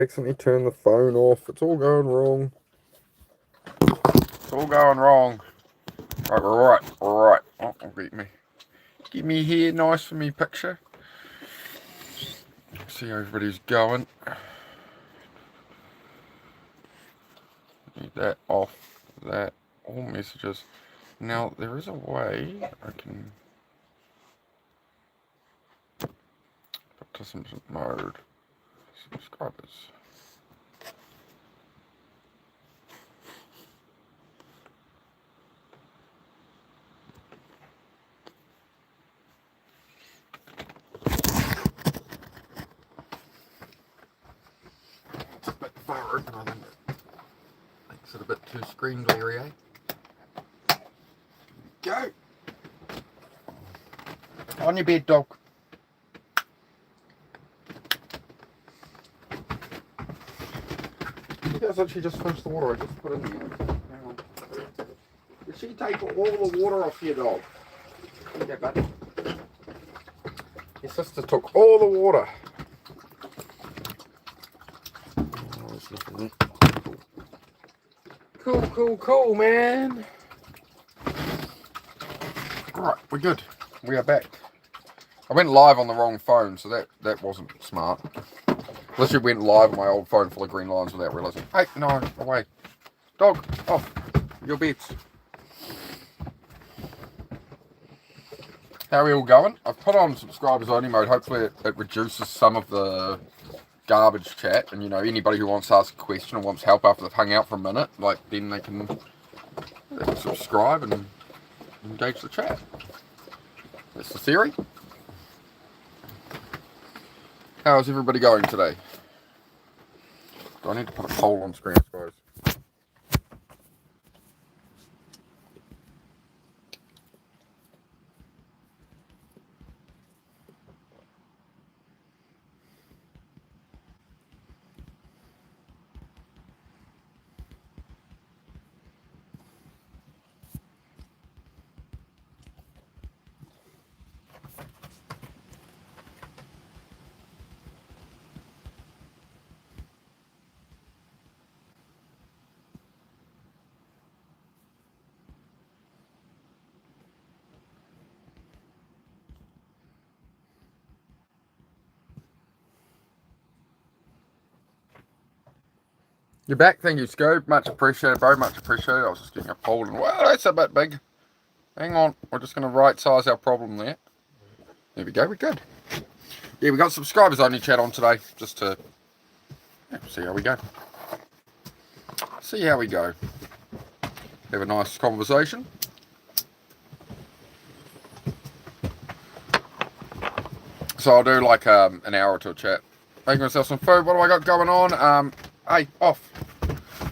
Accidentally turn the phone off. It's all going wrong. It's all going wrong. Right, we're right. We're right. Oh, get me here, nice for me picture. See how everybody's going. Need that off. That. All messages. Now, there is a way I can participant mode. Subscribers. It's a bit far open, I think. Makes it a bit too screen glary, eh? Go! On your bed, dog. That's actually just finished the water I just put in here. Hang on. Did she take all the water off your dog? Okay, buddy. Your sister took all the water. Cool, man. Alright, we're good. We are back. I went live on the wrong phone, so that wasn't smart. Literally went live on my old phone full of green lines without realising. Hey, no, away. Dog, off. Your beds. How are we all going? I've put on subscribers only mode. Hopefully it reduces some of the garbage chat. And, you know, anybody who wants to ask a question or wants help after they've hung out for a minute, like, then they can subscribe and engage the chat. That's the theory. How's everybody going today? Do I need to put a poll on screen, I suppose? You're back, thank you, Scope. Much appreciated, bro. Much appreciated. I was just getting a poll and well, that's a bit big. Hang on, we're just going to right size our problem there. There we go, we're good. Yeah, we got subscribers only chat on today, just to see how we go. See how we go. Have a nice conversation. So I'll do like an hour or two chat. Making myself some food. What do I got going on? Hey, off.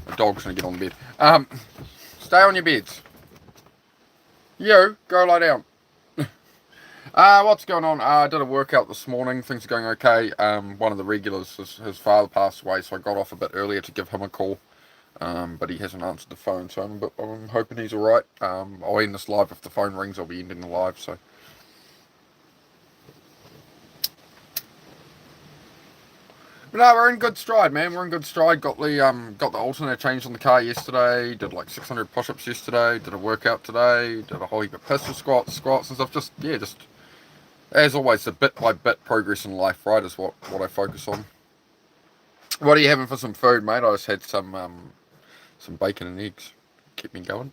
The dog's gonna get on the bed. Stay on your beds. You, go lie down. What's going on? I did a workout this morning. Things are going okay. One of the regulars, his father passed away, so I got off a bit earlier to give him a call. But he hasn't answered the phone, so I'm hoping he's alright. I'll end this live. If the phone rings, I'll be ending the live, so. But no, we're in good stride, man. We're in good stride. Got the alternator changed on the car yesterday. Did like 600 push-ups yesterday. Did a workout today. Did a whole heap of pistol squats and stuff. Just as always, a bit by bit progress in life, right? Is what I focus on. What are you having for some food, mate? I just had some bacon and eggs. Keep me going.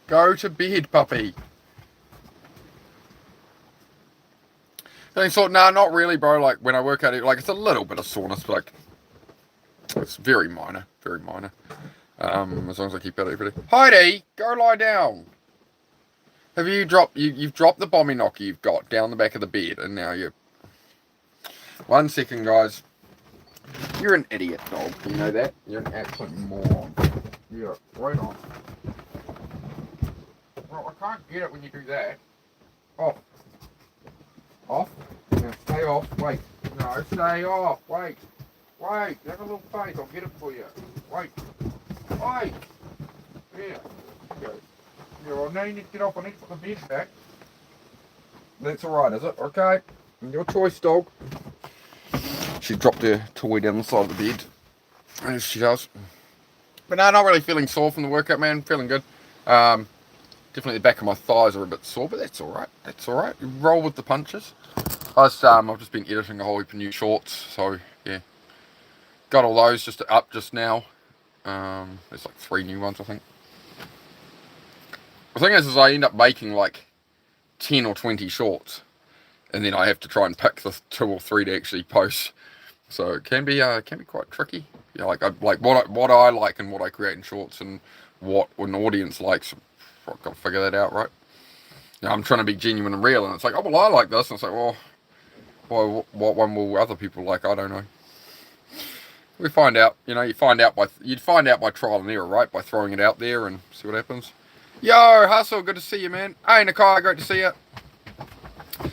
Go to bed, puppy. And he thought, nah, not really, bro. Like, when I work out, like, it's a little bit of soreness, but, like, it's very minor, very minor. As long as I keep that every day. Heidi, go lie down. Have you dropped, you've dropped the bombing knocker you've got down the back of the bed, and now you're... 1 second, guys. You're an idiot, dog. You know that? You're an absolute moron. Yeah, right on. Well, I can't get it when you do that. Off. Off. Now stay off. Wait. No, stay off. Wait. Wait. Have a little face. I'll get it for you. Wait. Wait. Yeah. Go. Yeah, well, now you need to get off. I need to put the bed back. That's alright, is it? Okay. Your choice, dog. She dropped her toy down the side of the bed. As she does. But no, not really feeling sore from the workout, man. Feeling good. Definitely the back of my thighs are a bit sore, but that's alright. That's alright. Roll with the punches. I've just been editing a whole heap of new shorts, so yeah. Got all those just up just now. There's like 3 new ones, I think. The thing is I end up making like 10 or 20 shorts, and then I have to try and pick the 2 or 3 to actually post. So it can be quite tricky. Yeah, like what I like and what I create in shorts and what an audience likes. I've got to figure that out, right? Now, I'm trying to be genuine and real, and it's like, oh well, I like this, and it's like, well, what one will other people like? I don't know. We find out, you'd find out by trial and error, right? By throwing it out there and see what happens. Yo, Hustle, good to see you, man. Hey, Nakai, great to see you.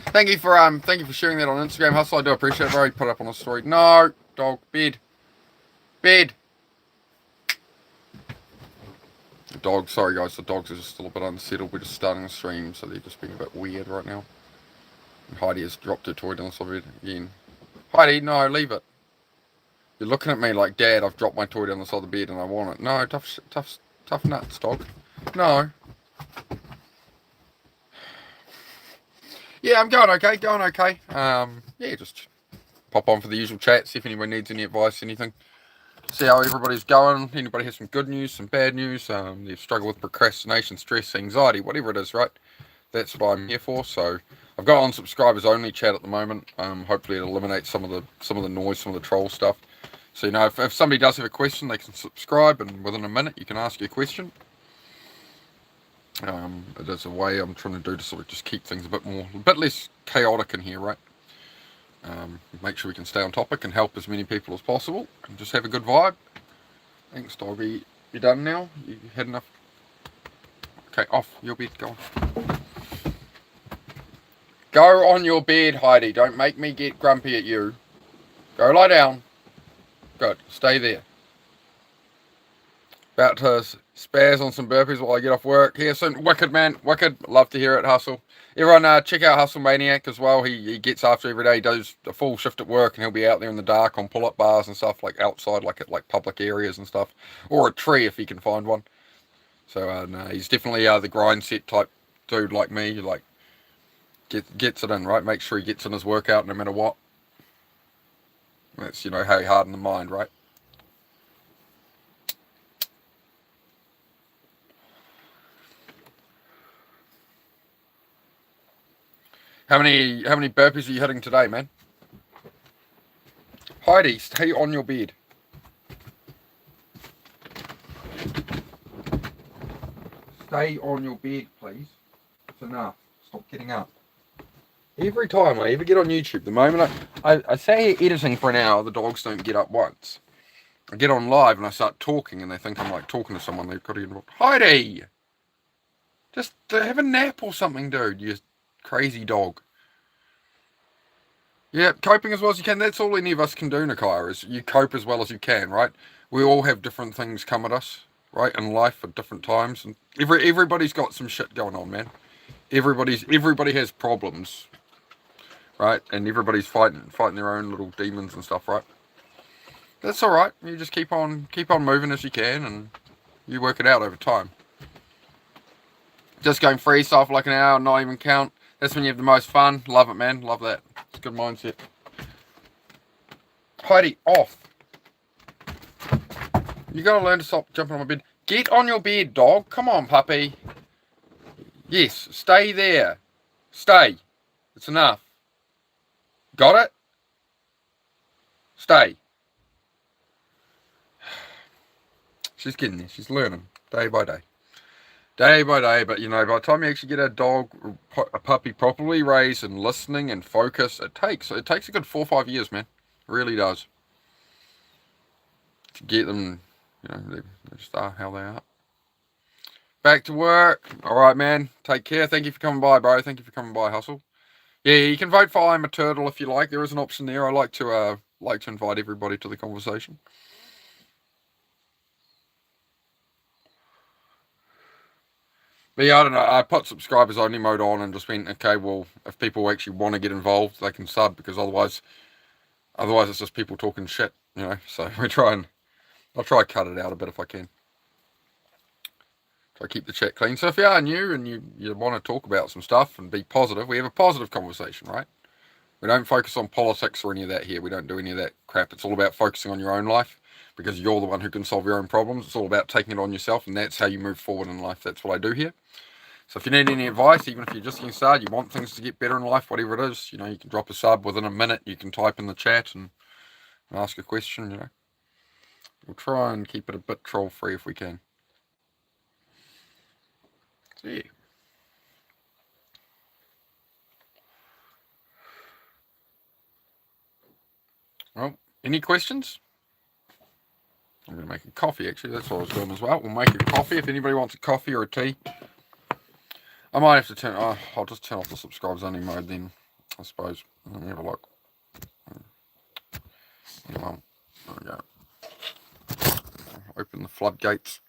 Thank you for sharing that on Instagram, Hustle. I do appreciate it, bro. You put it up on the story. No, dog, bed. The dog, sorry guys, the dogs are just still a bit unsettled. We're just starting the stream, so they're just being a bit weird right now. And Heidi has dropped her toy down the side of it again. Heidi, no, leave it. You're looking at me like, Dad, I've dropped my toy down the side of the bed and I want it. No, tough nuts, dog. No. Yeah, I'm going okay. Yeah, just pop on for the usual chat, see if anyone needs any advice, anything. See how everybody's going. Anybody has some good news, some bad news. They've struggled with procrastination, stress, anxiety, whatever it is, right? That's what I'm here for. So I've got on subscribers only chat at the moment. Hopefully it eliminates some of the noise, some of the troll stuff. So if somebody does have a question, they can subscribe, and within a minute you can ask your question. It is a way I'm trying to do to sort of just keep things a bit less chaotic in here, right? Make sure we can stay on topic and help as many people as possible, and just have a good vibe. Thanks, doggy. You done now? You had enough? Okay, off your bed. Go on. Go on your bed, Heidi. Don't make me get grumpy at you. Go lie down. Good. Stay there. About to spaz on some burpees while I get off work. Here soon. Wicked, man. Wicked. Love to hear it, Hustle. Everyone, check out Hustle Maniac as well. He gets after every day. He does a full shift at work, and he'll be out there in the dark on pull-up bars and stuff, like outside, like at like public areas and stuff, or a tree if he can find one. So no, he's definitely the grind set type dude like me. Like gets it in, right? Make sure he gets in his workout no matter what. That's how you harden the mind, right? How many burpees are you hitting today, man? Heidi, stay on your bed. Stay on your bed, please. It's enough. Stop getting up. Every time I ever get on YouTube, the moment I say editing for an hour, the dogs don't get up once. I get on live and I start talking, and they think I'm like talking to someone. They've got to get involved. Heidi! Just have a nap or something, dude. You crazy dog. Yeah, coping as well as you can. That's all any of us can do, Nakaya, is you cope as well as you can, right? We all have different things come at us, right, in life at different times. And everybody's got some shit going on, man. Everybody has problems, right? And everybody's fighting their own little demons and stuff, right? That's all right. You just keep on moving as you can, and you work it out over time. Just going freestyle for like an hour, not even count. That's when you have the most fun. Love it, man. Love that. It's a good mindset. Heidi, off. You gotta learn to stop jumping on my bed. Get on your bed, dog. Come on, puppy. Yes, stay there. Stay. It's enough. Got it? Stay. She's getting there. She's learning day by day. Day by day, but by the time you actually get a dog, a puppy properly raised and listening and focused, it takes a good 4 or 5 years, man. It really does. To get them, they just are how they are. Back to work. Alright, man. Take care. Thank you for coming by, bro. Thank you for coming by, Hustle. Yeah, you can vote for I'm a Turtle if you like. There is an option there. I like to invite everybody to the conversation. But yeah, I don't know. I put subscribers only mode on and just went, okay, well, if people actually want to get involved, they can sub, because otherwise it's just people talking shit, you know. So I'll try to cut it out a bit if I can. Try to keep the chat clean. So if you are new and you want to talk about some stuff and be positive, we have a positive conversation, right? We don't focus on politics or any of that here. We don't do any of that crap. It's all about focusing on your own life, because you're the one who can solve your own problems. It's all about taking it on yourself, and that's how you move forward in life. That's what I do here. So if you need any advice, even if you're just getting started, you want things to get better in life, whatever it is, you know, you can drop a sub within a minute. You can type in the chat and ask a question, you know. We'll try and keep it a bit troll-free if we can. So yeah. Well, any questions? I'm going to make a coffee, actually. That's what I was doing as well. We'll make a coffee if anybody wants a coffee or a tea. I might have to turn... I'll just turn off the subscribers only mode then, I suppose. Let me have a look. Well, there we go. Open the floodgates.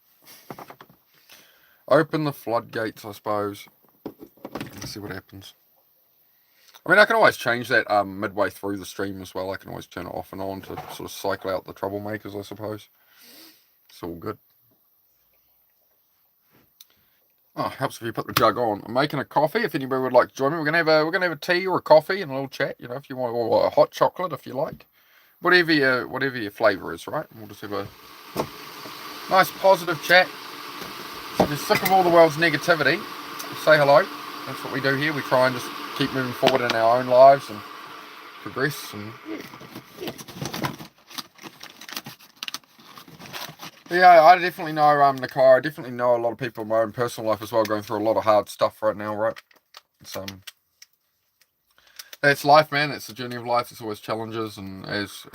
Open the floodgates, I suppose. Let's see what happens. I mean, I can always change that midway through the stream as well. I can always turn it off and on to sort of cycle out the troublemakers, I suppose. It's all good. Oh, helps if you put the jug on. I'm making a coffee. If anybody would like to join me, we're gonna have a tea or a coffee and a little chat. You know, if you want, or a hot chocolate if you like, whatever your flavour is, right? We'll just have a nice positive chat. So if you're sick of all the world's negativity, say hello. That's what we do here. We try and just keep moving forward in our own lives and progress. And yeah, I definitely know, Nakai, I definitely know a lot of people in my own personal life as well, going through a lot of hard stuff right now, right? It's that's life, man. It's the journey of life. There's always challenges, and as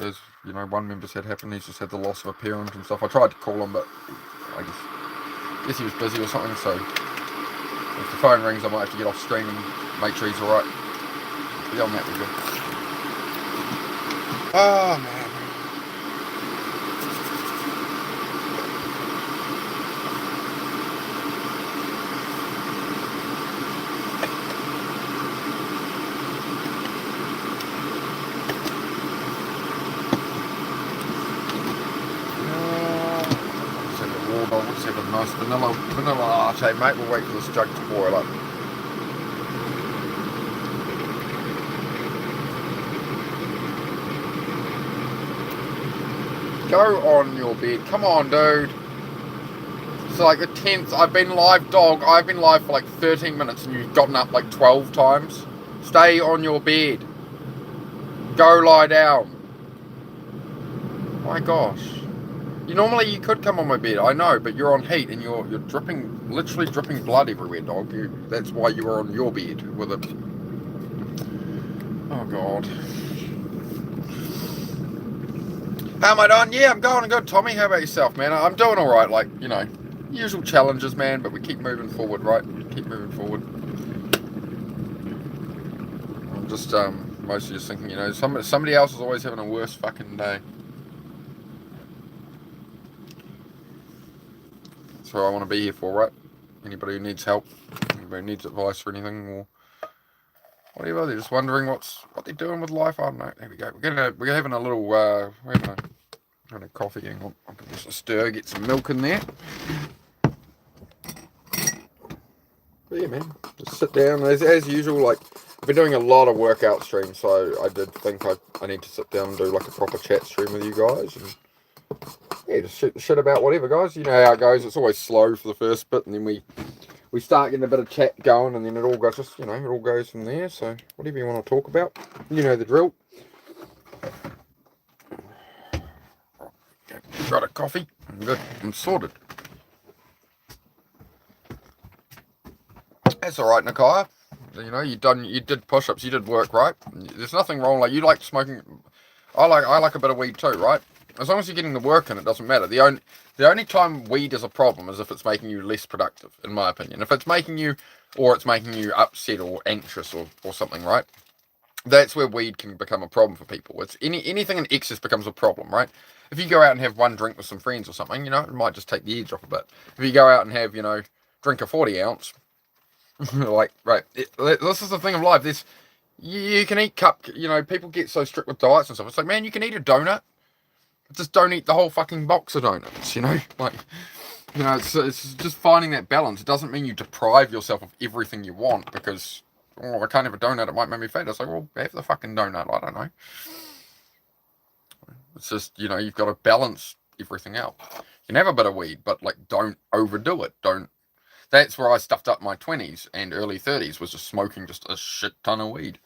you know, one member said happened, he's just had the loss of a parent and stuff. I tried to call him, but I guess he was busy or something, so if the phone rings, I might have to get off stream and make sure he's alright. Beyond that, we're good. Oh, man. Let's have a nice vanilla latte, mate. We'll wait for this jug to boil up. Go on your bed. Come on, dude. It's like the 10th. I've been live, dog. I've been live for like 13 minutes and you've gotten up like 12 times. Stay on your bed. Go lie down. My gosh. Normally you could come on my bed, I know, but you're on heat and you're dripping, literally dripping blood everywhere, dog. That's why you were on your bed with it. Oh, God. How am I doing? Yeah, I'm going good, Tommy. How about yourself, man? I'm doing all right, like, you know, usual challenges, man, but we keep moving forward, right? Keep moving forward. I'm just, mostly just thinking, you know, somebody else is always having a worse fucking day. That's what I want to be here for, right? Anybody who needs help, anybody who needs advice for anything, or whatever, they're just wondering what they're doing with life. I don't know. There we go. We're having a little we're having a coffee. Hang on, I'll give this a stir, get some milk in there. But yeah, man, just sit down as usual. Like, I've been doing a lot of workout streams, so I did think I need to sit down and do like a proper chat stream with you guys, and yeah, just shoot the shit about whatever, guys. You know how it goes. It's always slow for the first bit, and then we start getting a bit of chat going, and then it all goes, just, you know, it all goes from there. So whatever you want to talk about, you know the drill. Got a coffee. I'm good. I'm sorted. That's all right, Nakia. You know, you did push-ups, you did work, right? There's nothing wrong. Like, you like smoking. I like a bit of weed too, right? As long as you're getting the work in, it doesn't matter. The only time weed is a problem is if it's making you less productive, in my opinion. If it's making you upset or anxious or something, right? That's where weed can become a problem for people. It's anything in excess becomes a problem, right? If you go out and have one drink with some friends or something, you know, it might just take the edge off a bit. If you go out and have, you know, drink a 40 ounce, Like, right, this is the thing of life. You can eat people get so strict with diets and stuff. It's like, man, you can eat a donut. Just don't eat the whole fucking box of donuts, Like, it's just finding that balance. It doesn't mean you deprive yourself of everything you want because, oh, I can't have a donut, it might make me fat. It's like, well, have the fucking donut, I don't know. It's just, you've got to balance everything out. You can have a bit of weed, but, like, don't overdo it. That's where I stuffed up my 20s and early 30s, was just smoking just a shit ton of weed.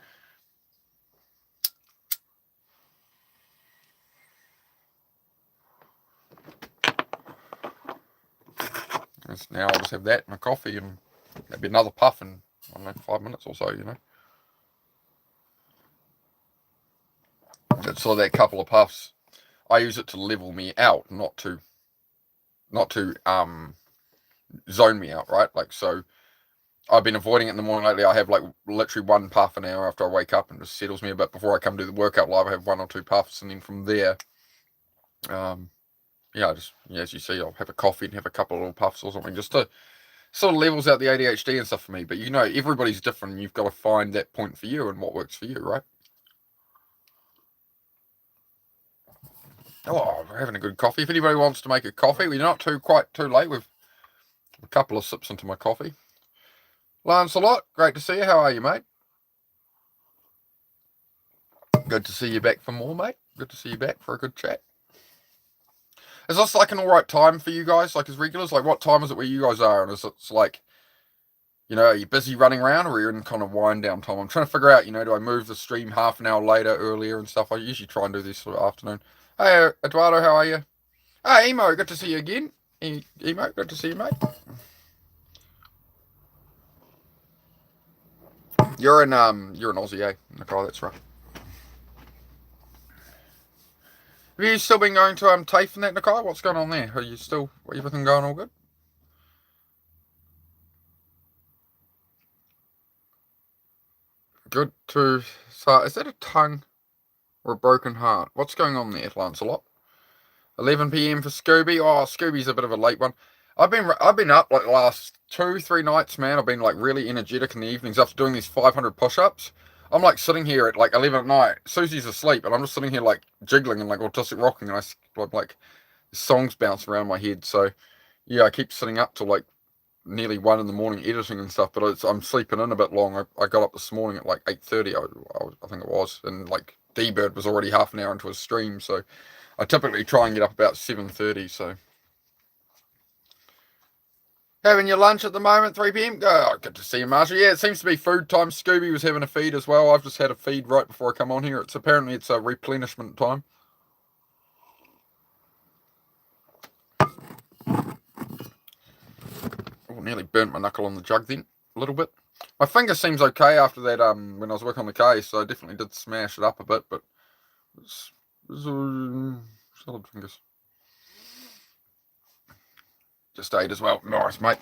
Now I'll just have that and a coffee and maybe another puff in, I don't know, 5 minutes or so, So that couple of puffs, I use it to level me out, not to zone me out, right? Like, so I've been avoiding it in the morning lately. I have like literally one puff an hour after I wake up and just settles me a bit before I come do the workout live. I have 1 or 2 puffs, and then from there, as you see, I'll have a coffee and have a couple of little puffs or something, just to sort of levels out the ADHD and stuff for me. But everybody's different, and you've got to find that point for you and what works for you, right? Oh, we're having a good coffee. If anybody wants to make a coffee, we're not quite too late. We've a couple of sips into my coffee. Lancelot, great to see you. How are you, mate? Good to see you back for more, mate. Good to see you back for a good chat. Is this like an alright time for you guys, like as regulars? Like, what time is it where you guys are? And is it like, are you busy running around, or are you in kind of wind down time? I'm trying to figure out, do I move the stream half an hour later, earlier and stuff? I usually try and do this sort of afternoon. Hey, Eduardo, how are you? Hey, Emo, good to see you again. Emo, good to see you, mate. You're an Aussie, eh? Nicole, that's right. Have you still been going to TAFE and that, Nicole? What's going on there? Are you still, everything going all good? Good to start. Is that a tongue or a broken heart? What's going on there, Lancelot? 11 p.m. for Scooby. Oh, Scooby's a bit of a late one. I've been up like the last 2-3 nights, man. I've been like really energetic in the evenings after doing these 500 push-ups. I'm like sitting here at like 11 at night. Susie's asleep, and I'm just sitting here like jiggling and like autistic rocking, and I like songs bounce around my head. So yeah, I keep sitting up till like nearly 1 in the morning editing and stuff. But I'm sleeping in a bit long. I got up this morning at like 8:30. I think it was, and like D-Bird was already half an hour into his stream. So I typically try and get up about 7:30. So. Having your lunch at the moment, 3 p.m. Oh, good to see you, Marshall. Yeah, it seems to be food time. Scooby was having a feed as well. I've just had a feed right before I come on here. Apparently it's a replenishment time. Oh, nearly burnt my knuckle on the jug then, a little bit. My finger seems okay after that. When I was working on the case, so I definitely did smash it up a bit, but it's solid fingers. Just ate as well. Nice, mate.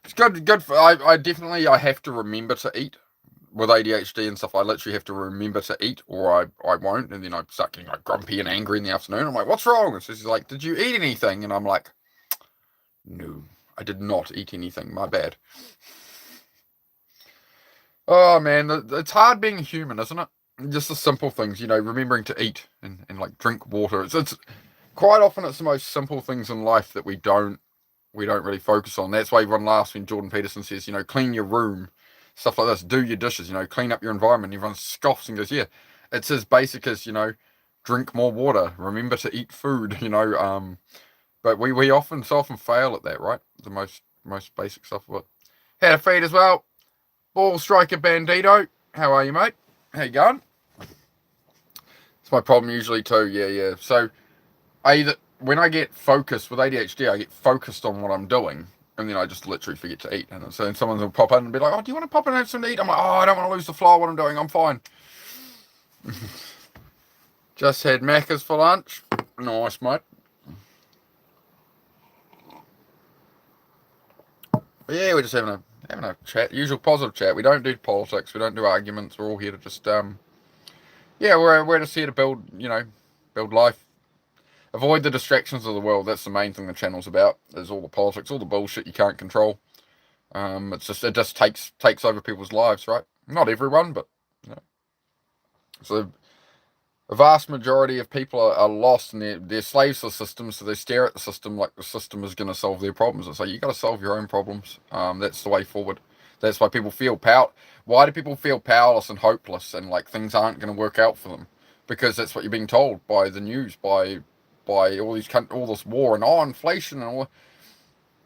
It's good. I have to remember to eat with ADHD and stuff. I literally have to remember to eat, or I won't, and then I start getting like grumpy and angry in the afternoon. I'm like, what's wrong? And so she's like, did you eat anything? And I'm like, no, I did not eat anything. My bad. Oh man, it's hard being a human, isn't it? Just the simple things, remembering to eat and like drink water. It's quite often it's the most simple things in life that we don't really focus on. That's why everyone laughs when Jordan Peterson says, clean your room, stuff like this, do your dishes, clean up your environment. Everyone scoffs and goes, yeah, it's as basic as, drink more water, remember to eat food, but we often fail at that, right? The most basic stuff of it. Had a feed as well. Ball striker Bandito. How are you, mate? How you going? It's my problem usually too, yeah. So when I get focused with ADHD, I get focused on what I'm doing, and then I just literally forget to eat. And so someone will pop in and be like, oh, do you want to pop in and have something to eat? I'm like, oh, I don't want to lose the flow of what I'm doing. I'm fine. Just had Macca's for lunch. Nice, mate. But yeah, we're just having a chat. Usual positive chat. We don't do politics. We don't do arguments. We're all here to just, we're just here to build life. Avoid the distractions of the world. That's the main thing the channel's about. There's all the politics, all the bullshit you can't control. it just takes over people's lives, right? Not everyone, but you know. So a vast majority of people are lost and they're slaves to the system, so they stare at the system like the system is going to solve their problems. And so you got to solve your own problems. That's the way forward. That's why people feel Why do people feel powerless and hopeless and like things aren't going to work out for them? Because that's what you're being told by the news, by all this war and inflation and all.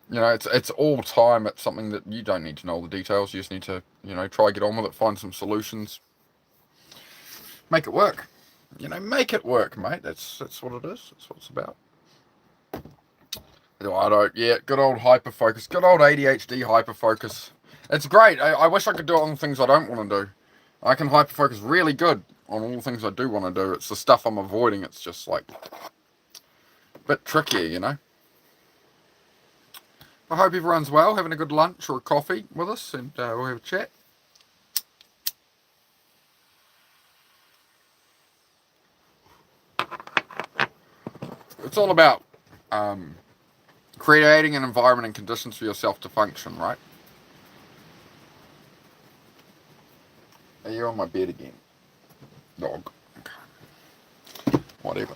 You know, it's all time. It's something that you don't need to know all the details. You just need to try get on with it, find some solutions, make it work. Make it work, mate. That's what it is. That's what it's about. Good old hyper focus. Good old ADHD hyper focus. It's great. I wish I could do it on things I don't want to do. I can hyper focus really good on all the things I do want to do. It's the stuff I'm avoiding. It's just like a bit trickier, I hope everyone's well, having a good lunch or a coffee with us, and we'll have a chat. It's all about creating an environment and conditions for yourself to function, right? Are you on my bed again? Dog. Okay. Whatever.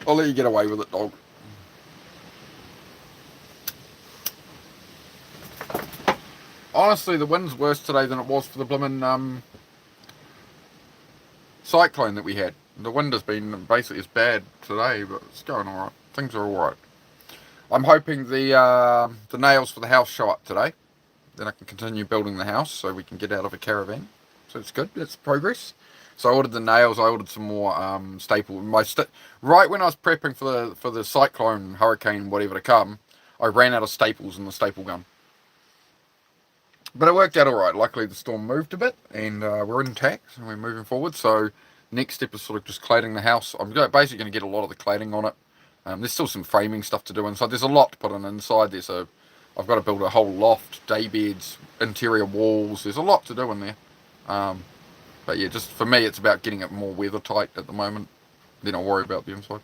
I'll let you get away with it, dog. Honestly, the wind's worse today than it was for the blimmin' cyclone that we had. The wind has been basically as bad today, but it's going alright. Things are alright. I'm hoping the nails for the house show up today. Then I can continue building the house so we can get out of a caravan. So it's good. It's progress. So I ordered the nails. I ordered some more staple. Right when I was prepping for the cyclone, hurricane, whatever to come, I ran out of staples in the staple gun. But it worked out alright. Luckily the storm moved a bit and we're intact and we're moving forward. So next step is sort of just cladding the house. I'm basically going to get a lot of the cladding on it. There's still some framing stuff to do inside. There's a lot to put in inside. I've got to build a whole loft, day beds, interior walls. There's a lot to do in there. But yeah, just for me, it's about getting it more weather tight at the moment. Then I'll worry about the inside.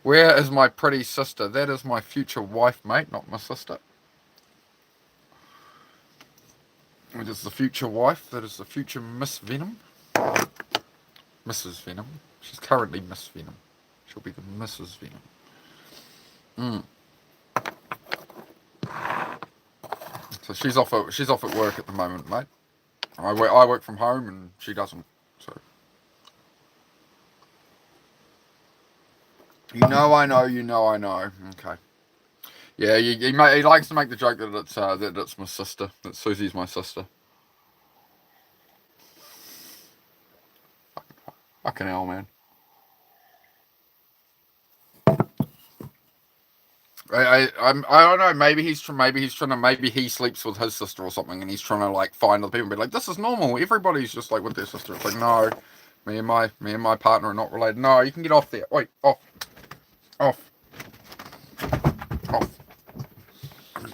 Where is my pretty sister? That is my future wife, mate, not my sister. It is the future wife. That is the future Miss Venom. Mrs. Venom. She's currently Miss Venom. She'll be the Mrs. Venom. So she's off at work at the moment, mate. I work from home and she doesn't. So I know. Okay. Yeah, he likes to make the joke that it's my sister. That Susie's my sister. Fucking hell, man. I don't know. Maybe he sleeps with his sister or something, and he's trying to like find other people and be like, this is normal. Everybody's just like with their sister. It's like, no, me and my partner are not related. No, you can get off there. Wait, off.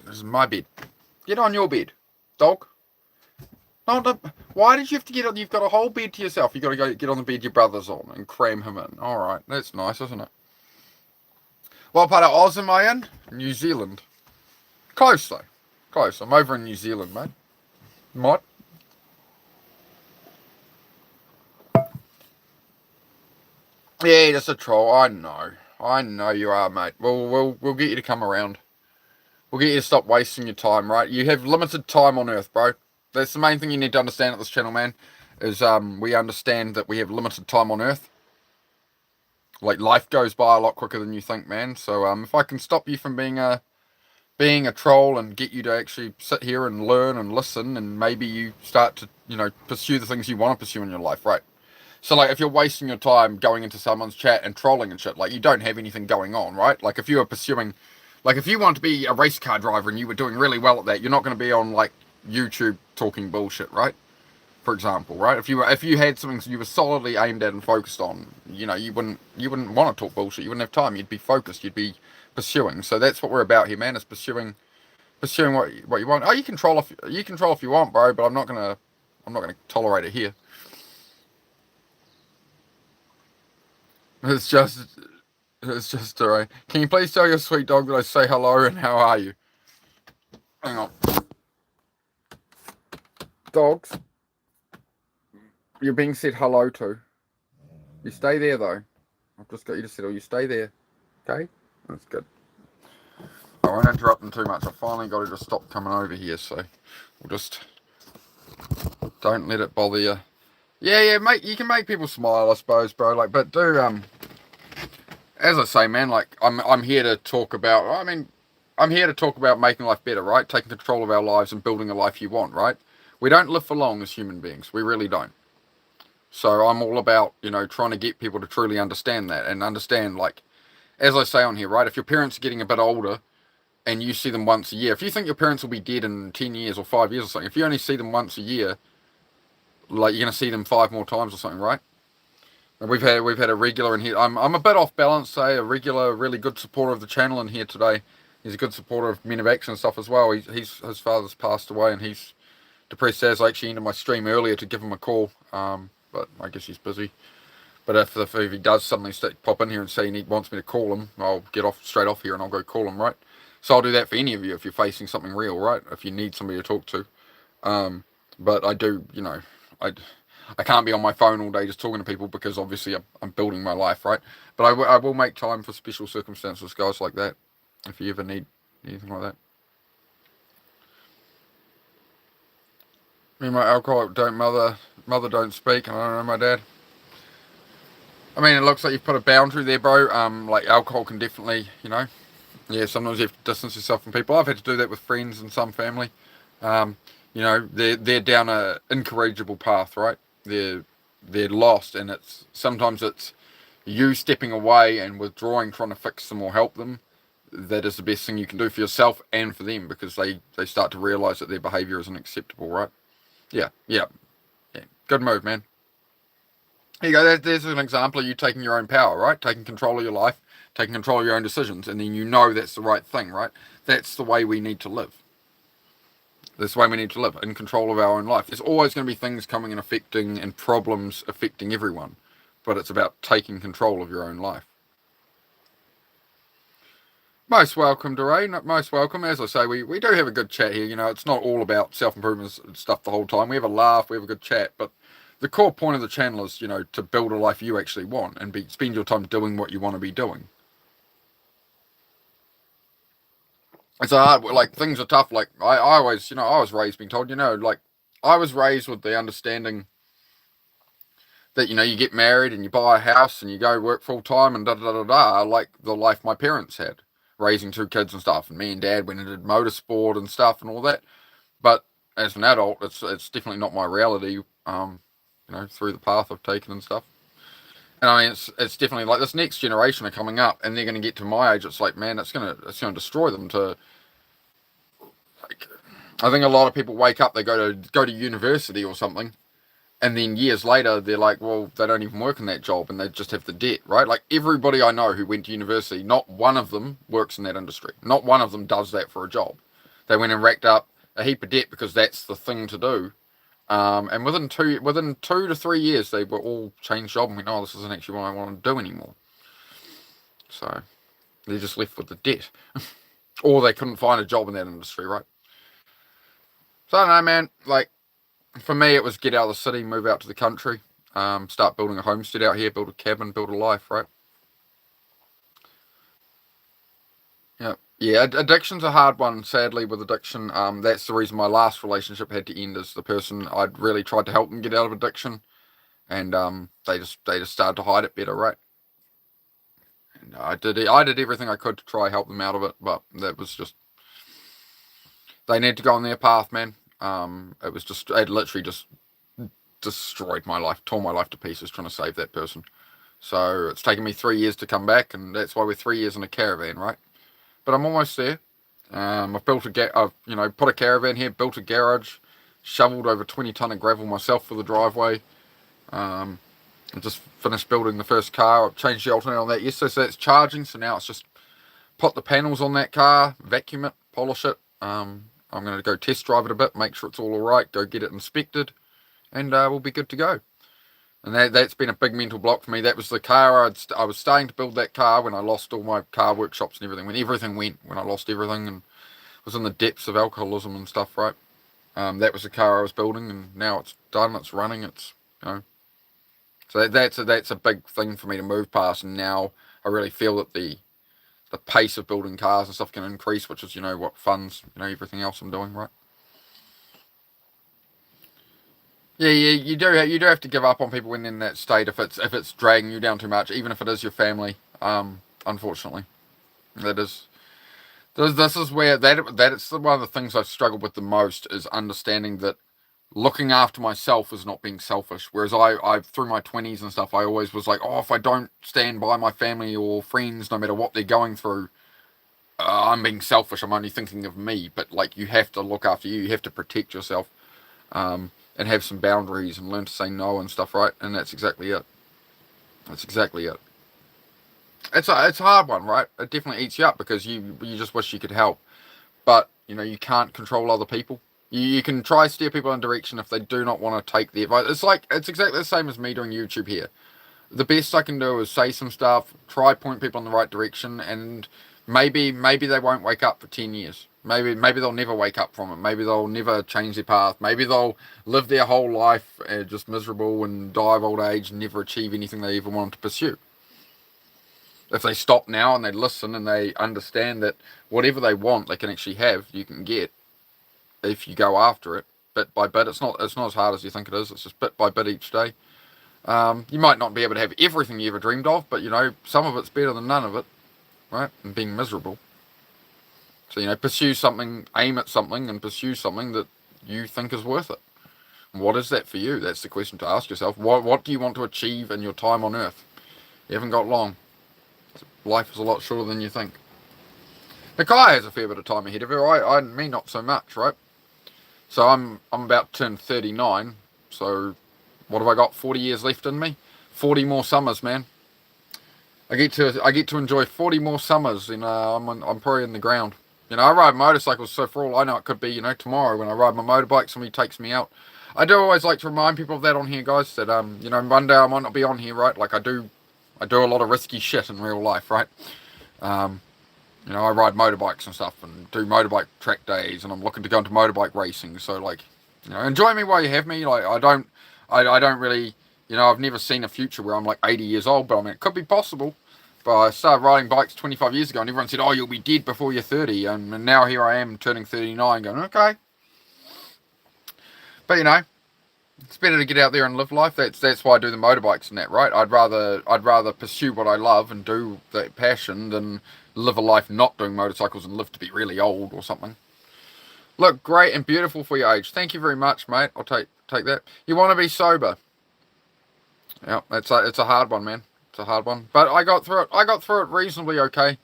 This is my bed. Get on your bed, dog. No, why did you have to get on? You've got a whole bed to yourself. You got to go get on the bed your brother's on and cram him in. All right, that's nice, isn't it? What part of Oz am I in? New Zealand. Close, though. Close. I'm over in New Zealand, mate. Might. Yeah, just a troll. I know you are, mate. We'll get you to come around. We'll get you to stop wasting your time, right? You have limited time on Earth, bro. That's the main thing you need to understand at this channel, man. Is we understand that we have limited time on Earth. Like, life goes by a lot quicker than you think, man. So if I can stop you from being a troll and get you to actually sit here and learn and listen, and maybe you start to pursue the things you want to pursue in your life, right? So like, if you're wasting your time going into someone's chat and trolling and shit, like, you don't have anything going on, right? Like, if you were pursuing, like, if you want to be a race car driver and you were doing really well at that, you're not going to be on like YouTube talking bullshit, right? For example, right? If you had something you were solidly aimed at and focused on, you wouldn't want to talk bullshit. You wouldn't have time. You'd be focused. You'd be pursuing. So that's what we're about here, man. Is pursuing what you want. Oh, you can troll if you want, bro. But I'm not gonna tolerate it here. It's just alright. Can you please tell your sweet dog that I say hello and how are you? Hang on. Dogs, you're being said hello to. You stay there though. I've just got you to settle. You stay there. Okay? That's good. I won't interrupt them too much. I finally got it to stop coming over here, so we'll just don't let it bother you. Yeah, you can make people smile, I suppose, bro. Like, but do as I say, man, like I'm here to talk about. I'm here to talk about making life better, right? Taking control of our lives and building a life you want, right? We don't live for long as human beings. We really don't. So I'm all about, trying to get people to truly understand that and understand, like, as I say on here, right? If your parents are getting a bit older and you see them once a year, if you think your parents will be dead in 10 years or 5 years or something, if you only see them once a year, like, you're going to see them 5 more times or something, right? And we've had a regular in here. I'm a bit off balance, say, a regular, really good supporter of the channel in here today. He's a good supporter of Men of Action and stuff as well. His father's passed away and he's depressed as. I actually ended my stream earlier to give him a call, but I guess he's busy. But if he does suddenly pop in here and say he wants me to call him, I'll get straight off here and I'll go call him, right? So I'll do that for any of you if you're facing something real, right? If you need somebody to talk to. But I do, I can't be on my phone all day just talking to people because obviously I'm building my life, right? But I will make time for special circumstances, guys like that, if you ever need anything like that. Me and my alcoholic mother don't speak, and I don't know my dad. I mean, it looks like you've put a boundary there, bro. Like alcohol can definitely, sometimes you have to distance yourself from people. I've had to do that with friends and some family. They're down a incorrigible path, right? They're lost, and sometimes it's you stepping away and withdrawing, trying to fix them or help them. That is the best thing you can do for yourself and for them because they start to realise that their behaviour isn't acceptable, right? Yeah. Good move, man. Here you go. There's an example of you taking your own power, right? Taking control of your life, taking control of your own decisions, and then that's the right thing, right? That's the way we need to live. That's the way we need to live, in control of our own life. There's always going to be things coming and affecting and problems affecting everyone, but it's about taking control of your own life. Most welcome, Doreen. Most welcome. As I say, we do have a good chat here. It's not all about self-improvement stuff the whole time. We have a laugh, we have a good chat, but the core point of the channel is, to build a life you actually want and spend your time doing what you want to be doing. It's hard, like, things are tough. Like, I always, I was raised being told, like, I was raised with the understanding that, you get married and you buy a house and you go work full time and da, like the life my parents had, raising 2 kids and stuff. And me and dad went and did motorsport and stuff and all that. But as an adult, it's definitely not my reality, through the path I've taken and stuff. And I mean, it's definitely like this next generation are coming up and they're going to get to my age. It's like, man, it's going to destroy them to, like, I think a lot of people wake up, they go to university or something, and then years later they're like, well, they don't even work in that job and they just have the debt, right? Like, everybody I know who went to university, not one of them works in that industry. Not one of them does that for a job. They went and racked up a heap of debt because that's the thing to do. And within 2 to 3 years, they were all changed job and went, oh, this isn't actually what I want to do anymore. So they're just left with the debt. Or they couldn't find a job in that industry, right? So I don't know, man. Like, for me, it was get out of the city, move out to the country, start building a homestead out here, build a cabin, build a life, right? Yeah, addiction's a hard one, sadly, with addiction. That's the reason my last relationship had to end, is the person I'd really tried to help them get out of addiction, and they just started to hide it better, right? And I did everything I could to try help them out of it, but that was just, they need to go on their path, man. It literally just destroyed my life, tore my life to pieces trying to save that person. So it's taken me 3 years to come back, and that's why we're 3 years in a caravan, right? But I'm almost there. I've put a caravan here, built a garage, shoveled over 20 tonne of gravel myself for the driveway. I just finished building the first car. I've changed the alternator on that yesterday, so it's charging. So now it's just put the panels on that car, vacuum it, polish it. I'm going to go test drive it a bit, make sure it's all right, go get it inspected, and we'll be good to go. And that's been a big mental block for me. That was the car, I was starting to build that car when I lost all my car workshops and everything, when I lost everything and was in the depths of alcoholism and stuff, right? That was the car I was building, and now it's done. It's running. It's you know. So that's a big thing for me to move past, and now I really feel that the pace of building cars and stuff can increase, which is what funds everything else I'm doing, right? Yeah, you do have to give up on people when in that state if it's dragging you down too much, even if it is your family. Unfortunately, that is this is where that's one of the things I've struggled with the most is understanding that looking after myself is not being selfish. Whereas I through my 20s and stuff, I always was like, oh, if I don't stand by my family or friends, no matter what they're going through, I'm being selfish. I'm only thinking of me. But like, you have to look after you. You have to protect yourself, and have some boundaries and learn to say no and stuff, right? And that's exactly it. That's exactly it. It's a hard one, right? It definitely eats you up because you just wish you could help, but you can't control other people. You can try steer people in a direction if they do not want to take the advice. It's exactly the same as me doing YouTube here. The best I can do is say some stuff, try point people in the right direction, and maybe they won't wake up for 10 years. Maybe they'll never wake up from it. Maybe they'll never change their path. Maybe they'll live their whole life just miserable and die of old age and never achieve anything they ever wanted to pursue. If they stop now and they listen and they understand that whatever they want, they can actually have, you can get if you go after it bit by bit. It's not as hard as you think it is. It's just bit by bit each day. You might not be able to have everything you ever dreamed of, but some of it's better than none of it, right? And being miserable. So pursue something, aim at something, and pursue something that you think is worth it. And what is that for you? That's the question to ask yourself. What do you want to achieve in your time on Earth? You haven't got long. Life is a lot shorter than you think. Nakai has a fair bit of time ahead of her. Me not so much, right? So I'm about to turn 39. So what have I got? 40 years left in me. 40 more summers, man. I get to enjoy 40 more summers. I'm probably in the ground. I ride motorcycles, so for all I know, it could be tomorrow when I ride my motorbike, somebody takes me out. I do always like to remind people of that on here, guys. That one day I might not be on here, right? Like I do a lot of risky shit in real life, right? I ride motorbikes and stuff and do motorbike track days, and I'm looking to go into motorbike racing. So like, enjoy me while you have me. Like I don't really, I've never seen a future where I'm like 80 years old, but I mean, it could be possible. But I started riding bikes 25 years ago, and everyone said, oh, you'll be dead before you're 30. And now here I am turning 39 going, okay. But it's better to get out there and live life. That's why I do the motorbikes and that, right? I'd rather pursue what I love and do that passion than live a life not doing motorcycles and live to be really old or something. Look great and beautiful for your age. Thank you very much, mate. I'll take that. You want to be sober? Yeah, it's a hard one, man. It's a hard one, but I got through it. I got through it reasonably okay.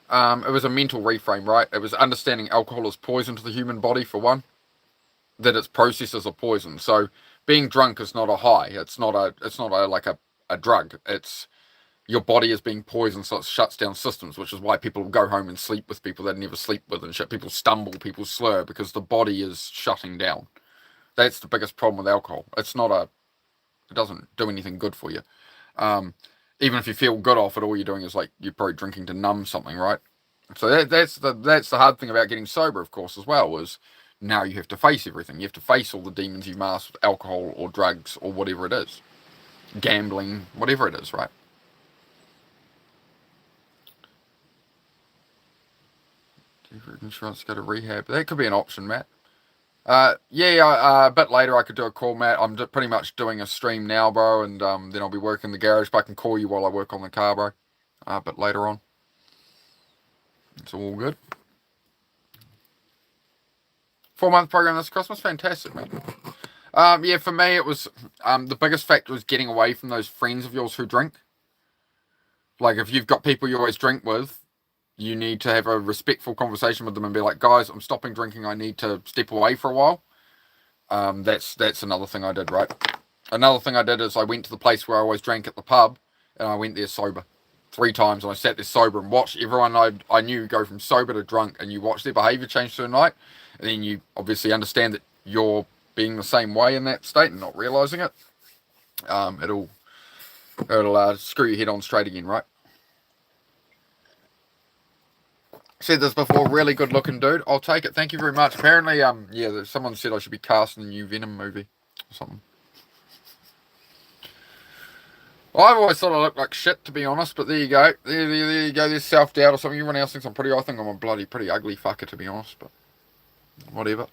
It was a mental reframe, right? It was understanding alcohol is poison to the human body for one. That its processes are poison. So being drunk is not a high. It's not like a drug. It's your body is being poisoned, so it shuts down systems, which is why people go home and sleep with people they never sleep with and shit. People stumble, people slur because the body is shutting down. That's the biggest problem with alcohol. It doesn't do anything good for you. Even if you feel good off it, all you're doing is like you're probably drinking to numb something, right? So that's the hard thing about getting sober, of course, as well, is now you have to face everything. You have to face all the demons you masked with alcohol or drugs or whatever it is. Gambling, whatever it is, right? Do you insurance go to rehab? That could be an option, Matt. A bit later I could do a call, Matt. I'm pretty much doing a stream now, bro, and then I'll be working in the garage, but I can call you while I work on the car, bro. A bit later on. It's all good. 4-month program this Christmas, fantastic, man. For me it was the biggest factor was getting away from those friends of yours who drink. Like if you've got people you always drink with, you need to have a respectful conversation with them and be like, guys, I'm stopping drinking. I need to step away for a while. That's another thing I did, right? Another thing I did is I went to the place where I always drank at the pub, and I went there sober 3 times, and I sat there sober and watched everyone I knew go from sober to drunk, and you watch their behaviour change through the night, and then you obviously understand that you're being the same way in that state and not realising it. It'll screw your head on straight again, right? Said this before, really good looking dude. I'll take it. Thank you very much. Apparently, yeah, someone said I should be cast in the new Venom movie or something. I've always thought I looked like shit, to be honest, but there you go. There you go. There's self-doubt or something. Everyone else thinks I'm pretty. I think I'm a pretty ugly fucker, to be honest, but whatever.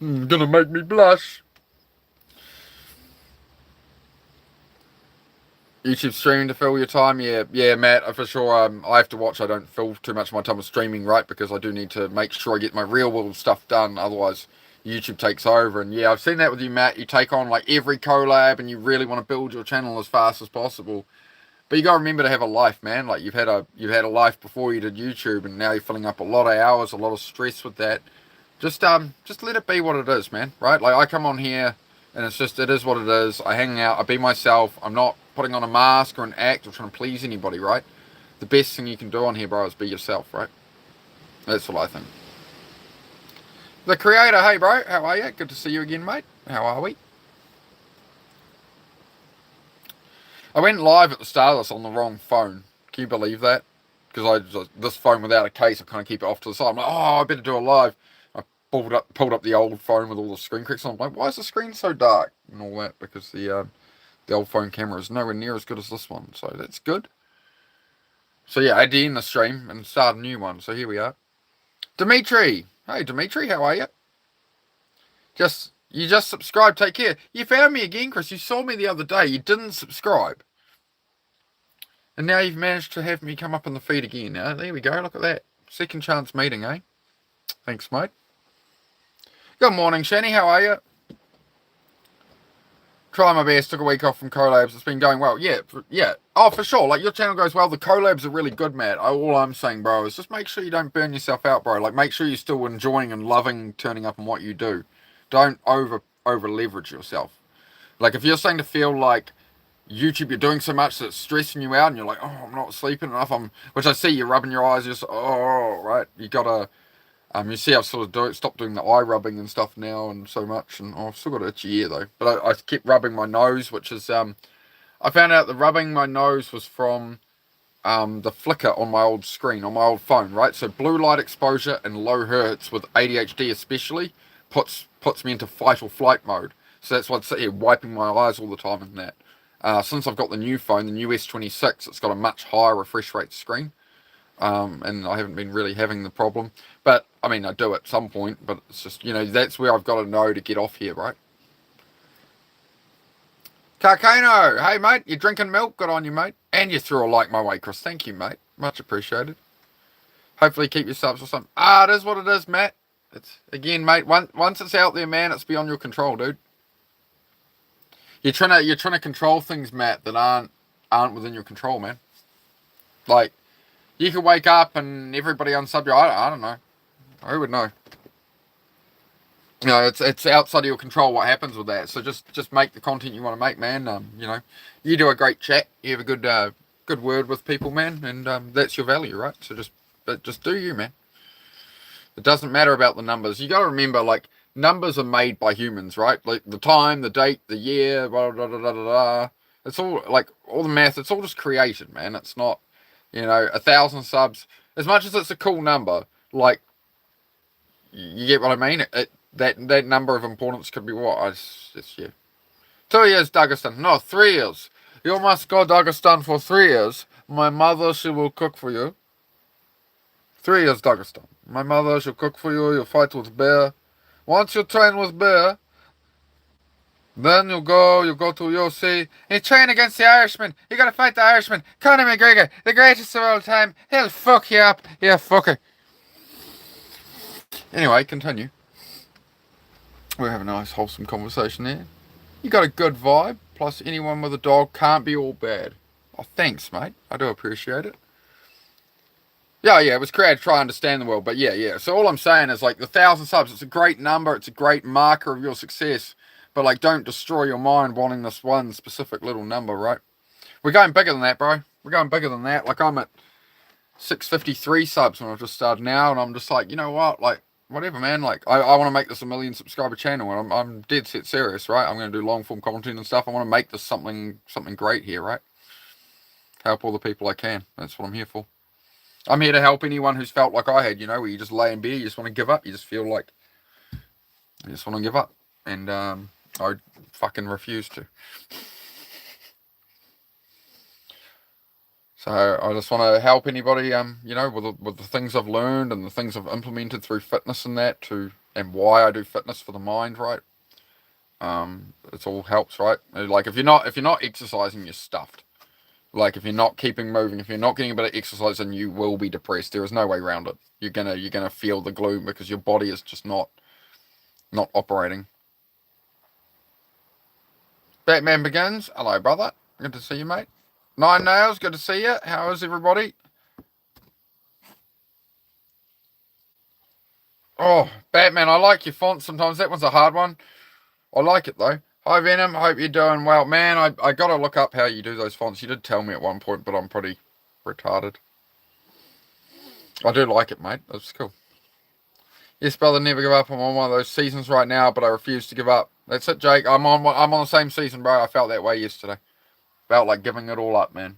Gonna make me blush. YouTube streaming to fill your time, yeah, Matt, for sure. I have to watch. I don't fill too much of my time with streaming, right? Because I do need to make sure I get my real world stuff done. Otherwise, YouTube takes over. And yeah, I've seen that with you, Matt. You take on like every collab, and you really want to build your channel as fast as possible. But you gotta remember to have a life, man. Like you've had a life before you did YouTube, and now you're filling up a lot of hours, a lot of stress with that. Just let it be what it is, man. Right? Like I come on here, and it is what it is. I hang out, I be myself. I'm not putting on a mask or an act or trying to please anybody, right? The best thing you can do on here, bro, is be yourself, right? That's what I think. The creator, hey bro, how are you? Good to see you again, mate. How are we? I went live at the start of this on the wrong phone. Can you believe that? Because this phone without a case, I kind of keep it off to the side. I'm like, oh, I better do a live. I pulled up the old phone with all the screen cracks on. I'm like, why is the screen so dark and all that? Because the old phone camera is nowhere near as good as this one, so that's good. So yeah, I end the stream and start a new one. So here we are. Dimitri, hey Dimitri, how are you? You just subscribed. Take care. You found me again, Chris. You saw me the other day. You didn't subscribe. And now you've managed to have me come up in the feed again. Now, there we go. Look at that. Second chance meeting, eh? Thanks, mate. Good morning, Shani. How are you? Try my best. Took a week off from collabs. It's been going well. Yeah. Oh, for sure. Like, your channel goes well. The collabs are really good, Matt. All I'm saying, bro, is just make sure you don't burn yourself out, bro. Like, make sure you're still enjoying and loving turning up on what you do. Don't over leverage yourself. Like, if you're starting to feel like YouTube, you're doing so much that's stressing you out, and you're like, oh, I'm not sleeping enough. Which I see you're rubbing your eyes. You're right. You gotta. You see, I've sort of stopped doing the eye rubbing and stuff now, and so much. And I've still got an itchy ear though. But I kept rubbing my nose, which is I found out that rubbing my nose was from the flicker on my old screen, on my old phone, right? So blue light exposure and low hertz with ADHD especially puts me into fight or flight mode. So that's why I sit here wiping my eyes all the time and that. Since I've got the new phone, the new S26, it's got a much higher refresh rate screen. And I haven't been really having the problem. But, I mean, I do at some point, but it's just, that's where I've got to know to get off here, right? Carcano, hey, mate, you drinking milk? Good on you, mate. And you threw a like my way, Chris. Thank you, mate. Much appreciated. Hopefully keep your subs or something. It is what it is, Matt. It's, again, mate, once it's out there, man, it's beyond your control, dude. You're trying to control things, Matt, that aren't within your control, man. Like, you could wake up and everybody unsub you. I don't know. Who would know? It's outside of your control what happens with that. So just make the content you want to make, man. You do a great chat. You have a good word with people, man, and that's your value, right? So just do you, man. It doesn't matter about the numbers. You got to remember, like, numbers are made by humans, right? Like the time, the date, the year, blah, blah, blah, blah, blah, blah. It's all like all the math. It's all just created, man. It's not, 1,000 subs. As much as it's a cool number, like, you get what I mean. That number of importance could be what? It's yeah. 2 years, Dagestan. No, 3 years. You must go Dagestan for 3 years. My mother, she will cook for you. 3 years, Dagestan. My mother, she'll cook for you. You'll fight with bear. Once you train with bear, then you go to UFC. You train against the Irishman. You gotta fight the Irishman. Conor McGregor, the greatest of all time. He'll fuck you up. Yeah, fucker. Anyway, continue. We're having a nice wholesome conversation there. You got a good vibe. Plus, anyone with a dog can't be all bad. Oh, thanks, mate. I do appreciate it. Yeah, it was created to try and understand the world, but yeah. So all I'm saying is, like, the 1,000 subs, it's a great number, it's a great marker of your success, but, like, don't destroy your mind wanting this one specific little number, right? We're going bigger than that, bro. We're going bigger than that. Like, I'm at 653 subs when I've just started now, and I'm just like, you know what, like, whatever, man. Like, I want to make this a 1 million subscriber channel, and I'm dead set serious, right? I'm going to do long form content and stuff. I want to make this something great here, right? Help all the people I can. That's what I'm here for. I'm here to help anyone who's felt like I had, you know, where you just lay in bed, you just want to give up, you just feel like you just want to give up. And I fucking refuse to. So I just want to help anybody, you know, with the things I've learned and the things I've implemented through fitness and that and why I do fitness for the mind, right? It all helps, right? Like if you're not exercising, you're stuffed. Like if you're not keeping moving, if you're not getting a bit of exercise, then you will be depressed. There is no way around it. You're gonna feel the gloom because your body is just not operating. Batman Begins. Hello, brother. Good to see you, mate. Nine Nails. Good to see you. How is everybody? Oh, Batman. I like your font sometimes. That one's a hard one. I like it though. Hi Venom. Hope you're doing well, man. I gotta look up how you do those fonts. You did tell me at one point, but I'm pretty retarded. I do like it, mate. That's cool. Yes, brother, never give up. I'm on one of those seasons right now, but I refuse to give up. That's it, Jake. I'm on the same season, bro. I felt that way yesterday. Felt like giving it all up, man.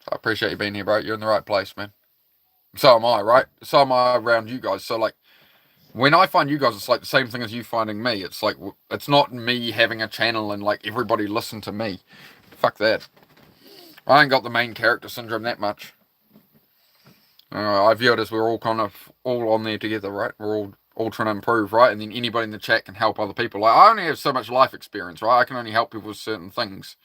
So I appreciate you being here, bro. You're in the right place, man. So am I, right? So am I around you guys. So like, when I find you guys, it's like the same thing as you finding me. It's like it's not me having a channel and like everybody listen to me. Fuck that. I ain't got the main character syndrome that much. I view it as we're all kind of all on there together, right? We're all trying to improve, right? And then anybody in the chat can help other people. Like I only have so much life experience, right? I can only help people with certain things.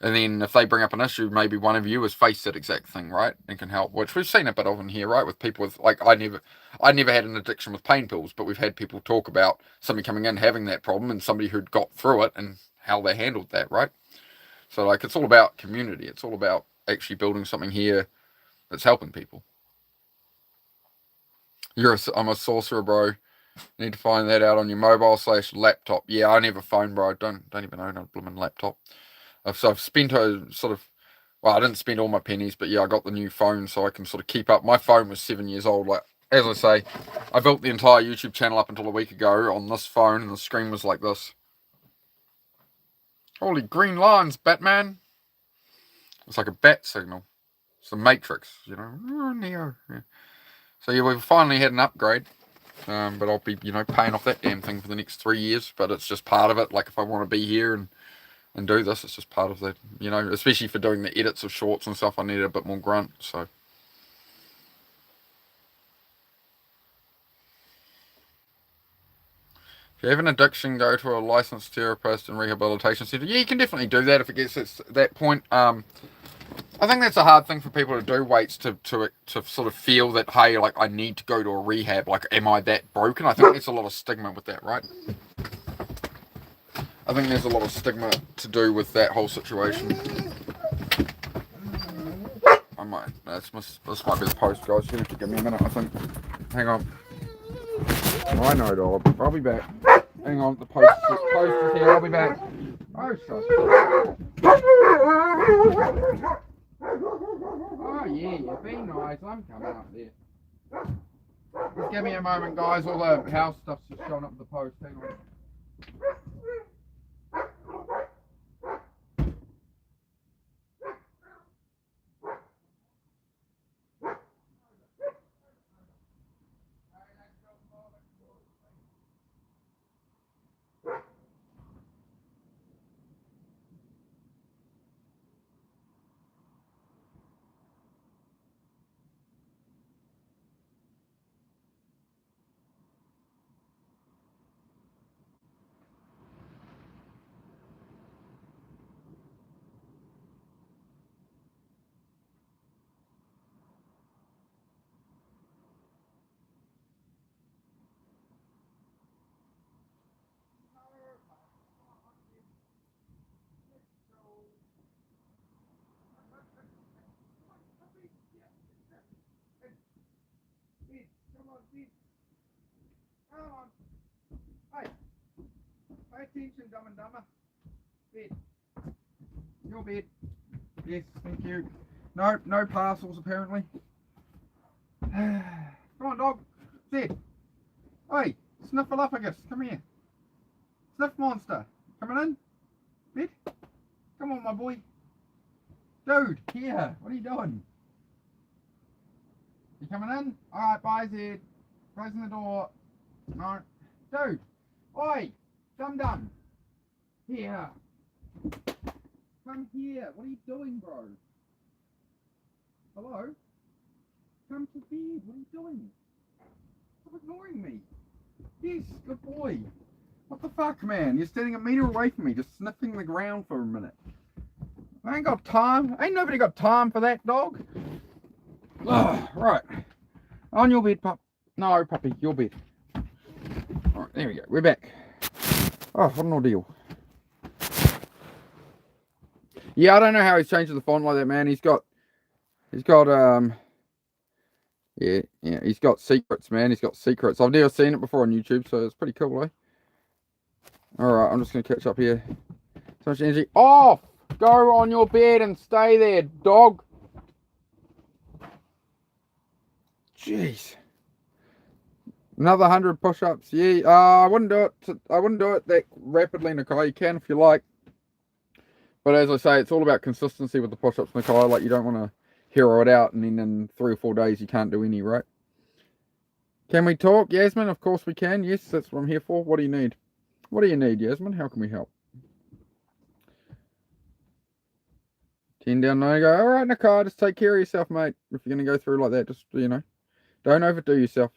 And then if they bring up an issue, maybe one of you has faced that exact thing, right? And can help, which we've seen a bit of in here, right? With people with like I never had an addiction with pain pills, but we've had people talk about somebody coming in having that problem and somebody who'd got through it and how they handled that, right? So like it's all about community. It's all about actually building something here that's helping people. I'm a sorcerer, bro. Need to find that out on your mobile/laptop. Yeah, I never phone, bro. Don't even own a blooming laptop. So I've spent a sort of, well, I didn't spend all my pennies, but yeah, I got the new phone so I can sort of keep up. My phone was 7 years old. Like as I say, I built the entire YouTube channel up until a week ago on this phone, and the screen was like this. Holy green lines, Batman! It's like a bat signal. It's the Matrix, you know. Oh, Neo. Yeah. So yeah, we've finally had an upgrade. But I'll be, you know, paying off that damn thing for the next 3 years. But it's just part of it. Like if I want to be here and do this, it's just part of the, you know, especially for doing the edits of shorts and stuff, I need a bit more grunt. So if you have an addiction, go to a licensed therapist and rehabilitation center. Yeah, you can definitely do that if it gets to that point. I think that's a hard thing for people to do, Waits, to sort of feel that, hey, like I need to go to a rehab, like am I that broken? I think there's a lot of stigma with that, right? I think there's a lot of stigma to do with that whole situation. I might, this might be the post, guys. You have to give me a minute, I think. Hang on. I know, dog. I'll be back. Hang on, the post is here. I'll be back. Oh, shush. Oh yeah, you're being nice. I'm coming up there. Just give me a moment, guys. All the house stuff's just showing up with the post. Hang on. Come on. Hey, pay attention, Dumb and Dumber. Bed. Your bed. Yes, thank you. No parcels apparently. Come on, dog. Zed. Hey, Sniffleupagus, come here. Sniff monster, coming in? Bed? Come on, my boy. Dude, here. What are you doing? You coming in? Alright, bye, Zed. Closing the door. No. Dude! Oi! Dum dum! Here! Come here! What are you doing, bro? Hello? Come to bed. What are you doing? Stop ignoring me. Yes, good boy. What the fuck, man? You're standing a meter away from me, just sniffing the ground for a minute. I ain't got time. Ain't nobody got time for that, dog. Oh, right. On your bed, pup. No, puppy, your bed. Alright, there we go. We're back. Oh, what an ordeal. Yeah, I don't know how he's changed the font like that, man. He's got yeah, he's got secrets, man. He's got secrets. I've never seen it before on YouTube, so it's pretty cool, eh? Alright, I'm just gonna catch up here. So much energy. Off! Go on your bed and stay there, dog. Jeez. Another 100 push-ups. Yeah, I wouldn't do it. I wouldn't do it that rapidly, Nikai. You can if you like, but as I say, it's all about consistency with the push-ups, Nikai. Like, you don't want to hero it out and then in 3 or 4 days you can't do any, right? Can we talk, Yasmin? Of course we can. Yes, that's what I'm here for. What do you need? What do you need, Yasmin? How can we help? 10 down, no go. All right, Nikai, just take care of yourself, mate. If you're going to go through like that, just, you know, don't overdo yourself.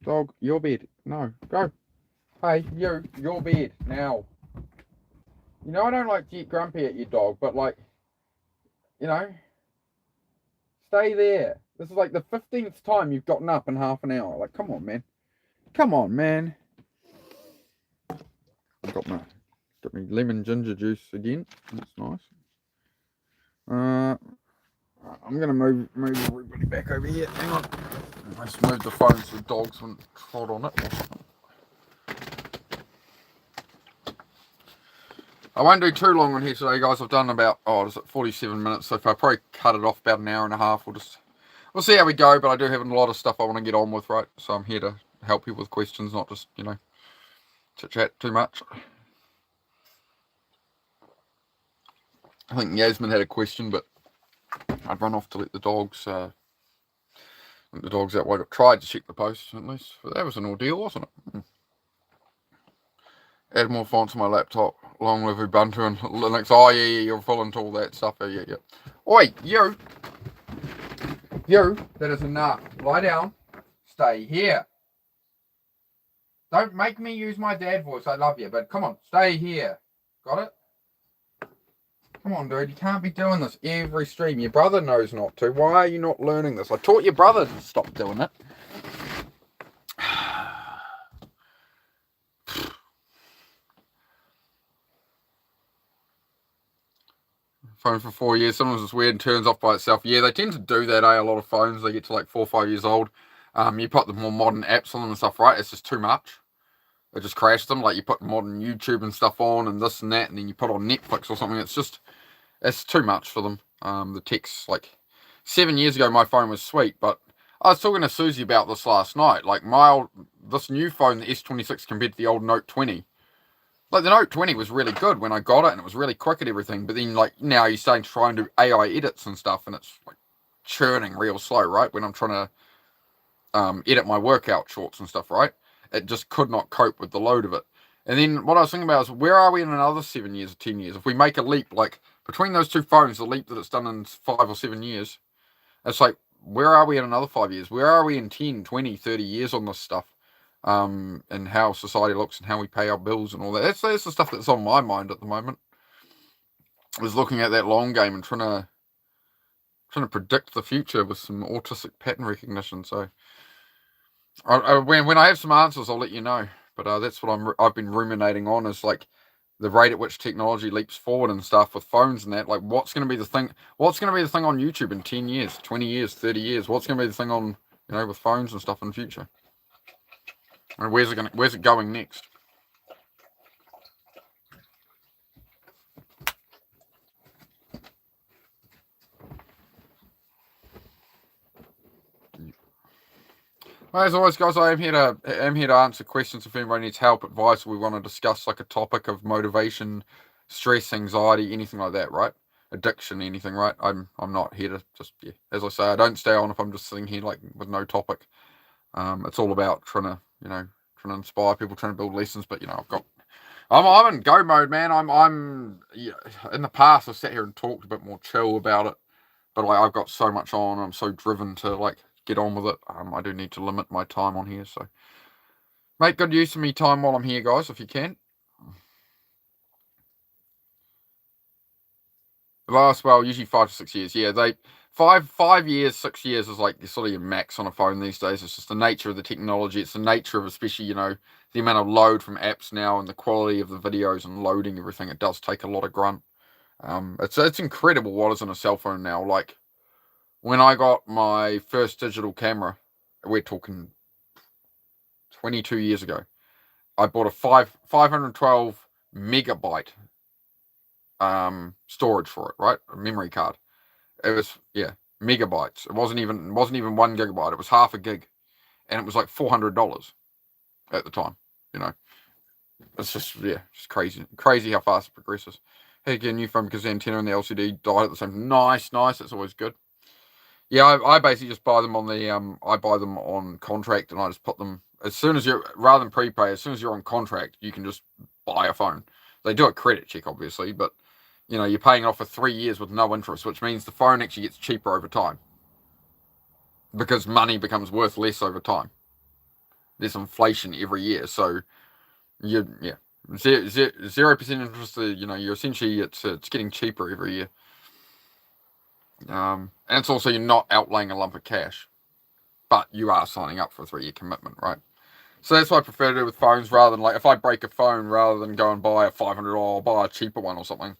Dog, your bed. No, go. Hey, your bed, now. You know I don't like to get grumpy at you, dog, but like, you know, stay there. This is like the 15th time you've gotten up in half an hour. Like, come on, man. Come on, man. I've got my lemon ginger juice again. That's nice. I'm gonna move everybody back over here. Hang on. I just moved the phone so the dogs wouldn't trot on it. I won't do too long on here today, guys. I've done about 47 minutes so far. Probably cut it off about an hour and a half. We'll see how we go, but I do have a lot of stuff I want to get on with, right? So I'm here to help you with questions, not just, you know, chit-chat too much. I think Yasmin had a question, but I'd run off to let the dogs, out. I tried to check the post, at least. But that was an ordeal, wasn't it? Add more fonts on my laptop. Long live Ubuntu and Linux. Oh, yeah, you're full into all that stuff. Yeah. Oi, you. You, that is enough. Lie down. Stay here. Don't make me use my dad voice. I love you, but come on, stay here. Got it? Come on, dude. You can't be doing this every stream. Your brother knows not to. Why are you not learning this? I taught your brother to stop doing it. Phone for 4 years. Sometimes it's weird and turns off by itself. Yeah, they tend to do that, A lot of phones, they get to like 4 or 5 years old. You put the more modern apps on them and stuff, right? It's just too much. It just crashes them. Like, you put modern YouTube and stuff on and this and that, and then you put on Netflix or something. It's too much for them. The text, like, 7 years ago, my phone was sweet, but I was talking to Susie about this last night. Like, this new phone, the S26, compared to the old Note 20. Like, the Note 20 was really good when I got it, and it was really quick at everything. But then, like, now you're starting to try and do AI edits and stuff, and it's, like, churning real slow, right? When I'm trying to edit my workout shorts and stuff, right? It just could not cope with the load of it. And then what I was thinking about is, where are we in another 7 years or 10 years? If we make a leap, like, between those two phones, the leap that it's done in 5 or 7 years, it's like, where are we in another 5 years? Where are we in 10, 20, 30 years on this stuff? And how society looks and how we pay our bills and all that. That's the stuff that's on my mind at the moment. I was looking at that long game and trying to predict the future with some autistic pattern recognition. So when I have some answers, I'll let you know. But that's what I've been ruminating on, is like the rate at which technology leaps forward and stuff with phones and that. Like, what's going to be the thing? What's going to be the thing on YouTube in 10 years, 20 years, 30 years? What's going to be the thing on, you know, with phones and stuff in the future? And where's it going next? Well, as always, guys, I am here to answer questions if anybody needs help, advice, or we want to discuss like a topic of motivation, stress, anxiety, anything like that, right? Addiction, anything, right? I'm not here to just, yeah. As I say, I don't stay on if I'm just sitting here like with no topic. It's all about trying to inspire people, trying to build lessons. But I'm in go mode, man. I'm yeah, in the past I've sat here and talked a bit more chill about it, but like I've got so much on. I'm so driven to like get on with it. I do need to limit my time on here, so make good use of me time while I'm here, guys, if you can. Usually 5 to 6 years. Yeah, 5 years, 6 years is like sort of your max on a phone these days. It's just the nature of the technology. It's the nature of, especially, the amount of load from apps now and the quality of the videos and loading everything. It does take a lot of grunt. It's incredible what is in a cell phone now. Like when I got my first digital camera, we're talking 22 years ago. I bought a 512 megabyte storage for it, right? A memory card. It was, yeah, megabytes. It wasn't even 1 gigabyte. It was half a gig, and it was like $400 at the time. You know, it's just crazy how fast it progresses. Hey, get a new phone because the antenna and the LCD died at the same time. Nice. That's always good. Yeah, I basically just buy them on contract, and I just put them as soon as rather than prepay. As soon as you're on contract, you can just buy a phone. They do a credit check, obviously, but you're paying it off for 3 years with no interest, which means the phone actually gets cheaper over time because money becomes worth less over time. There's inflation every year, so yeah, 0% interest. You're essentially it's getting cheaper every year. And it's also you're not outlaying a lump of cash, but you are signing up for a 3 year commitment, right? So that's why I prefer to do with phones rather than like if I break a phone rather than go and buy a $500, I'll buy a cheaper one or something.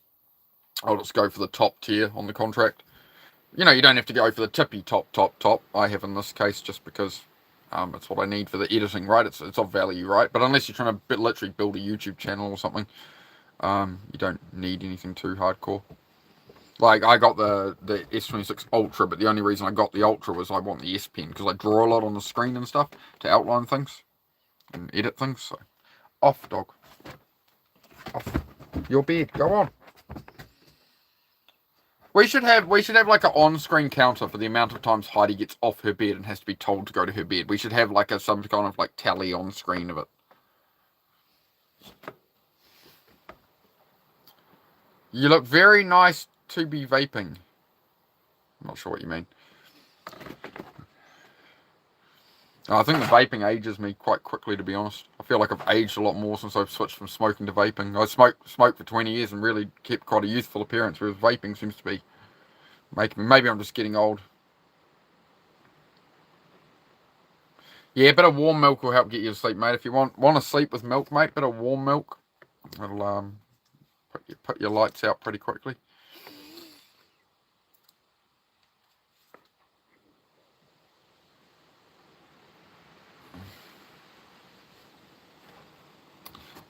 I'll just go for the top tier on the contract. You don't have to go for the tippy top. I have in this case just because it's what I need for the editing, right? It's of value, right? But unless you're trying to literally build a YouTube channel or something, you don't need anything too hardcore. Like I got the S26 Ultra, but the only reason I got the Ultra was I want the S Pen because I draw a lot on the screen and stuff to outline things and edit things. So off, dog. Off your bed. Go on. We should have like an on-screen counter for the amount of times Heidi gets off her bed and has to be told to go to her bed. We should have like some kind of like tally on screen of it. You look very nice to be vaping. I'm not sure what you mean. I think the vaping ages me quite quickly, to be honest. I feel like I've aged a lot more since I've switched from smoking to vaping. I smoked for 20 years and really kept quite a youthful appearance, whereas vaping seems to be making me. Maybe I'm just getting old. Yeah, a bit of warm milk will help get you to sleep, mate. If you want to sleep with milk, mate, bit of warm milk, it'll put your lights out pretty quickly.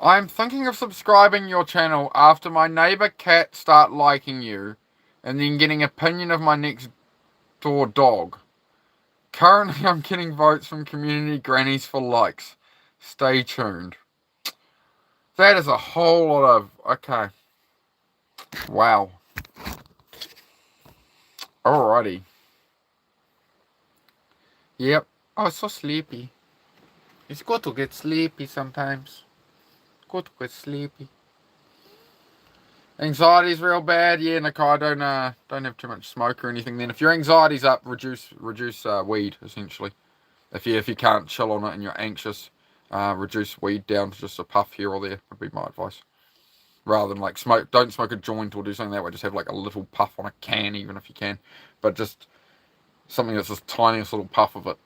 I'm thinking of subscribing your channel after my neighbour cat start liking you, and then getting opinion of my next door dog. Currently, I'm getting votes from community grannies for likes. Stay tuned. That is a whole lot of... Okay. Wow. Alrighty. Yep. Oh, so sleepy. It's good to get sleepy sometimes. Good to get sleepy. Anxiety's real bad. Yeah, Nicole, I don't have too much smoke or anything. Then, if your anxiety's up, reduce weed essentially. If you can't chill on it and you're anxious, reduce weed down to just a puff here or there. Would be my advice. Rather than like smoke, don't smoke a joint or do something that way. Just have like a little puff on a can, even if you can. But just something that's just tiniest little puff of it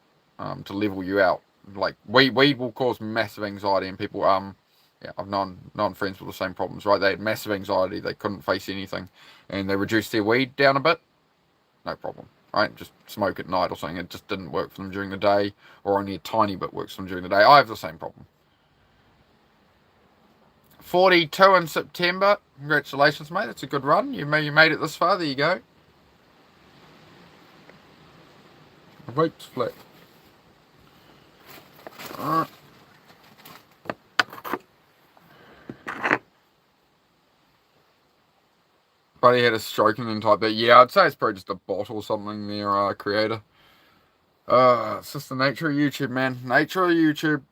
to level you out. Like weed will cause massive anxiety in people. Yeah, I've known friends with the same problems, right? They had massive anxiety, they couldn't face anything, and they reduced their weed down a bit, no problem, right? Just smoke at night or something. It just didn't work for them during the day, or only a tiny bit works for them during the day. I have the same problem. 42 in September. Congratulations, mate. That's a good run. You made it this far. There you go. The vape's flat. But he had a stroke and then type that. Yeah, I'd say it's probably just a bot or something, their creator. It's just the nature of YouTube, man. Nature of YouTube.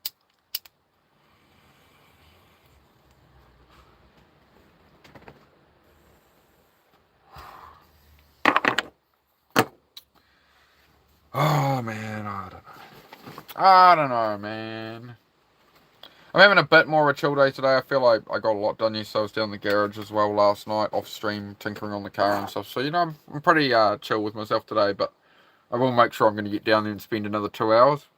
Oh, man, I don't know, man. I'm having a bit more of a chill day today. I feel like I got a lot done yesterday. I was down in the garage as well last night, off stream, tinkering on the car and stuff. So, I'm pretty chill with myself today, but I will make sure I'm going to get down there and spend another 2 hours.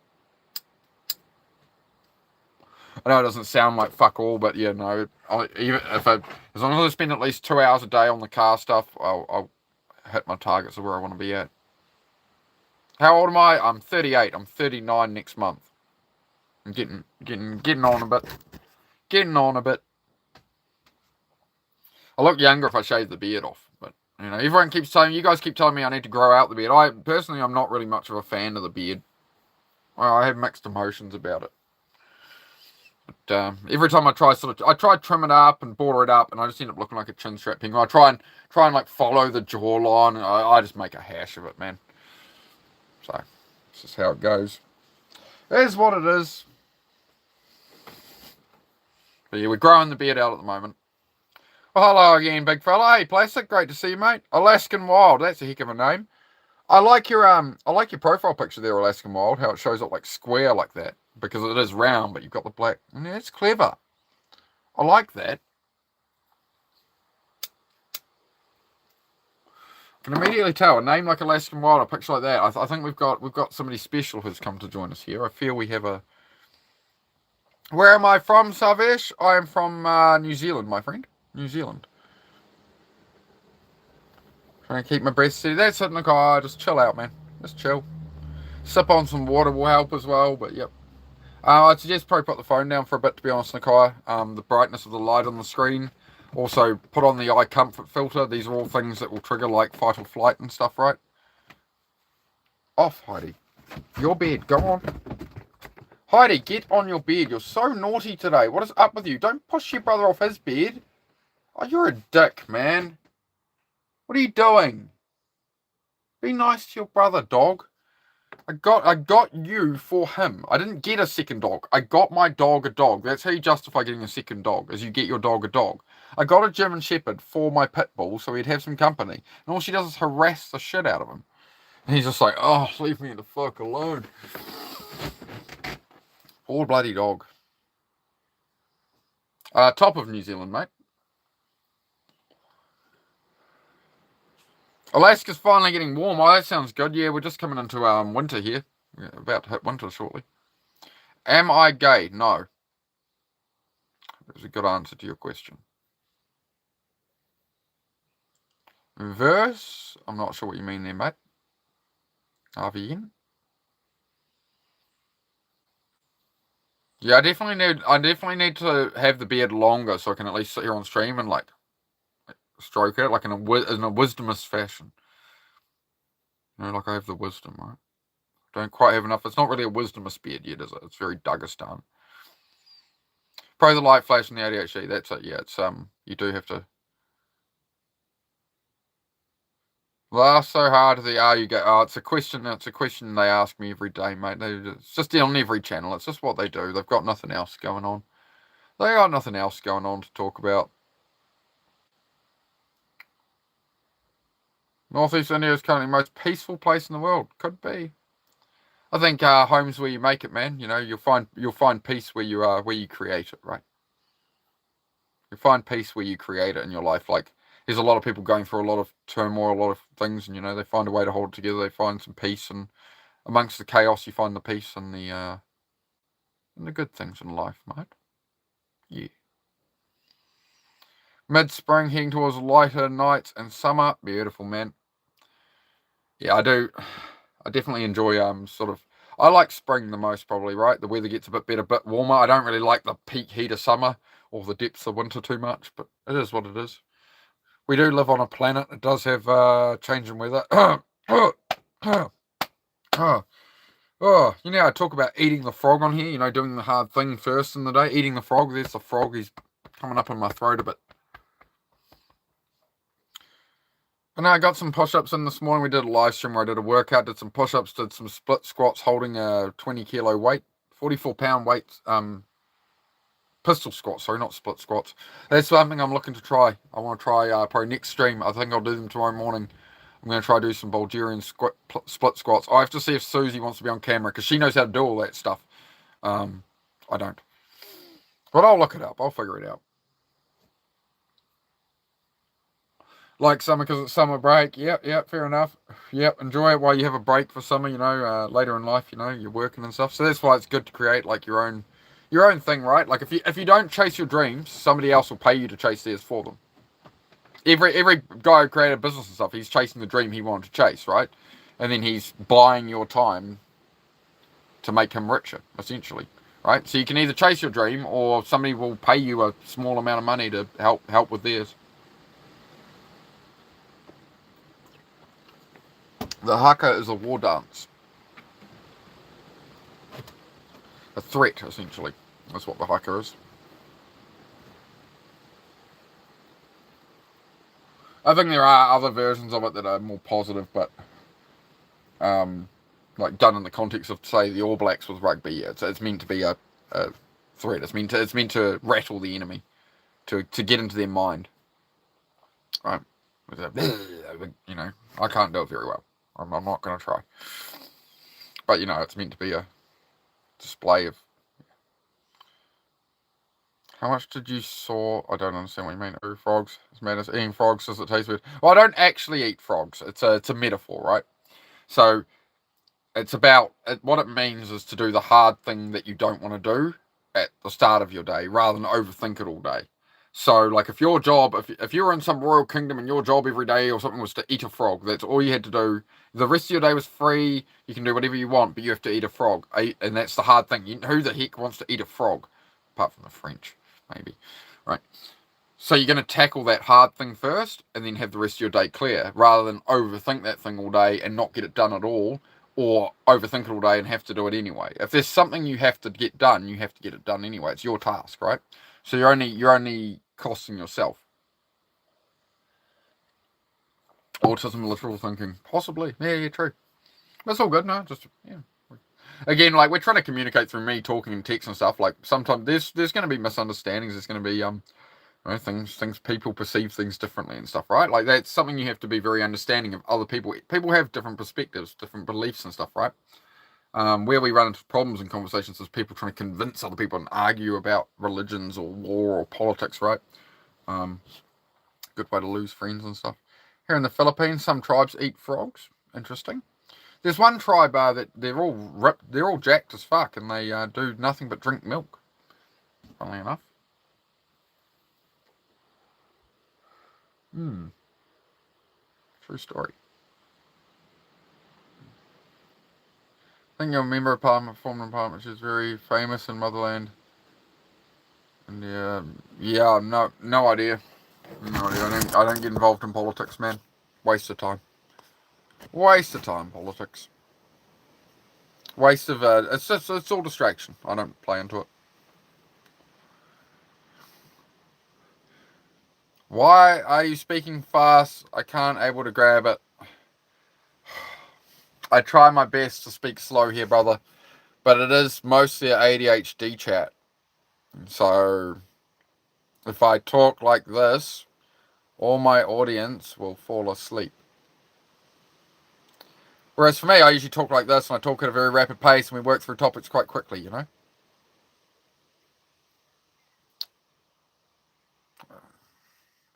I know it doesn't sound like fuck all, but yeah, no. As long as I spend at least 2 hours a day on the car stuff, I'll hit my targets of where I want to be at. How old am I? I'm 38. I'm 39 next month. I'm getting on a bit. Getting on a bit. I look younger if I shave the beard off, but everyone keeps telling me, you guys keep telling me I need to grow out the beard. I'm not really much of a fan of the beard. I have mixed emotions about it. But every time I try to trim it up and border it up, and I just end up looking like a chin strap penguin. I try and like follow the jawline, and I just make a hash of it, man. So it's just how it goes. It is what it is. But yeah, we're growing the beard out at the moment. Well, hello again, big fella. Hey, Plastic, great to see you, mate. Alaskan Wild, that's a heck of a name. I like your profile picture there, Alaskan Wild. How it shows up like square like that, because it is round, but you've got the black. And that's clever. I like that. I can immediately tell a name like Alaskan Wild, a picture like that. I think we've got somebody special who's come to join us here. I feel we have a. Where am I from, Savesh? I am from New Zealand, my friend. New Zealand. Trying to keep my breath steady. That's it, Nicole. Just chill out, man. Just chill. Sip on some water will help as well, but yep. I'd suggest probably put the phone down for a bit, to be honest, Nikai. The brightness of the light on the screen. Also, put on the eye comfort filter. These are all things that will trigger, like, fight or flight and stuff, right? Off, Heidi. Your bed. Go on. Heidi, get on your bed. You're so naughty today. What is up with you? Don't push your brother off his bed. Oh, you're a dick, man. What are you doing? Be nice to your brother, dog. I got you for him. I didn't get a second dog. I got my dog a dog. That's how you justify getting a second dog, is you get your dog a dog. I got a German Shepherd for my pit bull so he'd have some company. And all she does is harass the shit out of him. And he's just like, oh, leave me the fuck alone. Poor bloody dog. Top of New Zealand, mate. Alaska's finally getting warm. Oh, that sounds good. Yeah, we're just coming into winter here. We're about to hit winter shortly. Am I gay? No. That's a good answer to your question. Verse? I'm not sure what you mean there, mate. RVN? Yeah, I definitely need to have the beard longer so I can at least sit here on stream and like stroke it like in a wisdomous fashion. Like I have the wisdom, right? Don't quite have enough. It's not really a wisdomous beard yet, is it? It's very Duggestan. Probably the light flash and the ADHD. That's it. Yeah, it's you do have to. Laugh so hard at the you go. Oh, it's a question. It's a question they ask me every day, mate. It's just on every channel. It's just what they do. They've got nothing else going on. They got nothing else going on to talk about. Northeast India is currently the most peaceful place in the world. Could be. I think home's where you make it, man. You'll find peace where you create it, right? You find peace where you create it in your life. Like there's a lot of people going through a lot of turmoil, a lot of things, and they find a way to hold it together. They find some peace, and amongst the chaos, you find the peace and the good things in life, mate. Yeah. Mid-spring, heading towards lighter nights and summer. Beautiful, man. Yeah, I do. I definitely enjoy I like spring the most, probably, right? The weather gets a bit better, a bit warmer. I don't really like the peak heat of summer or the depths of winter too much, but it is what it is. We do live on a planet that does have changing weather. Oh, I talk about eating the frog on here, doing the hard thing first in the day. Eating the frog. There's the frog. He's coming up in my throat a bit. And I got some push-ups in this morning. We did a live stream where I did a workout, did some push-ups, did some split squats holding a 20 kilo weight, 44 pound weight, pistol squats, sorry, not split squats. That's something I'm looking to try. I want to try probably next stream. I think I'll do them tomorrow morning. I'm going to try to do some Bulgarian split squats. I have to see if Susie wants to be on camera because she knows how to do all that stuff. I don't. But I'll look it up. I'll figure it out. Like summer because it's summer break. Yep, fair enough. Yep, enjoy it while you have a break for summer, later in life, you're working and stuff. So that's why it's good to create like your own thing, right? Like if you don't chase your dreams, somebody else will pay you to chase theirs for them. Every guy who created a business and stuff, he's chasing the dream he wanted to chase, right? And then he's buying your time to make him richer, essentially, right? So you can either chase your dream or somebody will pay you a small amount of money to help with theirs. The haka is a war dance. A threat, essentially. That's what the haka is. I think there are other versions of it that are more positive, but like done in the context of, say, the All Blacks with rugby. Yeah, it's meant to be a threat. It's meant to rattle the enemy, to get into their mind. Right? I can't do it very well. I'm not going to try. But it's meant to be a display of. How much did you saw? I don't understand what you mean. Ooh, frogs. It's madness. Eating frogs does it taste weird? Well, I don't actually eat frogs. It's a metaphor, right? So it's about what it means is to do the hard thing that you don't want to do at the start of your day, rather than overthink it all day. So, like, if your job, if you were in some royal kingdom and your job every day or something was to eat a frog, that's all you had to do. The rest of your day was free. You can do whatever you want, but you have to eat a frog, and that's the hard thing. Who the heck wants to eat a frog, apart from the French? Maybe, right? So you're going to tackle that hard thing first and then have the rest of your day clear, rather than overthink that thing all day and not get it done at all, or overthink it all day and have to do it anyway. If there's something you have to get done, you have to get it done anyway. It's your task, right? So you're only costing yourself. Autism, literal thinking, possibly. Yeah, true. That's all good. No, just yeah. Again, like, we're trying to communicate through me talking in text and stuff. Like, sometimes there's going to be misunderstandings. There's going to be things people perceive things differently and stuff, right? Like, that's something you have to be very understanding of other people. People have different perspectives, different beliefs and stuff, right? Where we run into problems in conversations is people trying to convince other people and argue about religions or war or politics, right? Good way to lose friends and stuff. Here in the Philippines, some tribes eat frogs. Interesting. There's one tribe that they're all ripped, they're all jacked as fuck, and they do nothing but drink milk. Funnily enough. True story. I think you'll remember a parliament formed in parliament, which is very famous in motherland. And yeah, no idea. No idea. I don't get involved in politics, man. Waste of time. Waste of time, politics. Waste of it's all distraction. I don't play into it. Why are you speaking fast? I can't able to grab it. I try my best to speak slow here, brother, but it is mostly an ADHD chat. So if I talk like this, all my audience will fall asleep. Whereas for me, I usually talk like this, and I talk at a very rapid pace, and we work through topics quite quickly,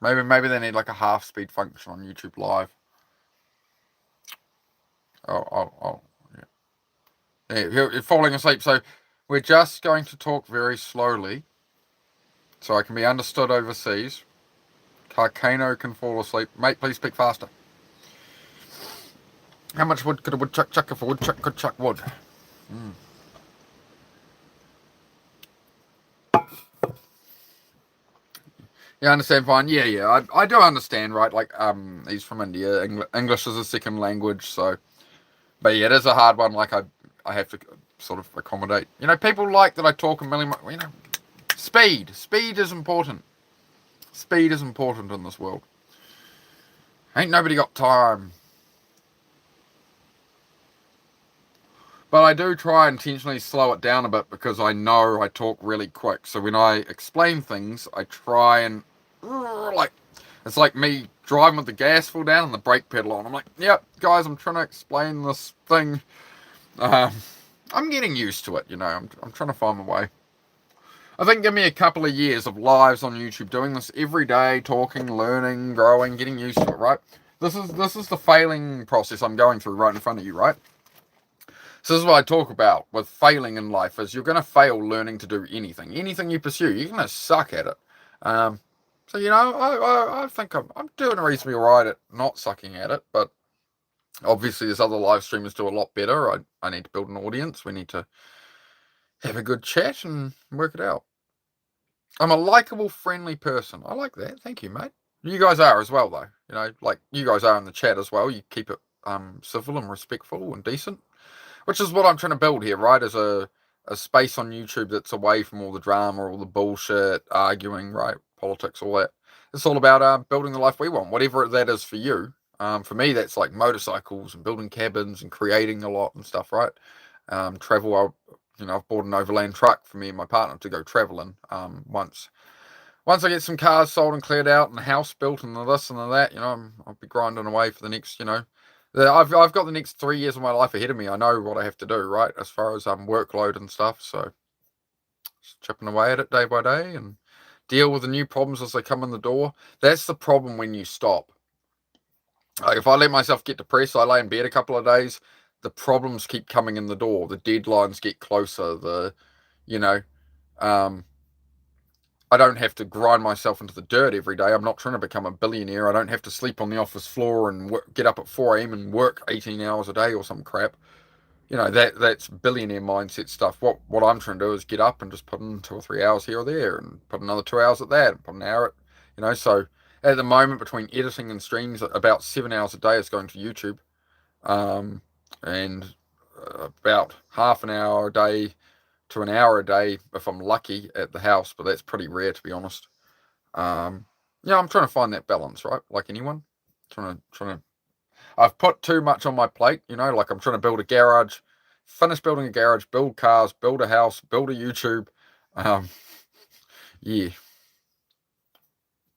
Maybe they need like a half-speed function on YouTube Live. Oh, yeah. You're falling asleep, so we're just going to talk very slowly, so I can be understood overseas. Carcano can fall asleep. Mate, please speak faster. How much wood could a woodchuck chuck if a woodchuck could chuck wood? Yeah, I understand fine. Yeah. I do understand, right? Like, he's from India. English is a second language, so. But yeah, it is a hard one. Like, I have to sort of accommodate. People like that I talk a million. Speed is important. Speed is important in this world. Ain't nobody got time. But I do try intentionally slow it down a bit because I know I talk really quick. So when I explain things, I try and it's like me driving with the gas full down and the brake pedal on. I'm like, yep, guys, I'm trying to explain this thing. I'm getting used to it, I'm trying to find my way. I think give me a couple of years of lives on YouTube doing this every day, talking, learning, growing, getting used to it, right? This is the failing process I'm going through right in front of you, right? So this is what I talk about with failing in life is you're going to fail learning to do anything. Anything you pursue, you're going to suck at it. So, I think I'm doing reasonably alright at not sucking at it, but obviously there's other live streamers do a lot better. I need to build an audience. We need to have a good chat and work it out. I'm a likable, friendly person. I like that. Thank you, mate. You guys are as well, though. Like you guys are in the chat as well. You keep it civil and respectful and decent. Which is what I'm trying to build here, right? As a space on YouTube that's away from all the drama, all the bullshit, arguing, right? Politics, all that. It's all about building the life we want, whatever that is for you. For me, that's like motorcycles and building cabins and creating a lot and stuff, right? Travel, I've bought an overland truck for me and my partner to go traveling. Once I get some cars sold and cleared out and a house built and this and that, I'll be grinding away for the next, I've got the next 3 years of my life ahead of me. I know what I have to do, right? As far as workload and stuff. So just chipping away at it day by day and deal with the new problems as they come in the door. That's the problem when you stop. Like if I let myself get depressed, I lay in bed a couple of days, the problems keep coming in the door. The deadlines get closer. I don't have to grind myself into the dirt every day. I'm not trying to become a billionaire. I don't have to sleep on the office floor and get up at 4 a.m. and work 18 hours a day or some crap. That's billionaire mindset stuff. What I'm trying to do is get up and just put in 2 or 3 hours here or there and put another 2 hours at that and put an hour at, so at the moment between editing and streams, about 7 hours a day is going to YouTube. And about half an hour a day to an hour a day if I'm lucky at the house, but that's pretty rare to be honest. I'm trying to find that balance, right? Like anyone, trying to. I've put too much on my plate, like I'm trying to build a garage, finish building a garage, build cars, build a house, build a YouTube, yeah,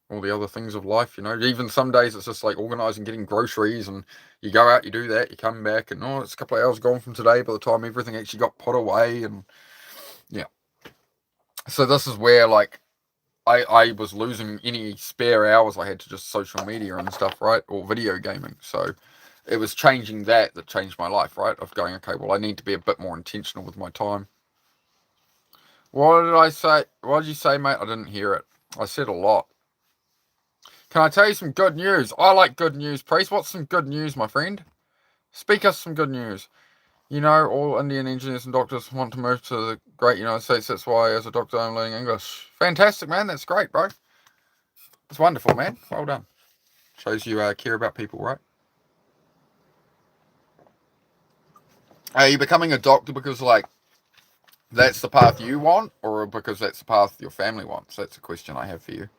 all the other things of life, Even some days it's just like organising, getting groceries, and you go out, you do that, you come back, and it's a couple of hours gone from today by the time everything actually got put away, and yeah. So this is where I was losing any spare hours I had to just social media and stuff, right? Or video gaming. So it was changing that changed my life, right? Of going, okay, well, I need to be a bit more intentional with my time. What did I say? What did you say, mate? I didn't hear it. I said a lot. Can I tell you some good news? I like good news, Priest. What's some good news, my friend? Speak us some good news. All Indian engineers and doctors want to move to the great United States. That's why, as a doctor, I'm learning English. Fantastic, man. That's great, bro. It's wonderful, man. Well done. Shows you care about people, right? Are you becoming a doctor because, that's the path you want, or because that's the path your family wants? That's a question I have for you.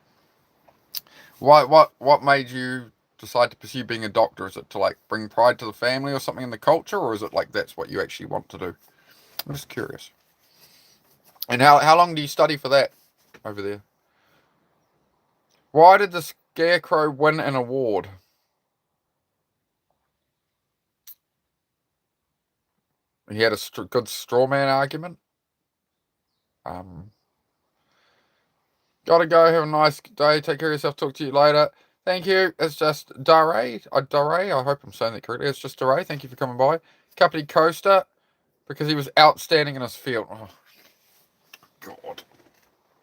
What made you decide to pursue being a doctor? Is it to, bring pride to the family or something in the culture, or is it, that's what you actually want to do? I'm just curious. And how long do you study for that over there? Why did the Scarecrow win an award? He had a good straw man argument. Gotta go. Have a nice day. Take care of yourself. Talk to you later. Thank you. It's just Dare. Dare. I hope I'm saying that correctly. It's just Dare. Thank you for coming by. Company Coaster, because he was outstanding in his field. Oh, God.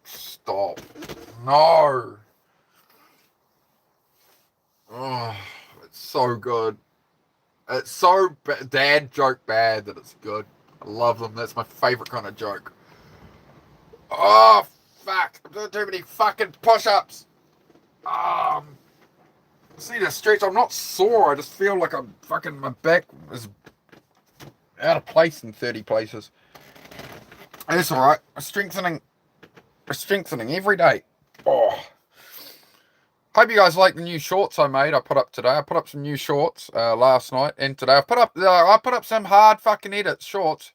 Stop. No. Oh, it's so good. It's so dad joke bad that it's good. I love them. That's my favorite kind of joke. Oh, fuck. I'm doing too many fucking push-ups. See the stretch. I'm not sore. I just feel like I'm fucking, my back is out of place in 30 places. That's alright. Strengthening every day. Oh. Hope you guys like the new shorts I made. I put up today. I put up some new shorts last night and today. I put up some hard fucking edits shorts.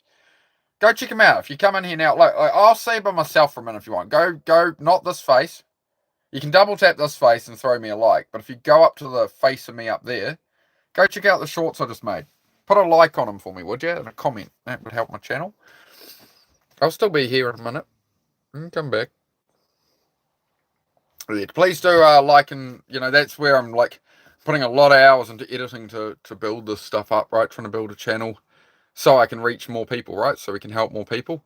Go check them out if you come in here now. Like I'll say by myself for a minute if you want. Go. Not this face. You can double tap this face and throw me a like. But if you go up to the face of me up there, go check out the shorts I just made. Put a like on them for me, would you? And a comment. That would help my channel. I'll still be here in a minute. Come back. Yeah, please do like, and that's where I'm like putting a lot of hours into editing to build this stuff up, right? Trying to build a channel so I can reach more people, right? So we can help more people.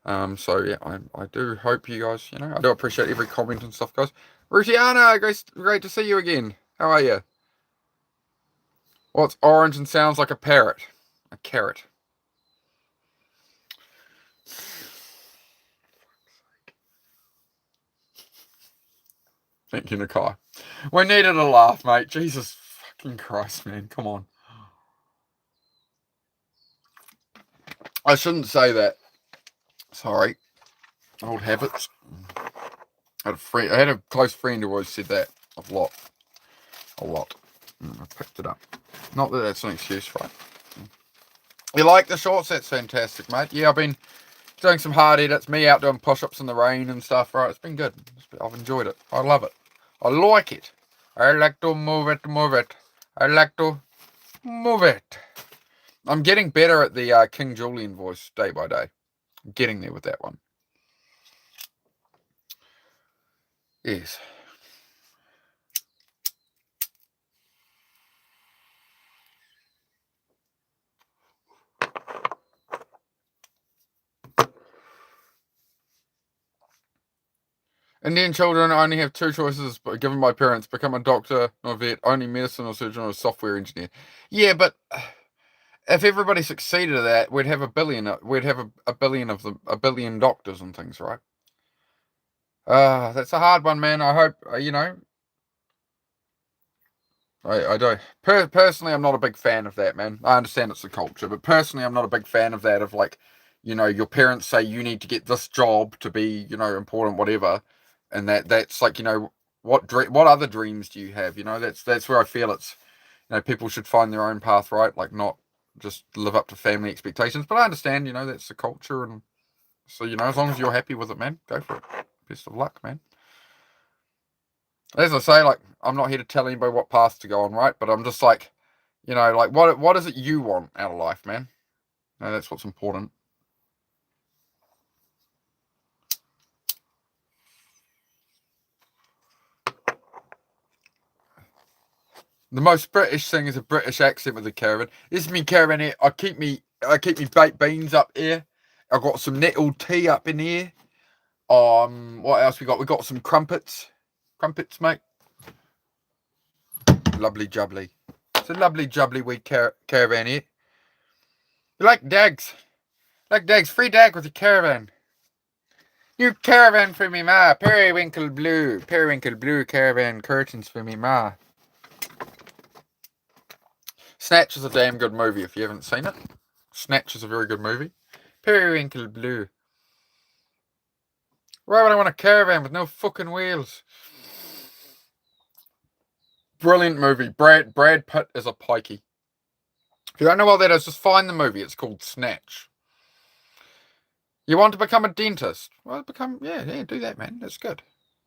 So yeah, I do hope you guys, I do appreciate every comment and stuff, guys. Rutiana, great to see you again. How are you? What's orange and sounds like a parrot? A carrot. Thank you, Nakai. We needed a laugh, mate. Jesus fucking Christ, man. Come on. I shouldn't say that. Sorry. Old habits. I had a close friend who always said that a lot. I picked it up. Not that that's an excuse, right? You like the shorts? That's fantastic, mate. Yeah, I've been doing some hard edits. Me out doing push-ups in the rain and stuff, right? It's been good. I've enjoyed it. I love it. I like it. I like to move it. I like to move it. I'm getting better at the King Julian voice day by day. I'm getting there with that one. Yes. Indian children only have two choices given by parents: become a doctor or vet, only medicine or surgeon or software engineer. Yeah, but if everybody succeeded at that, we'd have a billion. We'd have a billion doctors and things, right? That's a hard one, man. I hope I do. Personally, I'm not a big fan of that, man. I understand it's a culture, but personally, I'm not a big fan of that. Of like, your parents say you need to get this job to be, important, whatever, and that's like, what other dreams do you have? That's where I feel it's, people should find their own path, right? Like not just live up to family expectations. But I understand, that's the culture, and so as long as you're happy with it, man, go for it. Best of luck, man. As I say, like, I'm not here to tell anybody what path to go on, right? But I'm just like, like, what is it you want out of life, man? That's what's important. The most British thing is a British accent with a caravan. This is me caravan here. I keep me baked beans up here. I've got some nettle tea up in here. What else we got? We got some crumpets. Crumpets, mate. Lovely jubbly. It's a lovely jubbly wee caravan here. You like dags? Free dag with your caravan. New caravan for me ma. Periwinkle blue caravan curtains for me ma. Snatch is a damn good movie if you haven't seen it. Snatch is a very good movie. Periwinkle blue. Why would I want a caravan with no fucking wheels? Brilliant movie. Brad Pitt is a pikey. If you don't know what that is, just find the movie. It's called Snatch. You want to become a dentist? Well, do that, man. That's good.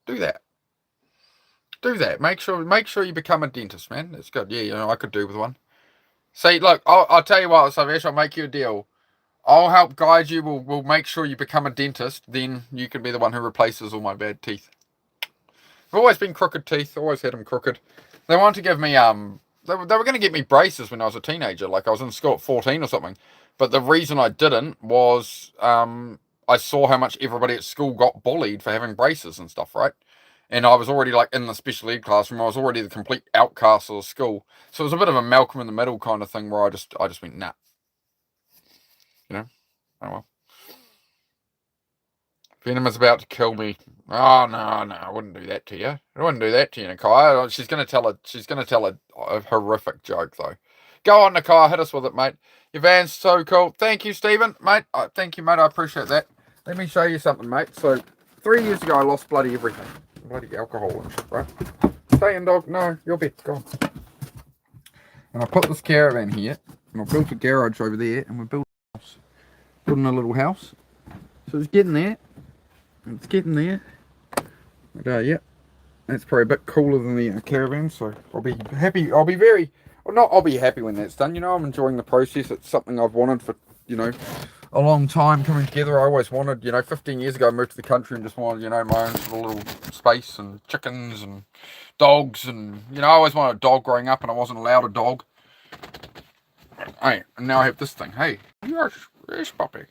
Do that. Make sure you become a dentist, man. That's good. Yeah, I could do with one. See, look, I'll tell you what, Savesh, I'll make you a deal. I'll help guide you. We'll make sure you become a dentist. Then you can be the one who replaces all my bad teeth. I've always been crooked teeth. Always had them crooked. They wanted to give me They were going to get me braces when I was a teenager. Like I was in school at 14 or something. But the reason I didn't was I saw how much everybody at school got bullied for having braces and stuff, right? And I was already like in the special ed classroom. I was already the complete outcast of the school. So it was a bit of a Malcolm in the Middle kind of thing where I just went, nah. Oh well. Venom is about to kill me. Oh no, I wouldn't do that to you. I wouldn't do that to you, Nakai. She's gonna tell a horrific joke though. Go on, Nakai, hit us with it, mate. Your van's so cool. Thank you, Stephen, mate. Thank you, mate. I appreciate that. Let me show you something, mate. So, 3 years ago, I lost bloody everything. Bloody alcohol and shit, right? Stay in, dog. No, your bed. Go on. And I put this caravan here, and I built a garage over there, and we're building a house. Building a little house. So it's getting there. It's getting there. And, yeah. That's probably a bit cooler than the caravan, so I'll be happy. I'll be very, well, not I'll be happy when that's done. You know, I'm enjoying the process. It's something I've wanted for, you know, a long time coming together. I always wanted, you know, 15 years ago I moved to the country and just wanted, you know, my own sort of little space and chickens and dogs and, you know, I always wanted a dog growing up and I wasn't allowed a dog. Hey, and now I have this thing. Hey, yes, puppy.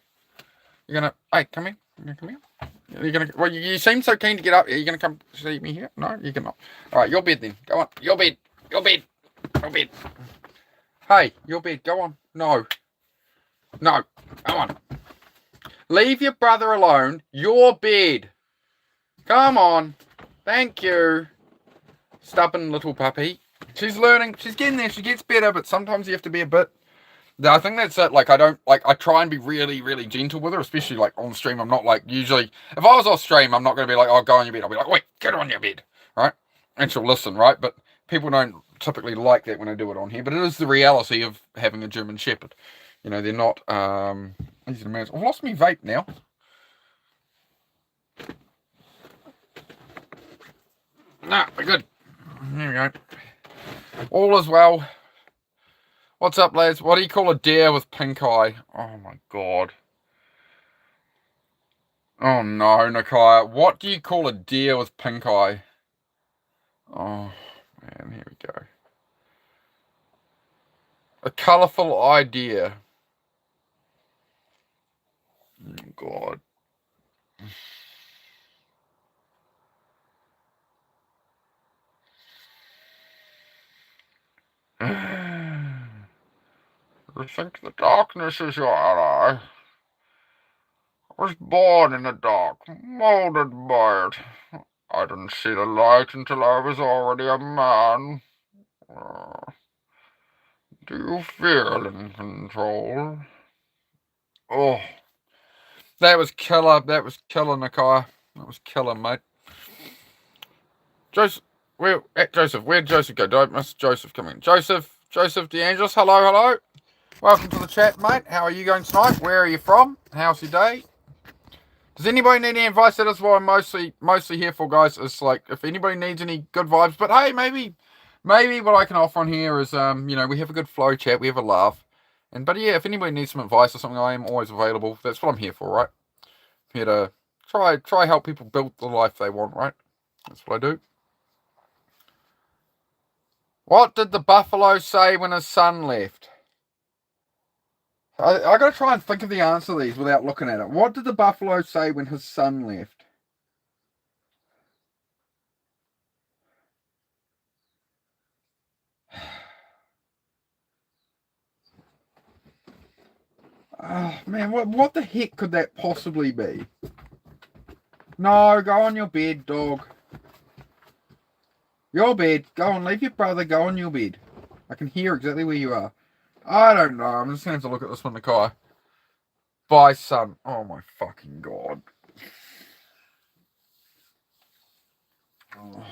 You're gonna, hey, come here. You're gonna come here. You're gonna, well, you seem so keen to get up. Are you gonna come see me here? No, you cannot. All right, your bed then. Go on. Your bed. Your bed. Your bed. Hey, your bed. Go on. No. No. Come on. Leave your brother alone. Your bed. Come on. Thank you. Stubborn little puppy. She's learning. She's getting there. She gets better, but sometimes you have to be a bit. I think that's it. Like, I try and be really, really gentle with her, especially like on stream. I'm not like, usually, if I was off stream, I'm not going to be like, oh, go on your bed. I'll be like, wait, get on your bed, right? And she'll listen, right? But people don't typically like that when I do it on here. But it is the reality of having a German Shepherd. You know, they're not easy to manage. I've lost my vape now. Nah, we're good. There we go. All is well. What's up, lads? What do you call a deer with pink eye? Oh, my God. Oh, no, Nakaya. What do you call a deer with pink eye? Oh, man, here we go. A colourful idea. Oh, God. I think the darkness is your ally. I was born in the dark, molded by it. I didn't see the light until I was already a man. Do you feel in control? Oh, that was killer. That was killer, Nakai. That was killer, mate. Joseph, where'd Joseph go? Don't miss Joseph coming. Joseph DeAngelis, hello. Welcome to the chat, mate. How are you going tonight? Where are you from? How's your day? Does anybody need any advice? That is what I'm mostly here for, guys. It's like, if anybody needs any good vibes, but hey, maybe what I can offer on here is, you know, we have a good flow chat, we have a laugh, but yeah, if anybody needs some advice or something, I am always available. That's what I'm here for, right? I'm here to try help people build the life they want, right? That's what I do. What did the buffalo say when his son left? I gotta try and think of the answer to these without looking at it. What did the buffalo say when his son left? Oh, man, what the heck could that possibly be? No, go on your bed, dog. Your bed. Go on, leave your brother. Go on your bed. I can hear exactly where you are. I don't know. I'm just going to have to look at this one, Nakai. Bye, son. Oh, my fucking God. Oh.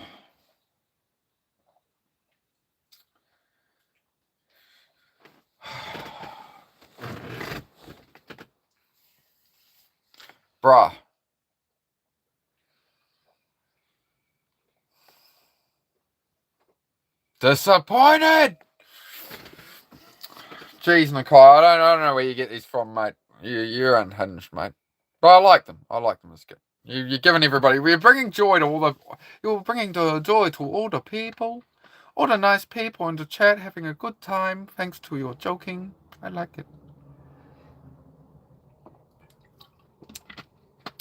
Bruh. Disappointed! Jeez, Nakai, I don't know where you get these from, mate. You're unhinged, mate. But I like them. It's good. You're giving everybody. You're bringing joy to all the. You're bringing the joy to all the people, all the nice people in the chat, having a good time. Thanks to your joking. I like it.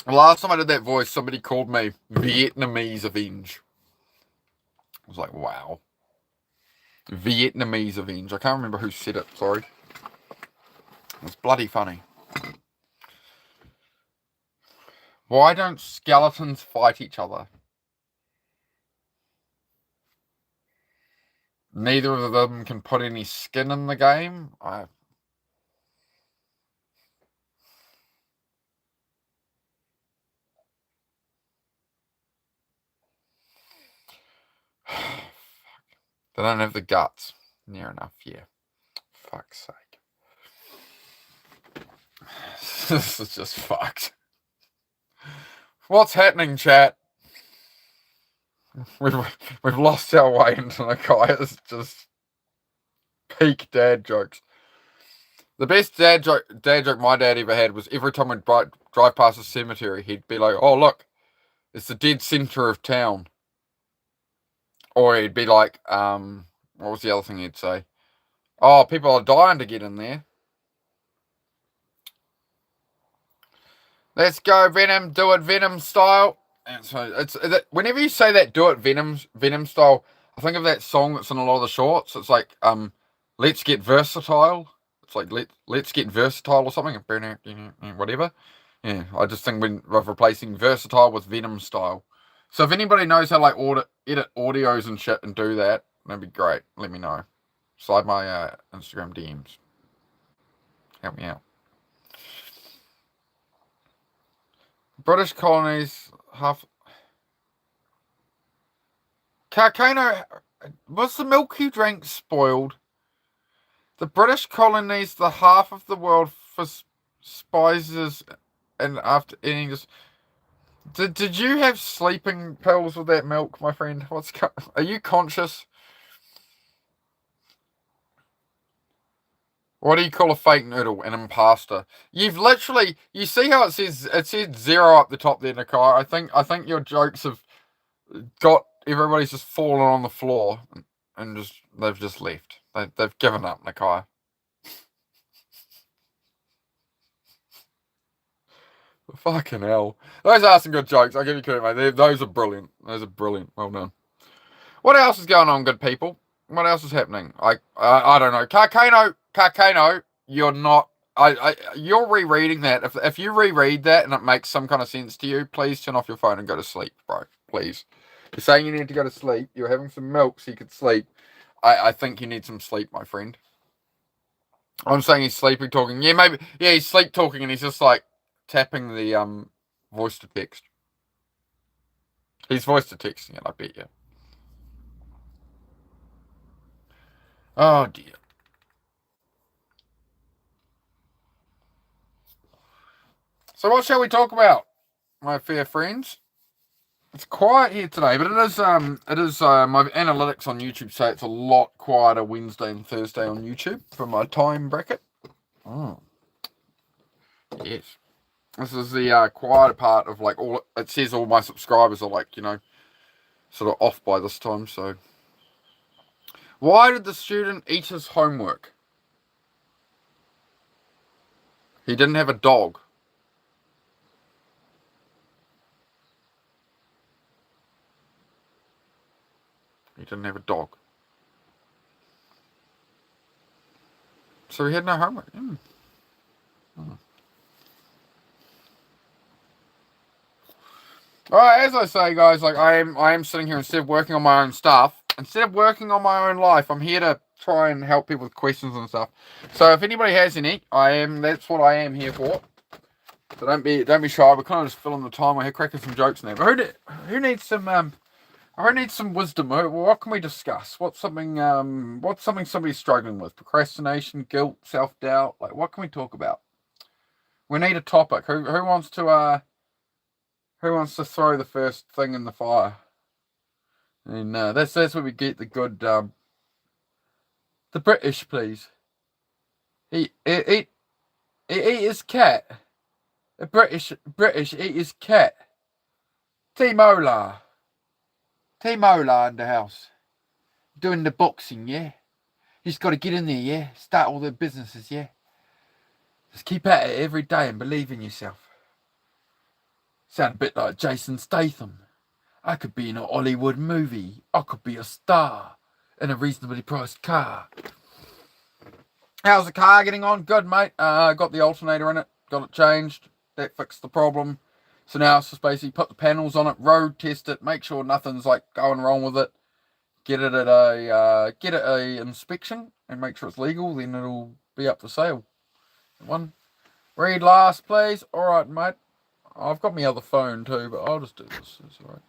The last time I did that voice, somebody called me Vietnamese Avenge. I was like, wow. Vietnamese Avenge. I can't remember who said it. Sorry. It's bloody funny. Why don't skeletons fight each other? neither of them can put any skin in the game. They don't have the guts. Near enough, yeah. Fuck's sake. This is just fucked. What's happening, chat? We've lost our way into Nakai's just peak dad jokes. The best dad joke my dad ever had was every time we'd drive past a cemetery, he'd be like, "Oh look, it's the dead centre of town." Or he'd be like, what was the other thing he'd say? "Oh, people are dying to get in there. Let's go, Venom, do it Venom style." And so whenever you say that, do it Venom style, I think of that song that's in a lot of the shorts. It's like, let's get versatile. It's like let's get versatile or something. Whatever. Yeah, I just think of replacing versatile with Venom style. So if anybody knows how like edit audios and shit and do that, that'd be great. Let me know. Slide my Instagram DMs. Help me out. British colonies half. Carcano, was the milk you drank spoiled? The British colonies, the half of the world for spices, and after eating this. Did you have sleeping pills with that milk, my friend? Are you conscious? What do you call a fake noodle? An impasta. You've literally, you see how it says 0 up the top there, Nakai. I think your jokes have got everybody's just fallen on the floor and they've just left. They've given up, Nakai. Fucking hell. Those are some good jokes. I'll give you credit, mate. Those are brilliant. Well done. What else is going on, good people? What else is happening? I don't know. Carcano, you're not. You're rereading that. If you reread that and it makes some kind of sense to you, please turn off your phone and go to sleep, bro. Please. You're saying you need to go to sleep. You're having some milk so you could sleep. I think you need some sleep, my friend. I'm saying he's sleeping talking. Yeah, maybe. Yeah, he's sleep talking and he's just like tapping the voice to text. He's voice to texting it, I bet you. Oh dear. So what shall we talk about, my fair friends? It's quiet here today, but it is my analytics on YouTube say it's a lot quieter Wednesday and Thursday on YouTube for my time bracket. Oh. Yes. This is the quieter part of like all it says all my subscribers are like, sort of off by this time, so. Why did the student eat his homework? He didn't have a dog. He didn't have a dog. So he had no homework. Alright, as I say, guys, like I am sitting here instead of working on my own stuff, instead of working on my own life, I'm here to try and help people with questions and stuff. So if anybody has any, that's what I am here for. So don't be shy. We're kind of just filling the time. We're here cracking some jokes now. But who needs some wisdom? What can we discuss? What's something somebody's struggling with? Procrastination, guilt, self-doubt. Like, what can we talk about? We need a topic. Who wants to throw the first thing in the fire? And that's where we get the good. The British, please. He eat his cat. The British eat his cat. T-Mola in the house. Doing the boxing, yeah? He's got to get in there, yeah? Start all the businesses, yeah? Just keep at it every day and believe in yourself. Sound a bit like Jason Statham. I could be in a Hollywood movie. I could be a star in a reasonably priced car. How's the car getting on? Good, mate. Got the alternator in it. Got it changed. That fixed the problem. So now it's just basically put the panels on it, road test it, make sure nothing's like going wrong with it. get it at a inspection and make sure it's legal, then it'll be up for sale. One. Read last, please. Alright, mate. I've got my other phone too, but I'll just do this. It's alright.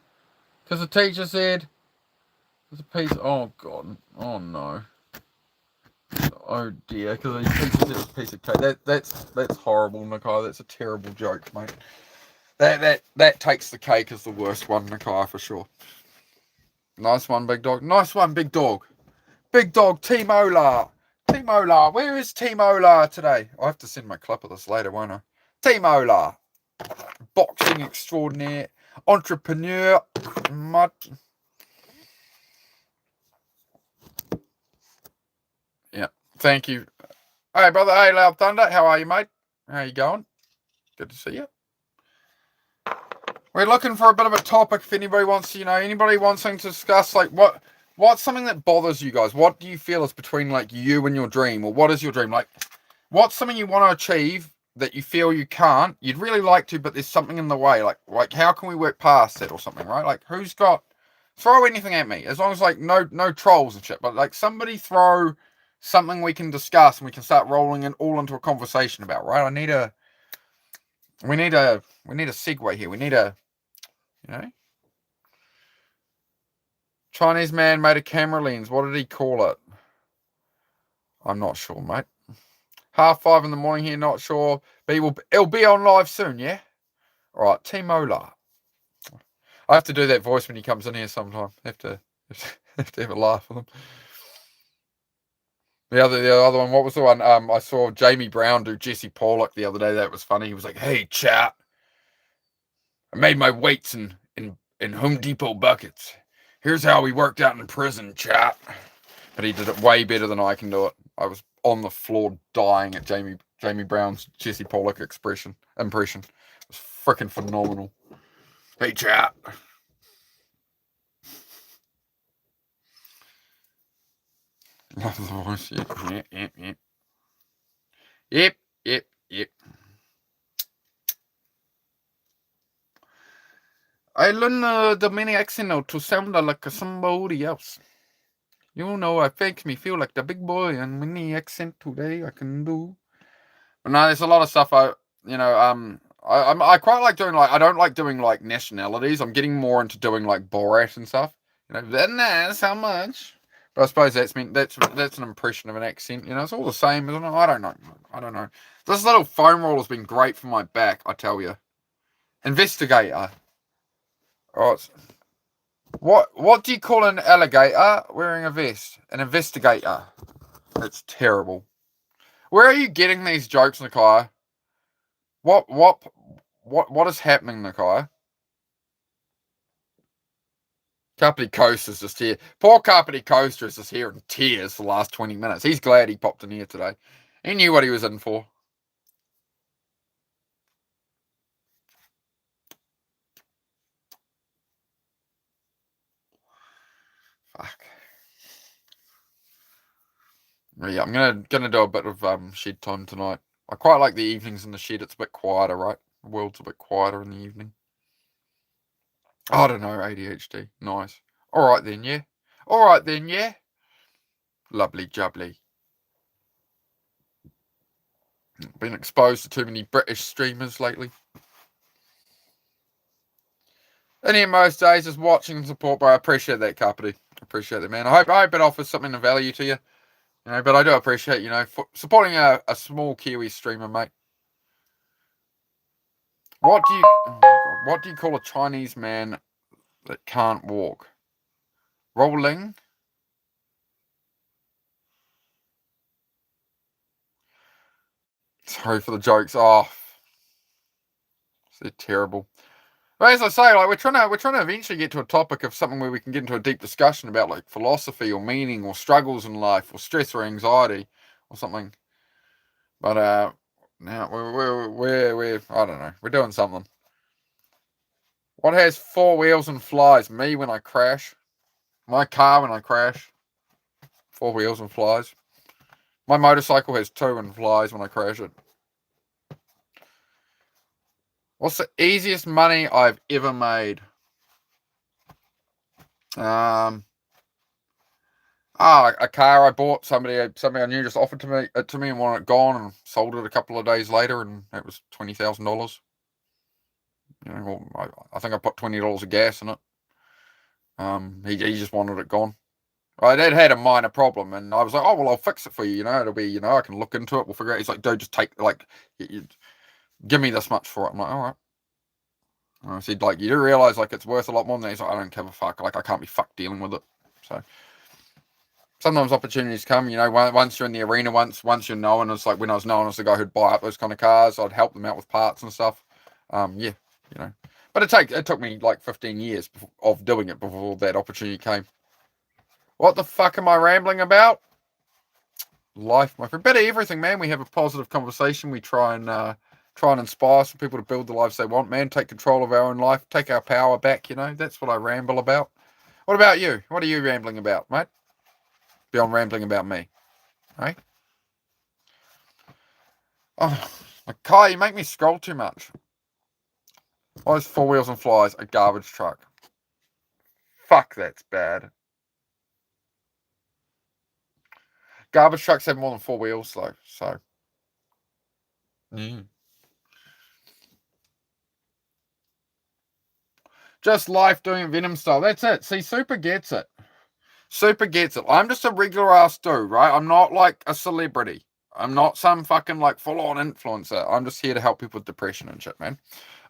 Because the teacher said there's a piece. Oh, God. Oh, no. Oh, dear. Because the teacher said it was a piece of cake. That's horrible, Nakai. That's a terrible joke, mate. That takes the cake as the worst one, Nakai, for sure. Nice one, big dog. Nice one, big dog. Big dog, Team Ola. Team Ola. Where is Team Ola today? I have to send my clip of this later, won't I? Team Ola. Boxing extraordinaire. Entrepreneur. Mud. Yeah. Thank you. Hey, brother. Hey, Loud Thunder. How are you, mate? How you going? Good to see you. We're looking for a bit of a topic if anybody wants to, anybody wants something to discuss, like what's something that bothers you guys? What do you feel is between like you and your dream, or what is your dream? Like, what's something you want to achieve that you feel you can't? You'd really like to, but there's something in the way. Like how can we work past it or something, right? Like throw anything at me, as long as like no trolls and shit, but like somebody throw something we can discuss and we can start rolling it all into a conversation about, right? We need a segue here. We need a Chinese man made a camera lens. What did he call it? I'm not sure, mate. 5:30 in the morning here, not sure. But it'll be on live soon, yeah? Alright, Team Ola. I have to do that voice when he comes in here sometime. Have to have a laugh with him. The other one, what was the one? I saw Jamie Brown do Jesse Pollock the other day. That was funny. He was like, "Hey, chat, I made my weights in Home Depot buckets. Here's how we worked out in prison, chat." But he did it way better than I can do it. I was on the floor dying at Jamie Brown's Jesse Pollock impression. It was freaking phenomenal. Hey, chat. Love the voice. Yep. I learned the mini accent now to sound like somebody else. It makes me feel like the big boy and mini accent today I can do. But no, there's a lot of stuff I quite like doing, like, I don't like doing like nationalities. I'm getting more into doing like Borat and stuff. Then that's how much. But I suppose that's an impression of an accent. It's all the same, isn't it? I don't know. This little foam roll has been great for my back, I tell you. Investigator. Right. What do you call an alligator wearing a vest? An investigator. That's terrible. Where are you getting these jokes, Nakai? What is happening, Nakai? Carpety Coast is just here. Poor Carpety Coaster is just here in tears for the last 20 minutes. He's glad he popped in here today. He knew what he was in for. Fuck. Yeah, I'm gonna do a bit of shed time tonight. I quite like the evenings in the shed. It's a bit quieter, right? The world's a bit quieter in the evening. I don't know, ADHD. Nice. Alright then, yeah. Lovely jubbly. Been exposed to too many British streamers lately. And here most days, just watching and support, but I appreciate that, Carpety. I appreciate that, man. I hope it offers something of value to you. But I do appreciate, supporting a small Kiwi streamer, mate. What do you call a Chinese man that can't walk? Rolling? Sorry for the jokes. Oh, they're terrible. But as I say, like we're trying to eventually get to a topic of something where we can get into a deep discussion about like philosophy or meaning or struggles in life or stress or anxiety or something. But now we're I don't know. We're doing something. What has 4 wheels and flies? Me when I crash. My car when I crash. 4 wheels and flies. My motorcycle has 2 and flies when I crash it. What's the easiest money I've ever made? A car I bought. Somebody I knew just offered to me and wanted it gone, and sold it a couple of days later, and it was $20,000. You know, well, I think I put $20 of gas in it. He just wanted it gone. Right, it had a minor problem, and I was like, "Oh well, I'll fix it for you. You know, it'll be, I can look into it. We'll figure it." He's like, "Dude, just take give me this much for it." I'm like, "All right." And I said, "Like, you do realize like it's worth a lot more than that?" He's like, "I don't give a fuck. Like, I can't be fucked dealing with it." So sometimes opportunities come. You know, once you're in the arena, once you're known, it's like when I was known as the guy who'd buy up those kind of cars, I'd help them out with parts and stuff. Yeah, you know, but it took me like 15 years of doing it before that opportunity came. What the fuck am I rambling about? Life, my friend. Bit of everything, man. We have a positive conversation. We try and inspire some people to build the lives they want, man. Take control of our own life. Take our power back, you know. That's what I ramble about. What about you? What are you rambling about, mate? Beyond rambling about me. Hey? Oh, Kai, you make me scroll too much. Why is Four Wheels and Flies a garbage truck? Fuck, that's bad. Garbage trucks have more than four wheels, though, so. Just life doing Venom style. That's it. See, Super gets it. Super gets it. I'm just a regular ass dude, right? I'm not like a celebrity. I'm not some fucking like full on influencer. I'm just here to help people with depression and shit, man.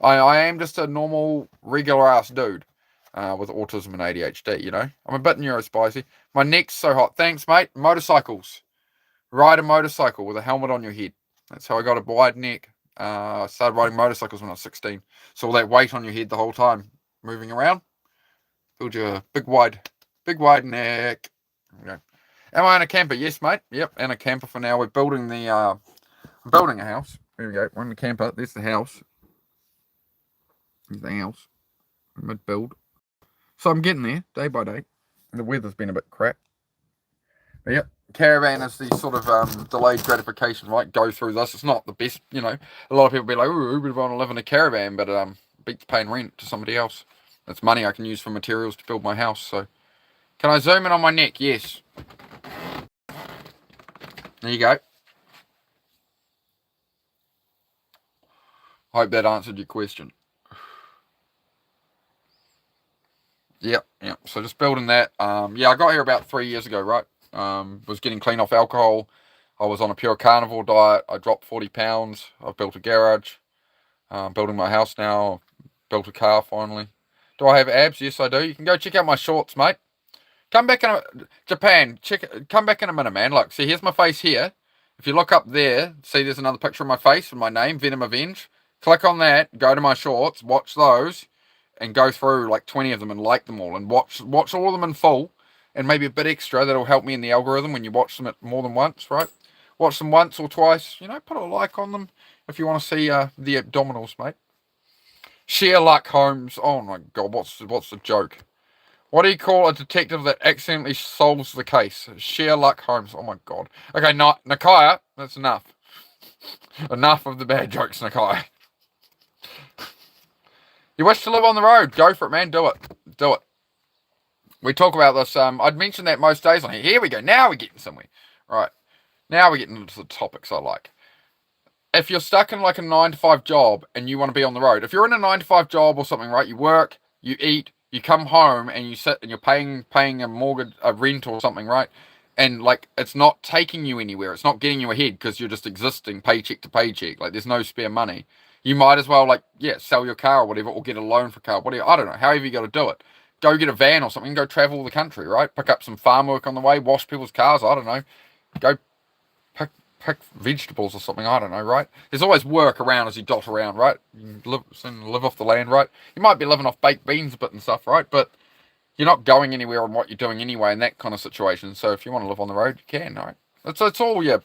I am just a normal, regular ass dude with autism and ADHD, you know? I'm a bit neurospicy. My neck's so hot. Thanks, mate. Motorcycles. Ride a motorcycle with a helmet on your head. That's how I got a wide neck. I started riding motorcycles when I was 16. So all that weight on your head the whole time, moving around, build you a big wide neck. Okay. Am I in a camper? Yes, mate. Yep, in a camper for now. We're building I'm building a house. There we go. We're in the camper. There's the house. There's the house. Mid build. So I'm getting there day by day. The weather's been a bit crap. But yep. Caravan is the sort of delayed gratification, right? Go through this. It's not the best, you know. A lot of people be like, "Ooh, we want to live in a caravan," but beats paying rent to somebody else. It's money I can use for materials to build my house. So, can I zoom in on my neck? Yes. There you go. Hope that answered your question. Yep. So just building that. Yeah, I got here about 3 years ago, right? Was getting clean off alcohol. I was on a pure carnivore diet. I dropped 40 pounds. I've built a garage. Building my house now. Built a car finally. Do I have abs? Yes, I do. You can go check out my shorts, mate. Come back Japan. Come back in a minute, man. Look, see, here's my face here. If you look up there, see, there's another picture of my face with my name, Venom Avenge. Click on that. Go to my shorts. Watch those, and go through like 20 of them and like them all, and watch all of them in full, and maybe a bit extra that'll help me in the algorithm when you watch them more than once, right? Watch them once or twice. You know, put a like on them if you want to see the abdominals, mate. Sherlock Holmes. Oh my god, what's the joke? What do you call a detective that accidentally solves the case? Sherlock Holmes. Oh my god. Okay, Nakaya, that's enough. Enough of the bad jokes, Nakaya. You wish to live on the road? Go for it, man. Do it. We talk about this. I'd mentioned that most days on here. Here we go. Now we're getting somewhere. Right. Now we're getting into the topics I like. If you're stuck in like a 9 to 5 job and you want to be on the road, if you're in a 9 to 5 job or something, right? You work, you eat, you come home and you sit and you're paying a mortgage, a rent or something, right? And like it's not taking you anywhere. It's not getting you ahead because you're just existing paycheck to paycheck. Like there's no spare money. You might as well sell your car or whatever, or get a loan for a car. Whatever. I don't know. However you got to do it. Go get a van or something. Go travel the country, right? Pick up some farm work on the way. Wash people's cars. I don't know. Go pick vegetables or something. I don't know, right? There's always work around as you dot around, right? You live off the land, right? You might be living off baked beans a bit and stuff, right? But you're not going anywhere on what you're doing anyway in that kind of situation. So if you want to live on the road, you can, right? It's all yeah.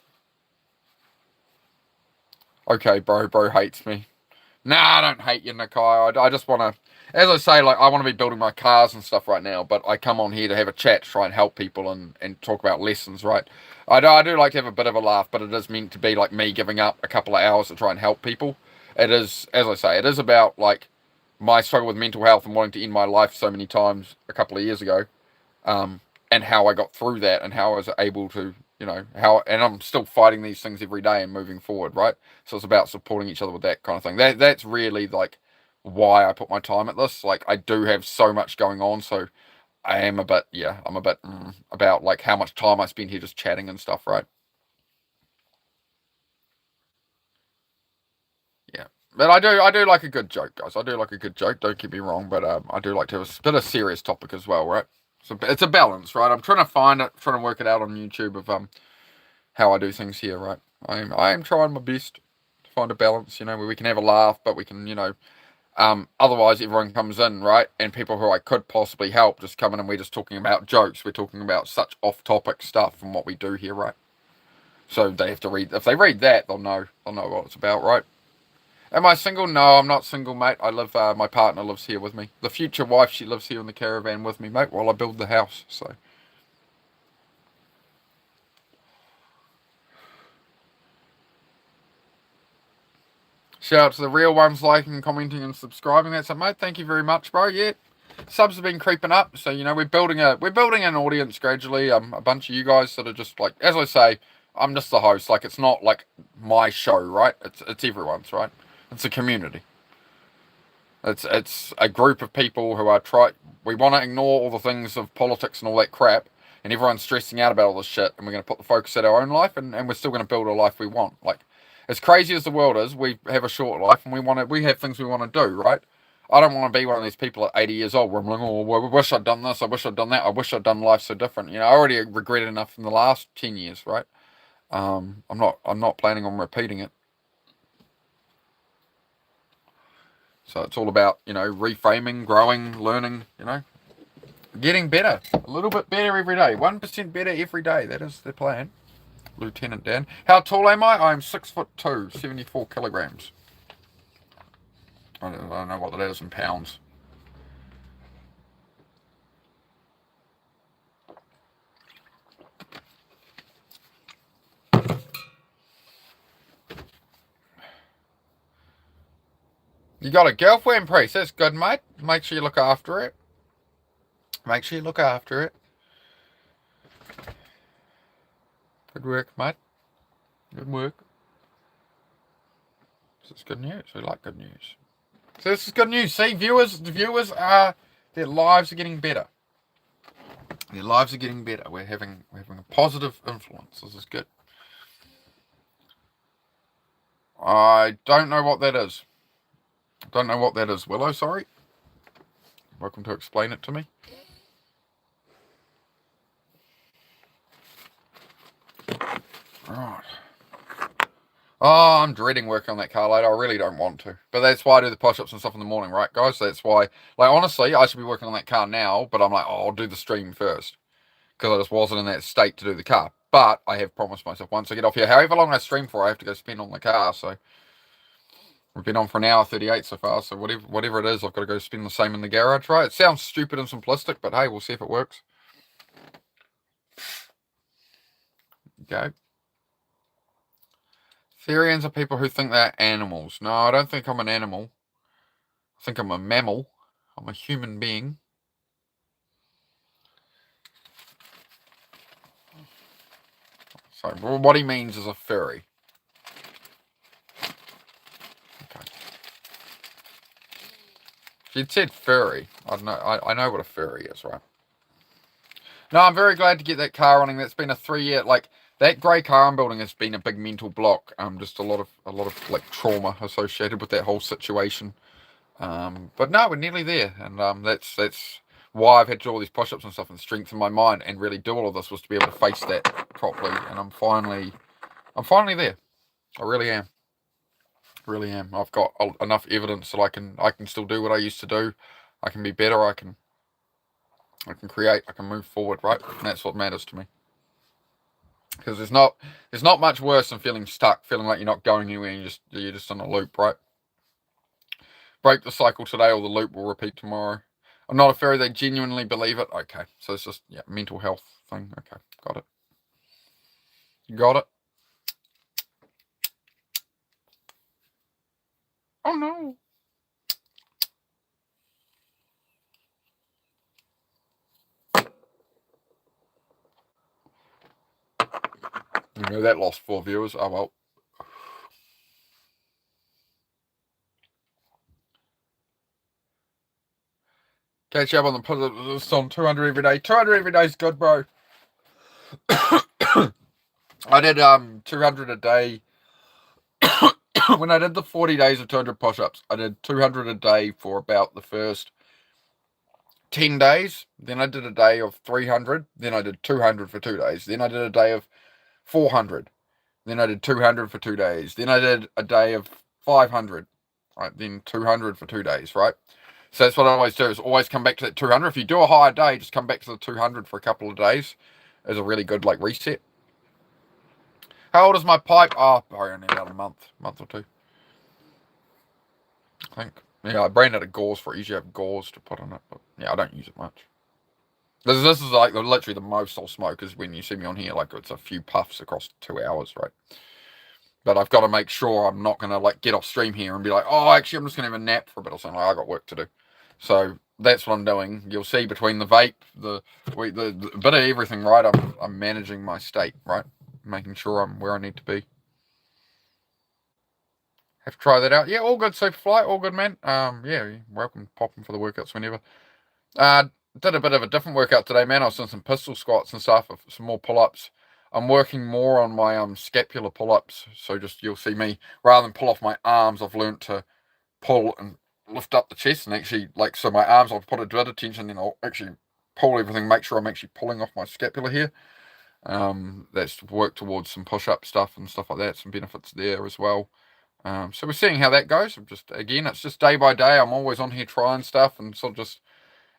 Okay, bro hates me. Nah, I don't hate you, Nakai. I just want to, as I say, like I want to be building my cars and stuff right now. But I come on here to have a chat, to try and help people and talk about lessons, right? I do like to have a bit of a laugh, but it is meant to be like me giving up a couple of hours to try and help people. It is, as I say, it is about like my struggle with mental health and wanting to end my life so many times a couple of years ago. and how I got through that and how I was able to, and I'm still fighting these things every day and moving forward, right? So it's about supporting each other with that kind of thing. That's really like why I put my time at this. Like I do have so much going on, so I am a bit, I'm a bit about like how much time I spend here just chatting and stuff, right? Yeah. But I do like a good joke, guys. I do like a good joke. Don't get me wrong, but I do like to have a bit of serious topic as well, right? So it's a balance, right? I'm trying to find it, trying to work it out on YouTube of how I do things here, right? I am trying my best to find a balance, where we can have a laugh, but we can, otherwise everyone comes in, right? And people who I could possibly help just come in and we're just talking about jokes. We're talking about such off-topic stuff from what we do here, right? So they have to read. If they read that, they'll know what it's about, right? Am I single? No, I'm not single, mate. I live. My partner lives here with me. The future wife, she lives here in the caravan with me, mate, while I build the house. So. Shout out to the real ones liking, commenting, and subscribing. That's it, mate. Thank you very much, bro. Yeah, subs have been creeping up, so we're building an audience gradually. A bunch of you guys that are just like, as I say, I'm just the host. Like it's not like my show, right? It's everyone's, right? It's a community. It's a group of people who are try. We want to ignore all the things of politics and all that crap, and everyone's stressing out about all this shit, and we're going to put the focus at our own life, and we're still going to build a life we want. Like, as crazy as the world is, we have a short life, and we have things we want to do, right? I don't want to be one of these people at 80 years old where I'm like, oh, I wish I'd done this, I wish I'd done that, I wish I'd done life so different. I already regretted enough in the last 10 years, right? I'm not planning on repeating it. So it's all about, reframing, growing, learning, getting better. A little bit better every day. 1% better every day. That is the plan. Lieutenant Dan. How tall am I? I'm 6'2", 74 kilograms. I don't know what that is in pounds. You got a girlfriend, Priest. That's good, mate. Make sure you look after it. Make sure you look after it. Good work, mate. Good work. This is good news. We like good news. So this is good news. See, the viewers are, their lives are getting better. Their lives are getting better. We're having a positive influence. This is good. I don't know what that is. Don't know what that is. Willow, sorry. Welcome to explain it to me. Right. Oh, I'm dreading working on that car later. I really don't want to. But that's why I do the push-ups and stuff in the morning, right, guys? That's why, like, honestly, I should be working on that car now, but I'm like, oh, I'll do the stream first. Because I just wasn't in that state to do the car. But I have promised myself once I get off here, however long I stream for, I have to go spend on the car. So we've been on for an hour 38 so far. So whatever it is, I've got to go spend the same in the garage, right? It sounds stupid and simplistic, but hey, we'll see if it works. Okay. Therians are people who think they're animals. No, I don't think I'm an animal. I think I'm a mammal. I'm a human being. So what he means is a furry. Okay. If you'd said furry, I know what a furry is, right? No, I'm very glad to get that car running. That's been a 3-year, like, that grey car I'm building has been a big mental block. Just a lot of like trauma associated with that whole situation. But no, we're nearly there, and that's why I've had to do all these push-ups and stuff and strengthen my mind and really do all of this was to be able to face that properly. And I'm finally there. I really am. Really am. I've got enough evidence that I can still do what I used to do. I can be better. I can create. I can move forward. Right, and that's what matters to me. Because there's not much worse than feeling stuck, feeling like you're not going anywhere. And you're just in a loop, right? Break the cycle today, or the loop will repeat tomorrow. I'm not a fairy. They genuinely believe it. Okay, so it's just mental health thing. Okay, got it. You got it. Oh no. You know, that lost 4 viewers. Oh, well. Catch up on the it's on 200 every day. 200 every day is good, bro. I did 200 a day. When I did the 40 days of 200 push-ups, I did 200 a day for about the first 10 days. Then I did a day of 300. Then I did 200 for 2 days. Then I did a day of 400. Then I did 200 for 2 days. Then I did a day of 500. Right, then 200 for 2 days, right? So that's what I always do, is always come back to that 200. If you do a higher day, just come back to the 200 for a couple of days. It's a really good, like, reset. How old is my pipe? Oh, probably only about a month or two. I think. Yeah, I branded it gauze for it. Usually have gauze to put on it, but yeah, I don't use it much. This is like literally the most I'll smoke is when you see me on here, like it's a few puffs across 2 hours, right? But I've got to make sure I'm not going to like get off stream here and be like, oh, actually, I'm just going to have a nap for a bit or something. Like, I got work to do. So that's what I'm doing. You'll see between the vape, the bit of everything, right? I'm managing my state, right? Making sure I'm where I need to be. Have to try that out. Yeah, all good, Superfly. All good, man. Yeah, you're welcome. Popping for the workouts whenever. Did a bit of a different workout today, man. I was doing some pistol squats and stuff, some more pull-ups. I'm working more on my scapular pull-ups, so just you'll see me rather than pull off my arms. I've learned to pull and lift up the chest, and actually, like, so my arms, I'll put a bit of tension, then I'll actually pull everything, make sure I'm actually pulling off my scapula here. That's work towards some push-up stuff and stuff like that. Some benefits there as well. So we're seeing how that goes. It's just day by day. I'm always on here trying stuff, and sort of just,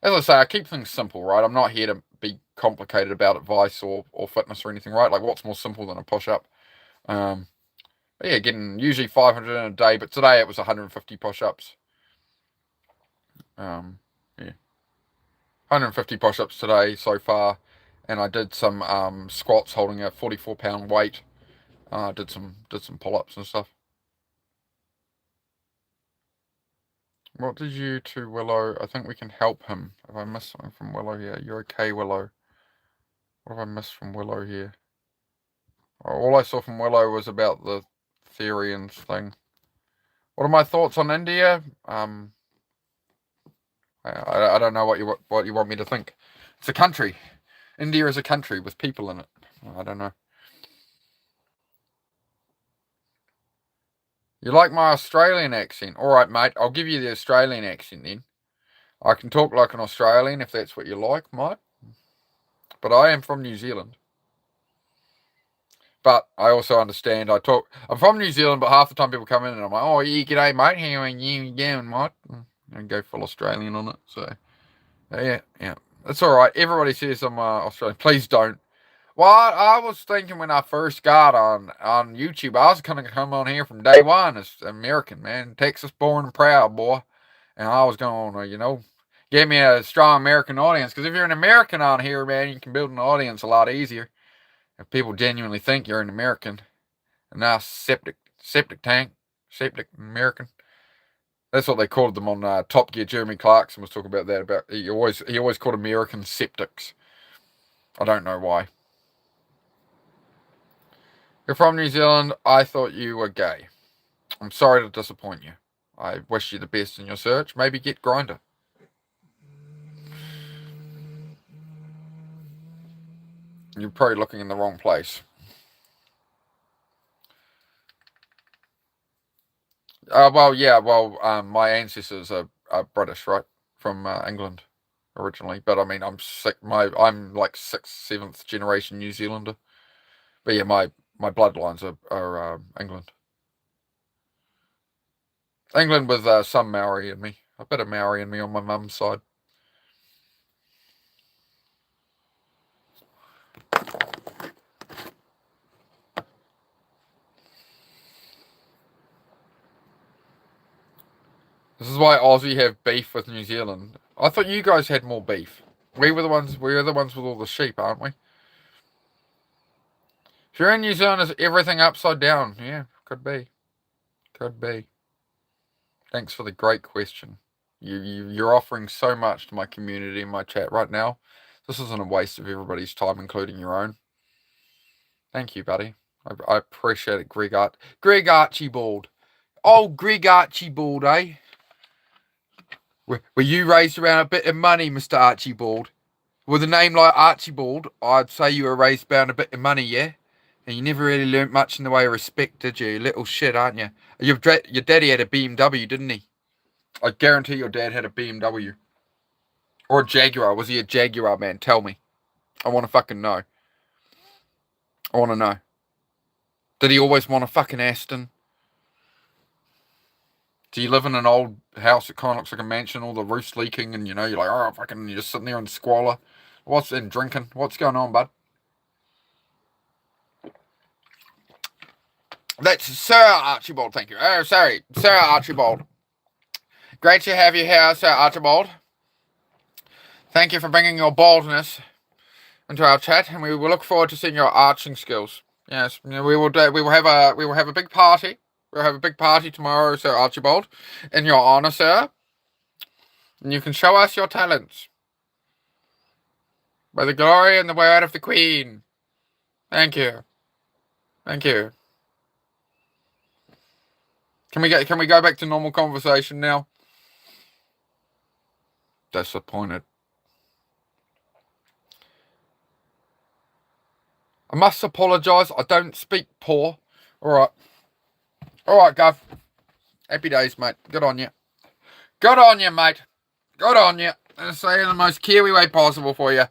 as I say, I keep things simple, right? I'm not here to be complicated about advice or fitness or anything, right? Like, what's more simple than a push-up? But yeah, getting usually 500 in a day, but today it was 150 push-ups. Yeah, 150 push-ups today so far, and I did some squats holding a 44-pound weight. Did some pull-ups and stuff. What did you to Willow? I think we can help him. Have I missed something from Willow here? You're okay, Willow. What have I missed from Willow here? All I saw from Willow was about the Therians thing. What are my thoughts on India? I don't know what you want me to think. It's a country. India is a country with people in it. I don't know. You like my Australian accent? All right, mate. I'll give you the Australian accent then. I can talk like an Australian if that's what you like, mate. But I am from New Zealand. But I also understand. I'm from New Zealand, but half the time people come in and I'm like, oh, yeah, g'day, mate. How are you doing, mate? And go full Australian on it. So, yeah. It's all right. Everybody says I'm Australian. Please don't. Well, I was thinking when I first got on YouTube, I was going to come on here from day one as American, man. Texas born and proud, boy. And I was going to, get me a strong American audience. Because if you're an American on here, man, you can build an audience a lot easier. If people genuinely think you're an American. A nice septic American. That's what they called them on Top Gear. Jeremy Clarkson was talking about that. He always called Americans septics. I don't know why. You're from New Zealand. I thought you were gay. I'm sorry to disappoint you. I wish you the best in your search. Maybe get Grindr. You're probably looking in the wrong place. My ancestors are British, right, from England originally. But I mean, I'm like 6th, 7th generation New Zealander. But yeah, my bloodlines are England. England with some Maori in me, a bit of Maori in me on my mum's side. This is why Aussie have beef with New Zealand. I thought you guys had more beef. We're the ones with all the sheep, aren't we? If you're in New Zealand, is everything upside down? Yeah, could be. Could be. Thanks for the great question. You're offering so much to my community and my chat right now. This isn't a waste of everybody's time, including your own. Thank you, buddy. I appreciate it, Greg Archibald. Oh, Greg Archibald, eh? Were you raised around a bit of money, Mr. Archibald? With a name like Archibald, I'd say you were raised around a bit of money, yeah? And you never really learnt much in the way of respect, did you? Little shit, aren't you? Your daddy had a BMW, didn't he? I guarantee your dad had a BMW. Or a Jaguar. Was he a Jaguar, man? Tell me. I want to fucking know. I want to know. Did he always want a fucking Aston? Do you live in an old house that kind of looks like a mansion, all the roof's leaking, and you're like, oh, fucking, you're just sitting there in squalor? What's in drinking? What's going on, bud? That's Sir Archibald, thank you. Oh, sorry, Sir Archibald. Great to have you here, Sir Archibald. Thank you for bringing your boldness into our chat, and we will look forward to seeing your arching skills. Yes, we will have a big party. We'll have a big party tomorrow, Sir Archibald, in your honour, sir. And you can show us your talents. By the glory and the word of the Queen. Thank you. Thank you. Can we go back to normal conversation now? Disappointed. I must apologise. I don't speak poor. Alright. Alright, Gov. Happy days, mate. Good on you. Good on you, mate. Good on you. I'll say it in the most Kiwi way possible for you.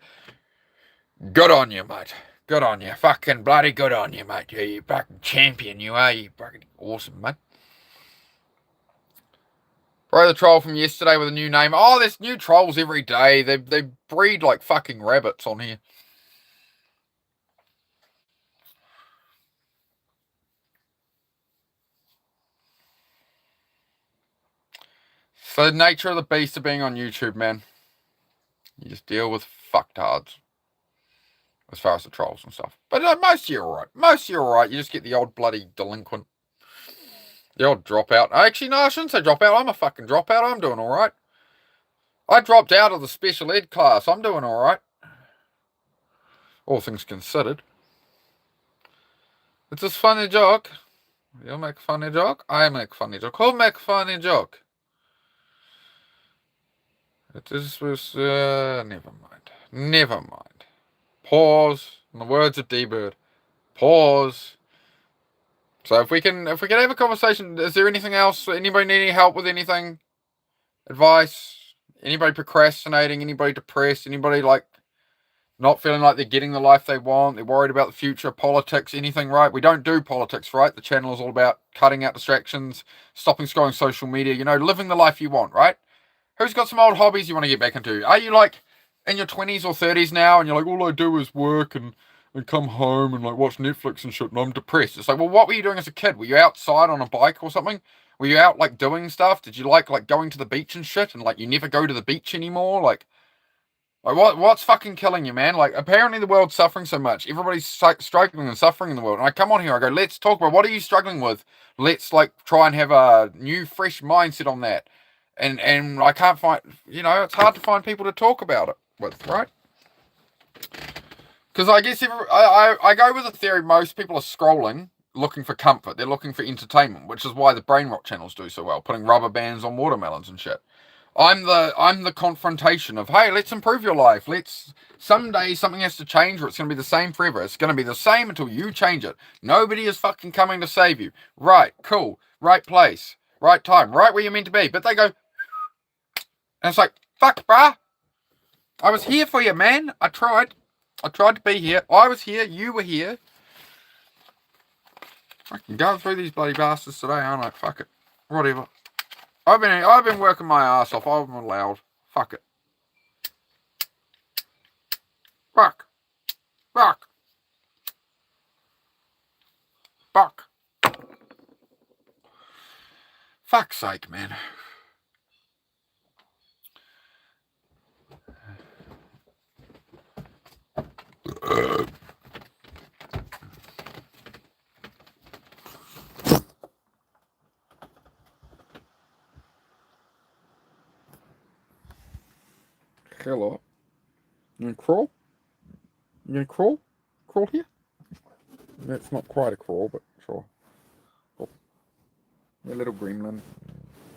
Good on you, mate. Good on you. Fucking bloody good on you, mate. Yeah, you fucking champion, you are. You fucking awesome, mate. Bro, the troll from yesterday with a new name. Oh, there's new trolls every day. They breed like fucking rabbits on here. So the nature of the beast of being on YouTube, man. You just deal with fucktards. As far as the trolls and stuff. But most of you are alright. Most of you are alright. You just get the old bloody delinquent. The old dropout. Actually, no, I shouldn't say dropout. I'm a fucking dropout. I'm doing alright. I dropped out of the special ed class. I'm doing alright. All things considered. It's a funny joke. You make a funny joke? I make a funny joke. Who make a funny joke? This was, never mind. Never mind. Pause. In the words of D-Bird. Pause. So if we can have a conversation, is there anything else? Anybody need any help with anything? Advice? Anybody procrastinating? Anybody depressed? Anybody like not feeling like they're getting the life they want? They're worried about the future, politics, anything, right? We don't do politics, right? The channel is all about cutting out distractions, stopping scrolling social media, living the life you want, right? Who's got some old hobbies you want to get back into? Are you like in your 20s or 30s now and you're like, all I do is work and come home and like watch Netflix and shit and I'm depressed? It's like, well, what were you doing as a kid? Were you outside on a bike or something? Were you out like doing stuff? Did you like going to the beach and shit and like you never go to the beach anymore? Like what's fucking killing you, man? Like apparently the world's suffering so much. Everybody's struggling and suffering in the world. And I come on here, I go, let's talk about what are you struggling with? Let's like try and have a new fresh mindset on that. And I can't find, it's hard to find people to talk about it with, right? Because I guess I go with the theory most people are scrolling looking for comfort. They're looking for entertainment, which is why the brain rot channels do so well, putting rubber bands on watermelons and shit. I'm the confrontation of, hey, let's improve your life. Someday something has to change or it's going to be the same forever. It's going to be the same until you change it. Nobody is fucking coming to save you. Right, cool, right place, right time, right where you're meant to be. But they go, and it's like, fuck, bruh. I was here for you, man. I tried to be here. I was here. You were here. I can go through these bloody bastards today, aren't I? Fuck it. Whatever. I've been working my ass off. I'm allowed. Fuck it. Fuck. Fuck. Fuck. Fuck's sake, man. Hello. You gonna crawl? You gonna crawl? Crawl here? That's not quite a crawl, but sure. Cool. You're a little gremlin.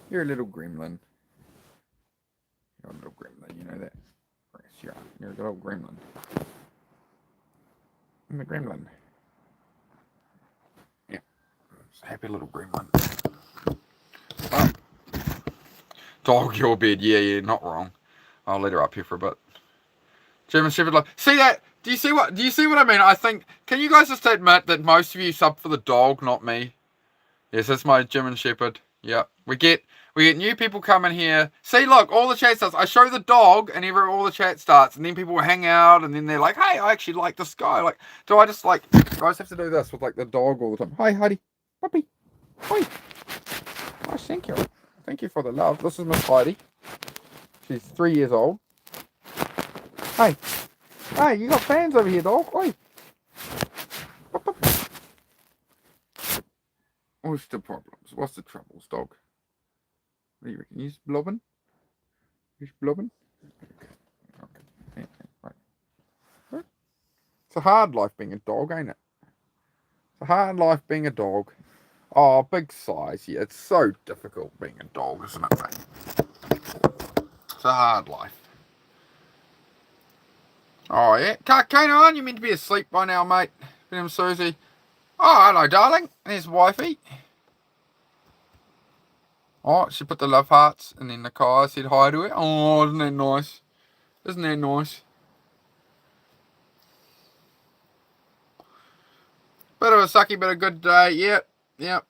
You're a little gremlin. You're a little gremlin, you know that. Yes, you are. You're a good old gremlin. I'm a gremlin. Yeah. It's a happy little gremlin. Oh. Dog your bed. Yeah, not wrong. I'll let her up here for a bit. German Shepherd love. See that? Do you see what I mean? I think, can you guys just admit that most of you sub for the dog, not me? Yes, that's my German Shepherd. Yeah. We get new people coming here. See, look, all the chat starts. I show the dog and all the chat starts, and then people hang out, and then they're like, hey, I actually like this guy. Like, do I just have to do this with like the dog all the time? Hi, Heidi. Puppy. Hi. Oh, thank you. Thank you for the love. This is Miss Heidi. She's 3 years old. Hey. Hey, you got fans over here, dog. Oi. What's the problems? What's the troubles, dog? What do you reckon? You just blubbing? You just blubbing? Okay. Yeah, right. It's a hard life being a dog, ain't it? It's a hard life being a dog. Oh, big size. Yeah, it's so difficult being a dog, isn't it, mate? It's a hard life. Oh, yeah. Kano, aren't you meant to be asleep by now, mate? I'm Susie. Oh, hello, darling. There's wifey. Oh, she put the love hearts, and then the car said hi to her. Oh, isn't that nice? Isn't that nice? Bit of a sucky, but a good day. Yep, yep.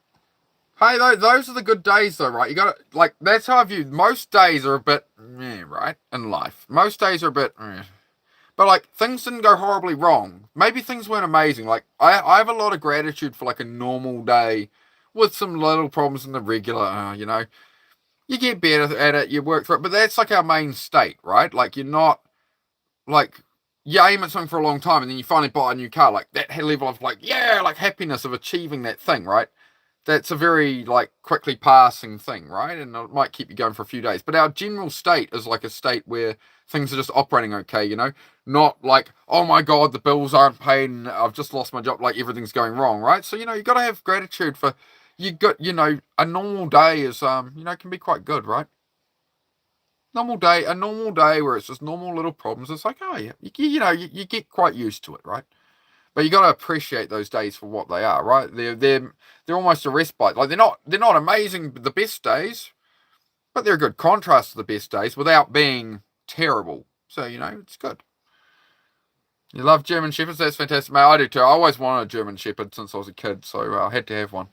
Hey, those are the good days, though, right? You got to, like, that's how I view. Most days are a bit, right, in life. Most days are a bit, but like things didn't go horribly wrong. Maybe things weren't amazing. Like I have a lot of gratitude for like a normal day with some little problems in the regular. You get better at it, you work through it, but that's like our main state, right? Like you're not like you aim at something for a long time and then you finally buy a new car, like that level of like like happiness of achieving that thing, right? That's a very like quickly passing thing, right? And it might keep you going for a few days. But our general state is like a state where things are just operating okay, not like, oh my god, the bills aren't paid and I've just lost my job, like everything's going wrong, right? So you got to have gratitude for a normal day is can be quite good, right? A normal day where it's just normal little problems. It's like, oh yeah, you get quite used to it, right? But you got to appreciate those days for what they are, right? They're almost a respite. Like they're not amazing, the best days, but they're a good contrast to the best days without being terrible. So it's good. You love German Shepherds? That's fantastic, mate. I do too. I always wanted a German Shepherd since I was a kid, so I had to have one.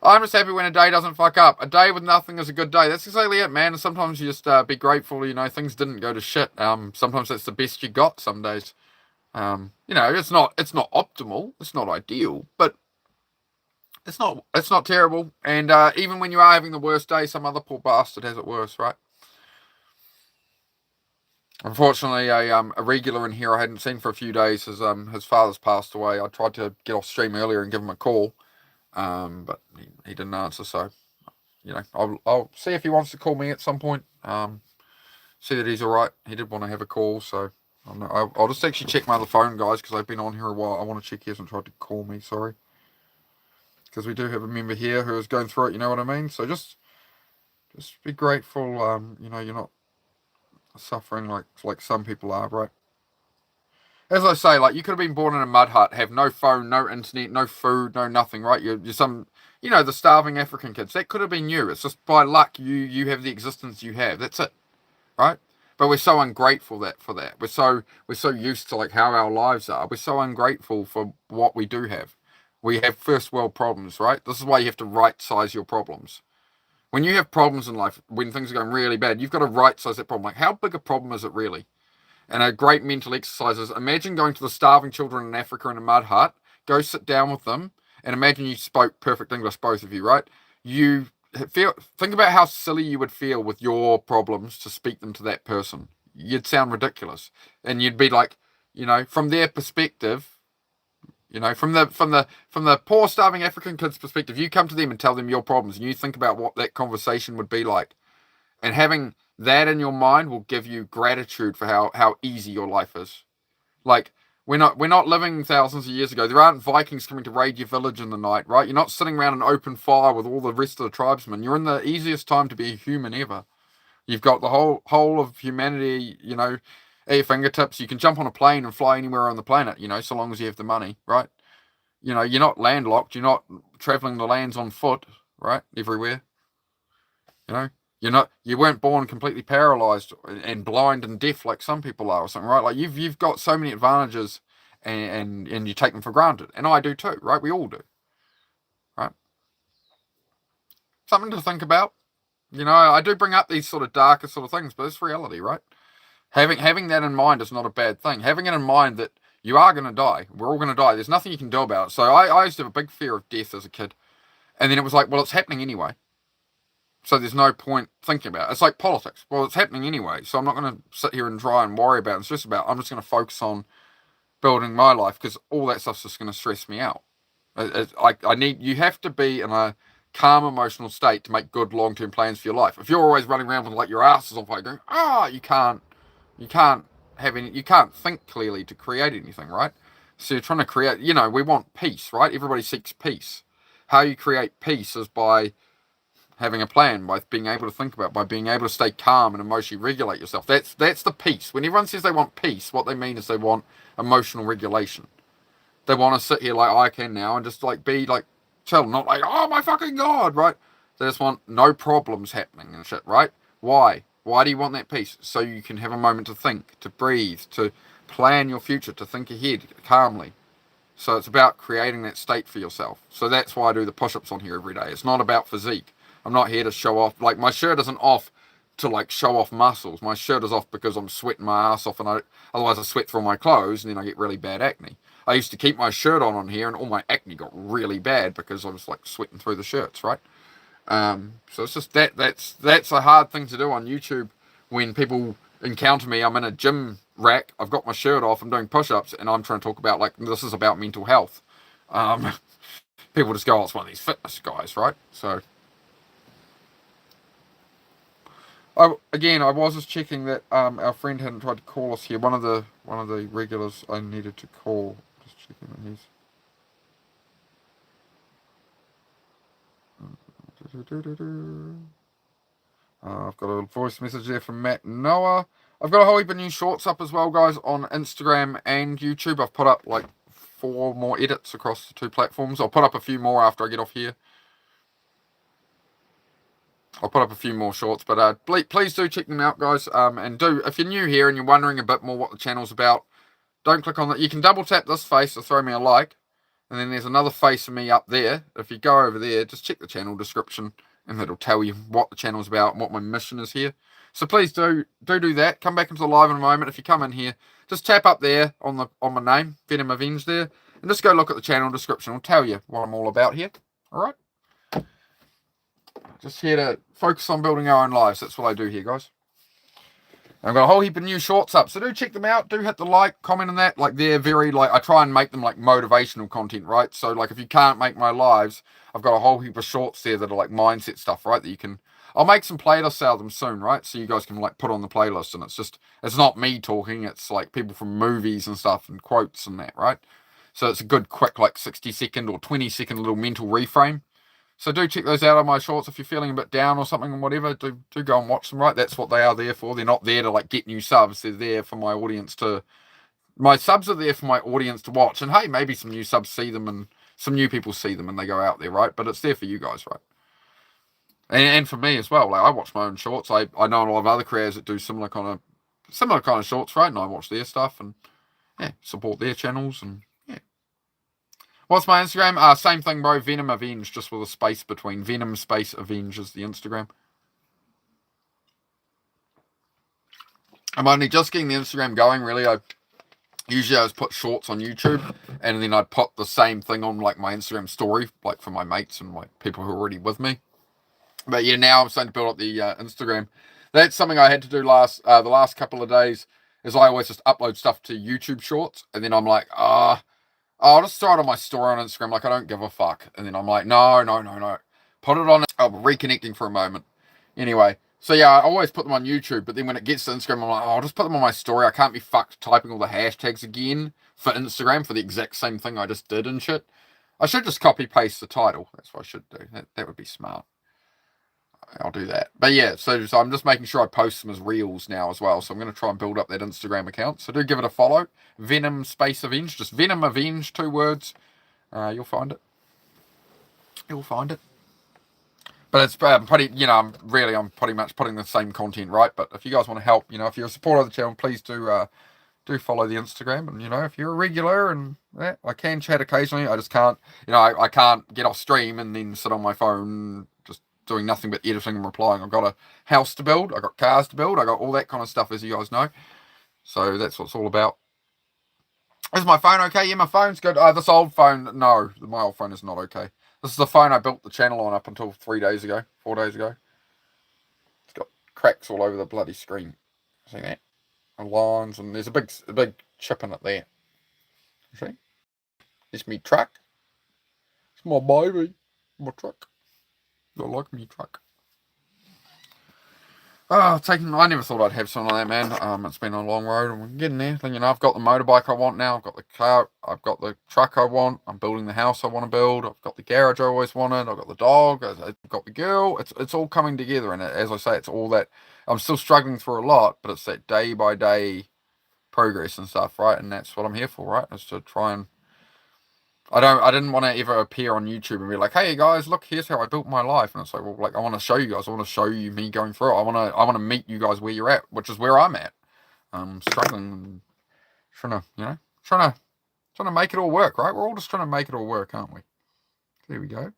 I'm just happy when a day doesn't fuck up. A day with nothing is a good day. That's exactly it, man. And sometimes you just be grateful, things didn't go to shit. Sometimes that's the best you got some days. It's not optimal. It's not ideal, but it's not terrible. And even when you are having the worst day, some other poor bastard has it worse, right? Unfortunately, a regular in here I hadn't seen for a few days. His father's passed away. I tried to get off stream earlier and give him a call, but he didn't answer. So I'll see if he wants to call me at some point. See that he's all right. He did want to have a call, so I'll just actually check my other phone, guys, because I've been on here a while. I want to check he hasn't tried to call me. Sorry, because we do have a member here who is going through it. You know what I mean? So just be grateful. You're not suffering like some people are, right? As I say, like you could have been born in a mud hut, have no phone, no internet, no food, no nothing, right? You're some, the starving African kids. That could have been you. It's just by luck you have the existence you have. That's it, right? But we're so ungrateful for that. We're so used to like how our lives are. We're so ungrateful for what we do have. We have first world problems, right? This is why you have to right size your problems. When you have problems in life, when things are going really bad, you've got to right size that problem. Like, how big a problem is it really? And a great mental exercise is imagine going to the starving children in Africa in a mud hut, go sit down with them, and imagine you spoke perfect English, both of you, right? You think about how silly you would feel with your problems to speak them to that person. You'd sound ridiculous. And you'd be like, from their perspective, from the poor starving African kid's perspective, you come to them and tell them your problems and you think about what that conversation would be like. And having that in your mind will give you gratitude for how easy your life is. Like, we're not living thousands of years ago. There aren't Vikings coming to raid your village in the night, right? You're not sitting around an open fire with all the rest of the tribesmen. You're in the easiest time to be a human ever. You've got the whole of humanity, at your fingertips. You can jump on a plane and fly anywhere on the planet, so long as you have the money, right? You're not landlocked. You're not traveling the lands on foot, right? Everywhere. You weren't born completely paralyzed and blind and deaf like some people are or something, right? Like you've got so many advantages and you take them for granted. And I do too, right? We all do. Right? Something to think about. I do bring up these sort of darker sort of things, but it's reality, right? Having that in mind is not a bad thing. Having it in mind that you are going to die. We're all going to die. There's nothing you can do about it. So I used to have a big fear of death as a kid. And then it was like, well, it's happening anyway. So there's no point thinking about it. It's like politics. Well, it's happening anyway. So I'm not going to sit here and try and worry about it. It's just about, I'm just going to focus on building my life because all that stuff's just going to stress me out. You have to be in a calm emotional state to make good long-term plans for your life. If you're always running around with like your ass is on fire going, you can't think clearly to create anything, right? So you're trying to create, we want peace, right? Everybody seeks peace. How you create peace is by having a plan, by being able to think about, by being able to stay calm and emotionally regulate yourself. That's the peace. When everyone says they want peace, what they mean is they want emotional regulation. They want to sit here like I can now and just like be like chill, not like, oh my fucking God, right? They just want no problems happening and shit, right? Why? Why do you want that peace? So you can have a moment to think, to breathe, to plan your future, to think ahead calmly. So it's about creating that state for yourself. So that's why I do the push-ups on here every day. It's not about physique. I'm not here to show off. Like, my shirt isn't off to, like, show off muscles. My shirt is off because I'm sweating my ass off, and otherwise I sweat through my clothes, and then I get really bad acne. I used to keep my shirt on here, and all my acne got really bad because I was, like, sweating through the shirts, right? So it's just that's a hard thing to do on YouTube when people encounter me. I'm in a gym rack, I've got my shirt off, I'm doing push-ups, and I'm trying to talk about, like, this is about mental health. People just go, oh, it's one of these fitness guys, right? So... I was just checking that our friend hadn't tried to call us here. One of the regulars I needed to call. Just checking that I've got a voice message there from Matt and Noah. I've got a whole heap of new shorts up as well, guys, on Instagram and YouTube. I've put up like 4 more edits across the 2 platforms. I'll put up a few more after I get off here. I'll put up a few more shorts, but please do check them out, guys. And if you're new here and you're wondering a bit more what the channel's about, don't click on that. You can double tap this face to throw me a like, and then there's another face of me up there. If you go over there, just check the channel description, and it'll tell you what the channel's about and what my mission is here. So please do that. Come back into the live in a moment. If you come in here, just tap up there on my name, Venom Avenge there, and just go look at the channel description. It'll tell you what I'm all about here. All right. Just here to focus on building our own lives. That's what I do here, guys. I've got a whole heap of new shorts up, so do check them out. Do hit the like, comment on that. Like, they're very, like, I try and make them, like, motivational content, right? So, like, if you can't make my lives, I've got a whole heap of shorts there that are, like, mindset stuff, right? That you can... I'll make some playlists out of them soon, right? So you guys can, like, put on the playlist, and it's not me talking. It's, like, people from movies and stuff and quotes and that, right? So it's a good, quick, like, 60-second or 20-second little mental reframe. So do check those out on my shorts if you're feeling a bit down or something or whatever. Do go and watch them, right? That's what they are there for. They're not there to, like, get new subs. They're there for my audience to... My subs are there for my audience to watch. And, hey, maybe some new subs see them and some new people see them and they go out there, right? But it's there for you guys, right? And for me as well. Like, I watch my own shorts. I know a lot of other creators that do similar kind of shorts, right? And I watch their stuff and, yeah, support their channels and... What's my Instagram? Same thing, bro. Venom Avenge, just with a space between. Venom space Avenge is the Instagram. I'm only just getting the Instagram going, really. Usually I just put shorts on YouTube, and then I'd put the same thing on, like, my Instagram story, like, for my mates and, like, people who are already with me. But, yeah, now I'm starting to build up the Instagram. That's something I had to do the last couple of days, is I always just upload stuff to YouTube Shorts, and then I'm like, I'll just throw it on my story on Instagram, like, I don't give a fuck. And then I'm like, no. Put it on. I'm reconnecting for a moment. Anyway, So yeah, I always put them on YouTube, but then when it gets to Instagram, I'm like, oh, I'll just put them on my story. I can't be fucked typing all the hashtags again for Instagram for the exact same thing I just did and shit. I should just copy paste the title. That's what I should do. That would be smart. I'll do that. But yeah, so I'm just making sure I post them as reels now as well. So I'm going to try and build up that Instagram account. So do give it a follow. Venom Space Avenge. Just Venom Avenge, 2 words. You'll find it. You'll find it. But it's pretty, I'm pretty much putting the same content, right? But if you guys want to help, if you're a supporter of the channel, please do follow the Instagram. And, if you're a regular and I can chat occasionally, I just can't, I can't get off stream and then sit on my phone just doing nothing but editing and replying. I've got a house to build. I've got cars to build. I got all that kind of stuff, as you guys know. So that's what it's all about. Is my phone okay? Yeah, my phone's good. This old phone, no, my old phone is not okay. This is the phone I built the channel on up until 4 days ago. It's got cracks all over the bloody screen. See that? And lines, and there's a big chip in it there. See? It's me truck. It's my baby. My truck. I like me truck. I never thought I'd have something like that, man. It's been a long road and we're getting there. I've got the motorbike I want now. I've got the car. I've got the truck I want. I'm building the house I want to build. I've got the garage I always wanted. I've got the dog. I've got the girl. It's all coming together. And as I say, it's all that. I'm still struggling through a lot, but it's that day by day progress and stuff, right? And that's what I'm here for, right? Is to try and I didn't want to ever appear on YouTube and be like, hey guys, look, here's how I built my life. And it's like, well, I want to show you guys. I want to show you me going through it. I want to meet you guys where you're at, which is where I'm at. I'm struggling, trying to make it all work, right? We're all just trying to make it all work, aren't we? There we go.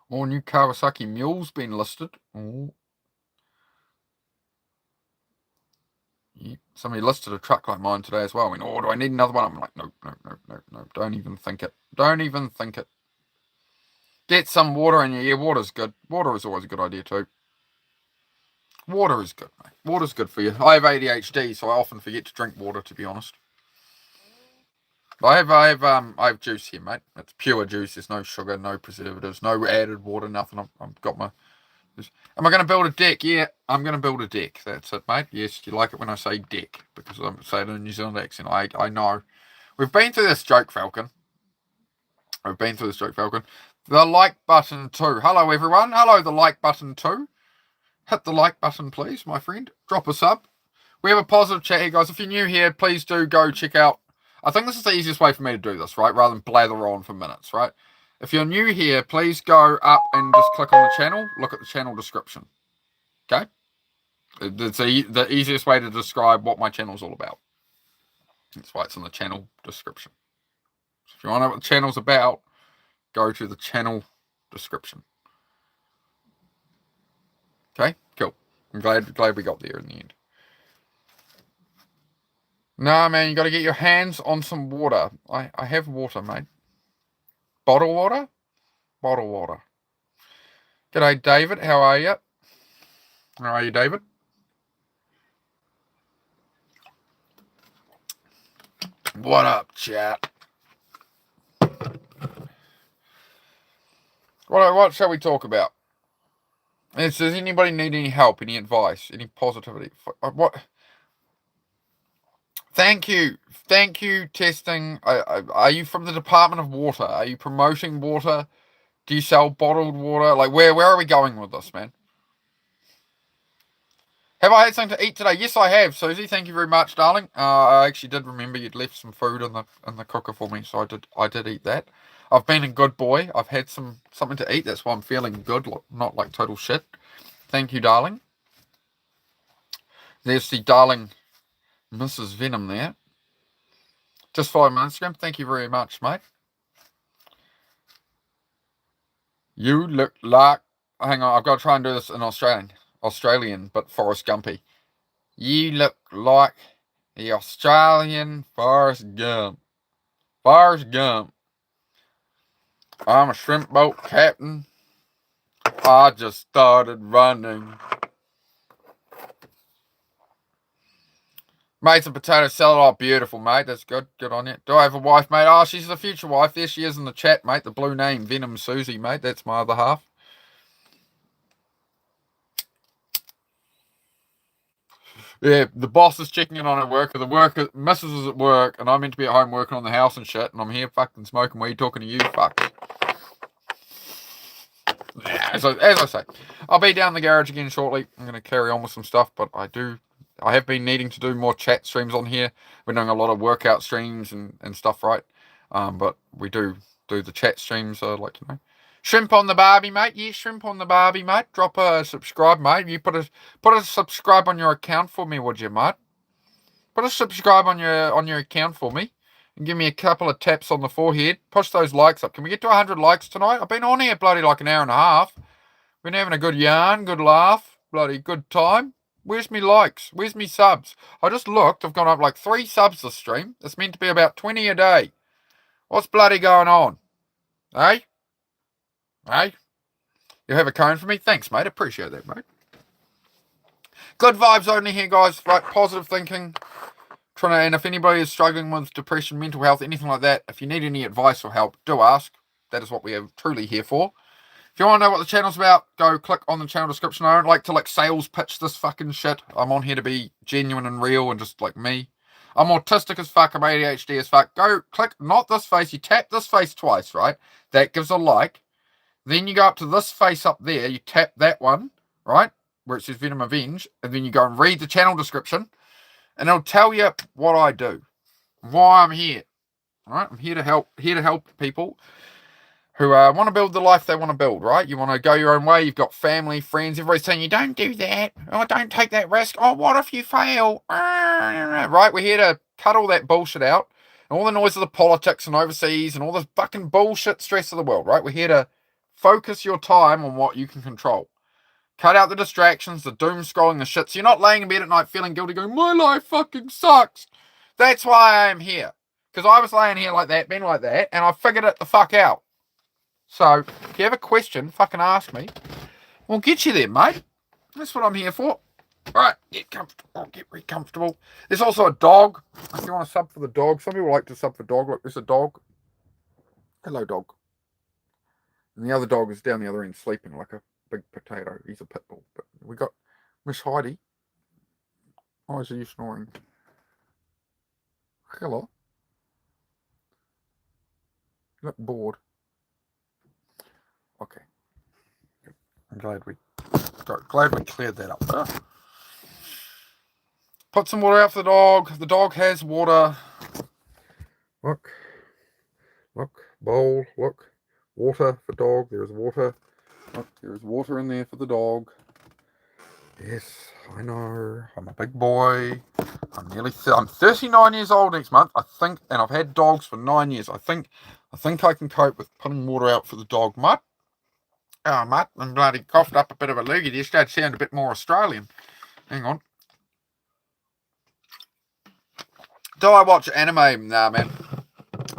All new Kawasaki mules been listed. Oh. Yeah. Somebody listed a truck like mine today as well. I went, oh, do I need another one? I'm like, no. Don't even think it. Don't even think it. Get some water in you. Yeah, water's good. Water is always a good idea too. Water is good, mate. Water's good for you. I have ADHD, so I often forget to drink water, to be honest. I have juice here, mate. It's pure juice. There's no sugar, no preservatives, no added water, nothing. I've got my... Am I going to build a deck? Yeah, I'm going to build a deck. That's it, mate. Yes, you like it when I say deck, because I'm saying it in a New Zealand accent. I know. We've been through this joke, Falcon. The like button too. Hello, everyone. Hello, the like button too. Hit the like button, please, my friend. Drop a sub. We have a positive chat here, guys. If you're new here, please do go check out. I think this is the easiest way for me to do this, right? Rather than blather on for minutes, right? If you're new here, please go up and just click on the channel. Look at the channel description. Okay? It's the easiest way to describe what my channel's all about. That's why it's in the channel description. So if you want to know what the channel's about, go to the channel description. Okay? Cool. I'm glad we got there in the end. Nah, man, you got to get your hands on some water. I have water, mate. Bottle water? Bottle water. G'day, David. How are you? How are you, David? What up, chat? What shall we talk about? Does anybody need any help, any advice, any positivity? What? Thank you, testing. Are you from the Department of Water? Are you promoting water? Do you sell bottled water? Like, where are we going with this, man? Have I had something to eat today? Yes, I have, Susie. Thank you very much, darling. I actually did remember you'd left some food in the cooker for me, so I did eat that. I've been a good boy. I've had something to eat. That's why I'm feeling good, not like total shit. Thank you, darling. There's the darling Mrs. Venom there. Just follow my Instagram. Thank you very much, mate. You look like... Hang on, I've got to try and do this in Australian, but Forrest Gumpy. You look like the Australian Forrest Gump. Forrest Gump. I'm a shrimp boat captain. I just started running. Made some potato salad. Oh, beautiful, mate. That's good. Good on you. Do I have a wife, mate? Oh, she's the future wife. There she is in the chat, mate. The blue name, Venom Susie, mate. That's my other half. Yeah, the boss is checking in on her work, or the worker, missus is at work, and I'm meant to be at home working on the house and shit, and I'm here fucking smoking weed talking to you fucks. Yeah, as I say, I'll be down the garage again shortly. I'm going to carry on with some stuff, but I have been needing to do more chat streams on here. We're doing a lot of workout streams and stuff, right? But we do the chat streams, like, shrimp on the Barbie, mate. Yeah, shrimp on the Barbie, mate. Drop a subscribe, mate. You put a subscribe on your account for me, would you, mate? Put a subscribe on your account for me. And give me a couple of taps on the forehead. Push those likes up. Can we get to 100 likes tonight? I've been on here bloody like an hour and a half. Been having a good yarn, good laugh, bloody good time. Where's me likes? Where's me subs? I just looked. I've gone up like 3 subs this stream. It's meant to be about 20 a day. What's bloody going on? Eh? Eh? You have a cone for me? Thanks, mate. Appreciate that, mate. Good vibes only here, guys. Right, positive thinking. And if anybody is struggling with depression, mental health, anything like that, if you need any advice or help, do ask. That is what we are truly here for. If you want to know what the channel's about, go click on the channel description. I don't like to sales pitch this fucking shit. I'm on here to be genuine and real and just like me. I'm autistic as fuck. I'm ADHD as fuck. Go click, not this face. You tap this face twice, right? That gives a like. Then you go up to this face up there. You tap that one, right? Where it says Venom Avenge. And then you go and read the channel description. And it'll tell you what I do. Why I'm here. All right? I'm here to help people who want to build the life they want to build, right? You want to go your own way. You've got family, friends. Everybody's telling you, don't do that. Oh, don't take that risk. Oh, what if you fail? Right? We're here to cut all that bullshit out. And all the noise of the politics and overseas and all the fucking bullshit stress of the world, right? We're here to focus your time on what you can control. Cut out the distractions, the doom scrolling, the shit. So you're not laying in bed at night feeling guilty going, my life fucking sucks. That's why I am here. Because I was laying here like that, being like that, and I figured it the fuck out. So, if you have a question, fucking ask me. We'll get you there, mate. That's what I'm here for. Right, get comfortable. Get very comfortable. There's also a dog. If you want to sub for the dog. Some people like to sub for dog. Look, there's a dog. Hello, dog. And the other dog is down the other end sleeping like a big potato. He's a pit bull. But we got Miss Heidi. Why is you snoring? Hello. You look bored. Okay. I'm glad we cleared that up. Put some water out for the dog. The dog has water. Look, bowl, look. Water for dog. There is water. Look, there is water in there for the dog. Yes, I know. I'm a big boy. I'm 39 years old next month, I think, and I've had dogs for 9 years. I think I can cope with putting water out for the dog, mate. Oh, mate, I'm bloody coughed up a bit of a loogie there. Started to sound a bit more Australian. Hang on. Do I watch anime? Nah, man.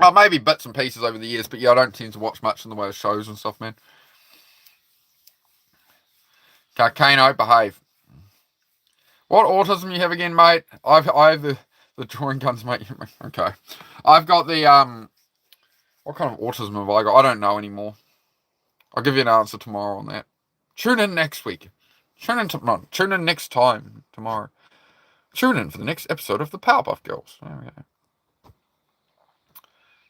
Oh, maybe bits and pieces over the years, but yeah, I don't tend to watch much in the way of shows and stuff, man. Carcano, behave. What autism you have again, mate? I have the drawing guns, mate. Okay. I've got the, what kind of autism have I got? I don't know anymore. I'll give you an answer tomorrow on that. Tune in next week. Tune in next time tomorrow. Tune in for the next episode of the Powerpuff Girls. There we go.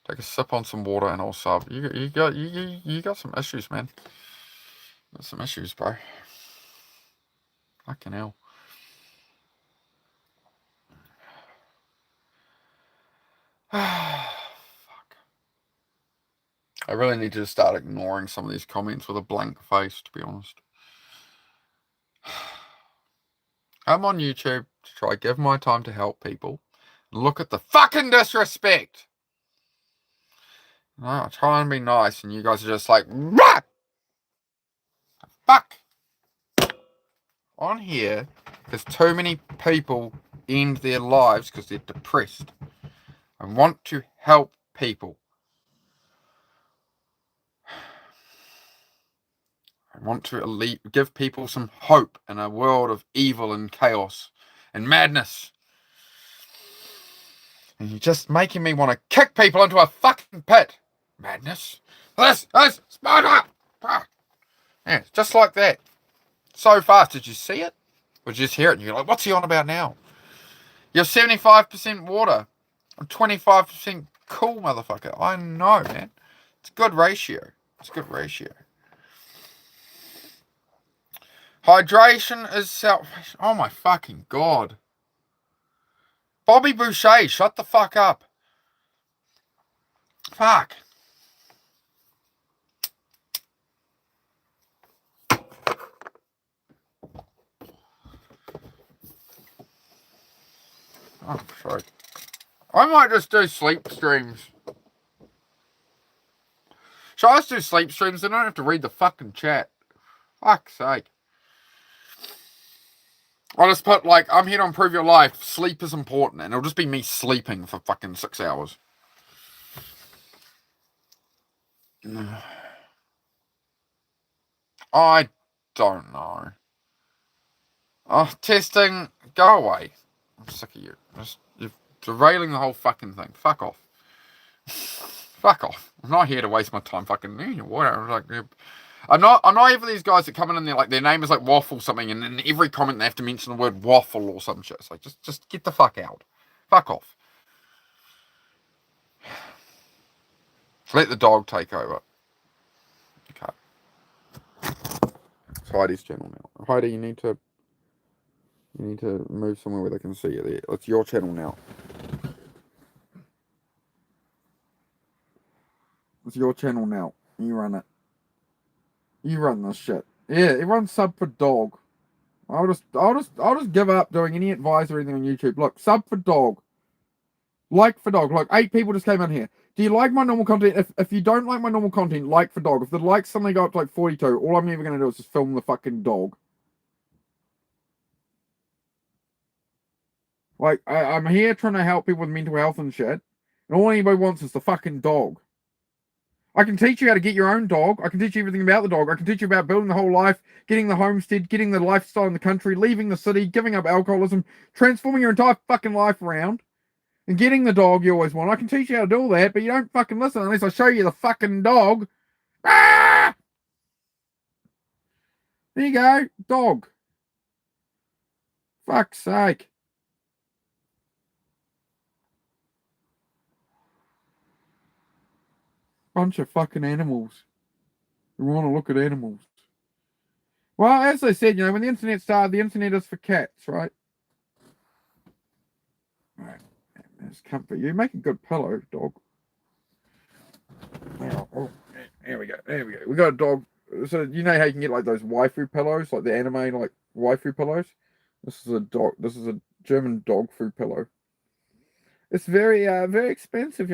Take a sip on some water and I'll sub. You got some issues, man. Got some issues, bro. Fucking hell. Fuck. I really need to start ignoring some of these comments with a blank face, to be honest. I'm on YouTube to try give my time to help people. Look at the fucking disrespect. No, I try and be nice, and you guys are just like, rah! Fuck. On here, there's too many people end their lives because they're depressed. I want to help people. I want to give people some hope in a world of evil and chaos and madness. And you're just making me want to kick people into a fucking pit. Madness. This is Sparta. Yeah, just like that. So fast. Did you see it? Or just hear it and you're like, what's he on about now? You're 75% water. I'm 25% cool, motherfucker. I know, man. It's a good ratio. It's a good ratio. Hydration is selfish. Oh my fucking god. Bobby Boucher, shut the fuck up. Fuck. Oh, sorry. I might just do sleep streams. Should I just do sleep streams? Then I don't have to read the fucking chat. Fuck's sake. I'll just put, like, I'm here to improve your life. Sleep is important. And it'll just be me sleeping for fucking 6 hours. I don't know. Oh, testing. Go away. I'm sick of you. You're derailing the whole fucking thing. Fuck off. Fuck off. I'm not here to waste my time fucking whatever. Like, I'm not here for these guys that come in and they're like, their name is like Waffle something, and in every comment they have to mention the word waffle or some shit. It's like, just get the fuck out. Fuck off. Let the dog take over. Okay. It's Heidi's channel now. Heidi, you need to move somewhere where they can see you there. It's your channel now. It's your channel now. You run it. You run this shit. Yeah, everyone sub for dog. I'll just give up doing any advice or anything on YouTube. Look, sub for dog. Like for dog. Look, 8 people just came in here. Do you like my normal content? If you don't like my normal content, like for dog. If the likes suddenly go up to like 42, all I'm ever going to do is just film the fucking dog. Like, I'm here trying to help people with mental health and shit. And all anybody wants is the fucking dog. I can teach you how to get your own dog. I can teach you everything about the dog. I can teach you about building the whole life, getting the homestead, getting the lifestyle in the country, leaving the city, giving up alcoholism, transforming your entire fucking life around, and getting the dog you always want. I can teach you how to do all that, but you don't fucking listen unless I show you the fucking dog. Ah! There you go. Dog. Fuck's sake. Bunch of fucking animals. We want to look at animals. Well, as I said, when the internet started, the internet is for cats, right? Right. Let's comfort you. Make a good pillow, dog. Oh, here we go. There we go. We got a dog. So you know how you can get like those waifu pillows, like the anime like waifu pillows? This is a dog. This is a German dog food pillow. It's very expensive,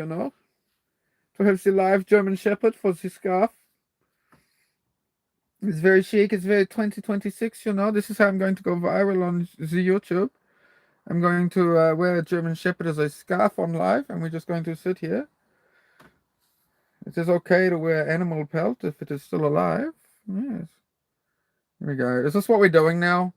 to have the live German Shepherd for the scarf. It's very chic. It's very 2026, This is how I'm going to go viral on the YouTube. I'm going to wear a German Shepherd as a scarf on live, and we're just going to sit here. It is okay to wear animal pelt if it is still alive. Yes. Here we go. Is this what we're doing now?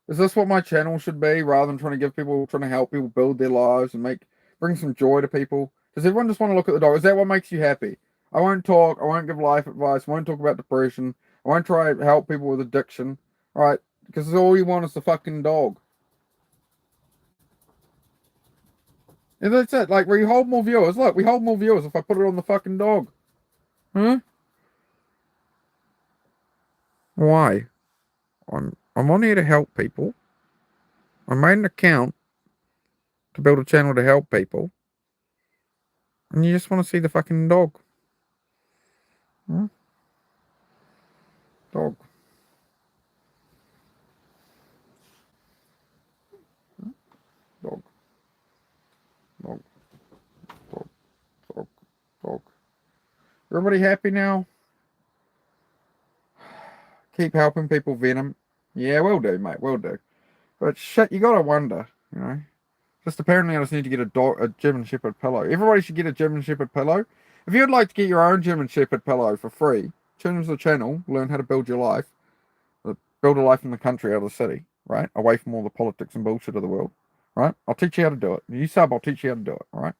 Is this what my channel should be, rather than trying to help people build their lives and bring some joy to people? Does everyone just want to look at the dog? Is that what makes you happy? I won't talk. I won't give life advice. I won't talk about depression. I won't try to help people with addiction. All right? Because all you want is the fucking dog. And that's it. Like, we hold more viewers. Look, we hold more viewers if I put it on the fucking dog. Huh? Why? I'm on here to help people. I made an account to build a channel to help people. And you just want to see the fucking dog. Huh? Dog. Dog. Dog. Dog. Dog. Dog. Everybody happy now? Keep helping people, Venom. Yeah, will do, mate. Will do. But shit, you gotta wonder, Just apparently I just need to get a German Shepherd pillow. Everybody should get a German Shepherd pillow. If you'd like to get your own German Shepherd pillow for free, tune into the channel, learn how to build your life. Build a life in the country, out of the city, right? Away from all the politics and bullshit of the world, right? I'll teach you how to do it. You sub, I'll teach you how to do it, all right?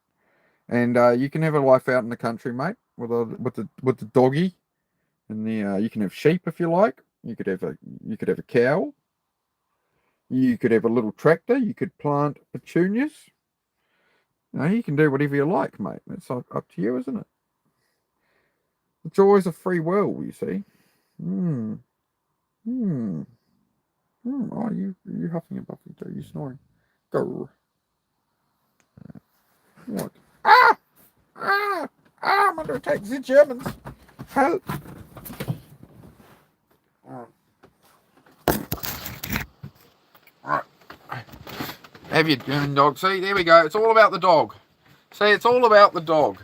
And you can have a life out in the country, mate, with the doggy, and you can have sheep if you like. You could have a cow. You could have a little tractor. You could plant petunias. You can do whatever you like, mate. It's up to you, isn't it? The joys of free will, you see. Hmm. Hmm. Oh, you huffing and puffing too. You snoring. Go. What? Ah! Ah! Ah! I'm under attack. The Germans. Help! Right. Have your German dog. See, there we go. It's all about the dog. See, it's all about the dog.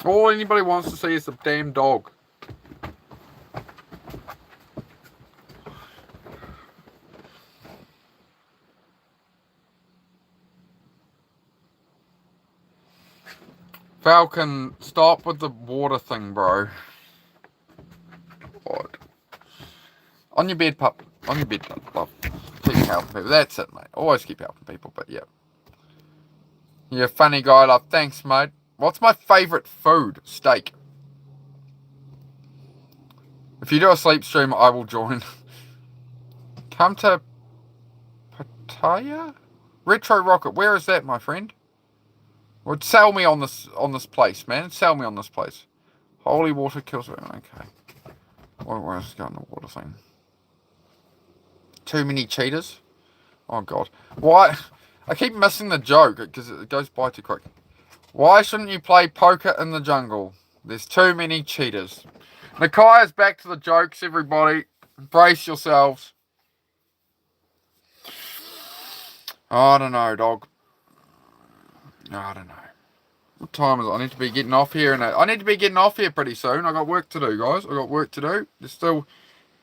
All anybody wants to see is the damn dog. Falcon, stop with the water thing, bro. What? On your bed, pup. On your bed, pup. Keep helping people. That's it, mate. Always keep helping people, but yeah. You're a funny guy, love. Thanks, mate. What's my favourite food? Steak. If you do a sleep stream, I will join. Come to Pattaya? Retro Rocket. Where is that, my friend? Well, sell me on this place, man. Sell me on this place. Holy water kills me. Okay. Where is it going, the water thing? Too many cheetahs? Oh, God. Why? I keep missing the joke because it goes by too quick. Why shouldn't you play poker in the jungle? There's too many cheaters. Nakai's back to the jokes, everybody. Brace yourselves. I don't know, dog. I don't know. What time is it? I need to be getting off here. I need to be getting off here pretty soon. I got work to do, guys. I got work to do. There's still,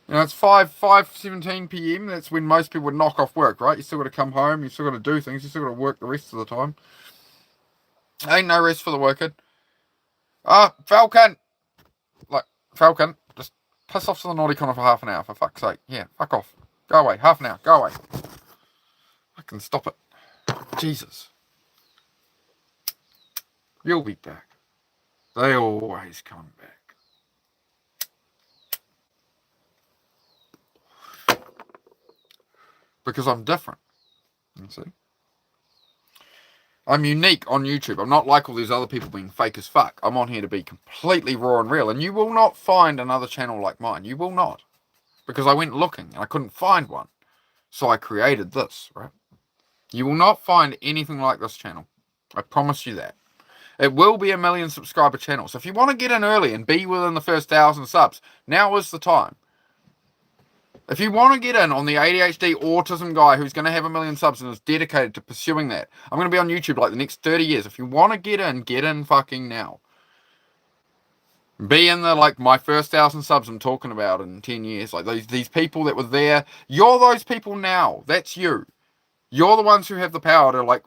it's 5:17 p.m. That's when most people would knock off work, right? You still got to come home. You still got to do things. You still got to work the rest of the time. Ain't no rest for the wicked. Falcon! Like, Falcon, just piss off to the naughty corner for half an hour, for fuck's sake. Yeah, fuck off. Go away. Half an hour. Go away. I can stop it. Jesus. You'll be back. They always come back. Because I'm different. You see? I'm unique on YouTube. I'm not like all these other people being fake as fuck. I'm on here to be completely raw and real. And you will not find another channel like mine. You will not. Because I went looking and I couldn't find one. So I created this, right? You will not find anything like this channel. I promise you that. It will be a 1 million subscriber channel. So if you want to get in early and be within the first 1,000 subs, now is the time. If you want to get in on the ADHD autism guy who's going to have 1 million subs and is dedicated to pursuing that, I'm going to be on YouTube like the next 30 years. If you want to get in fucking now. Be in the, like, my first 1,000 subs I'm talking about in 10 years. Like, these people that were there. You're those people now. That's you. You're the ones who have the power to, like,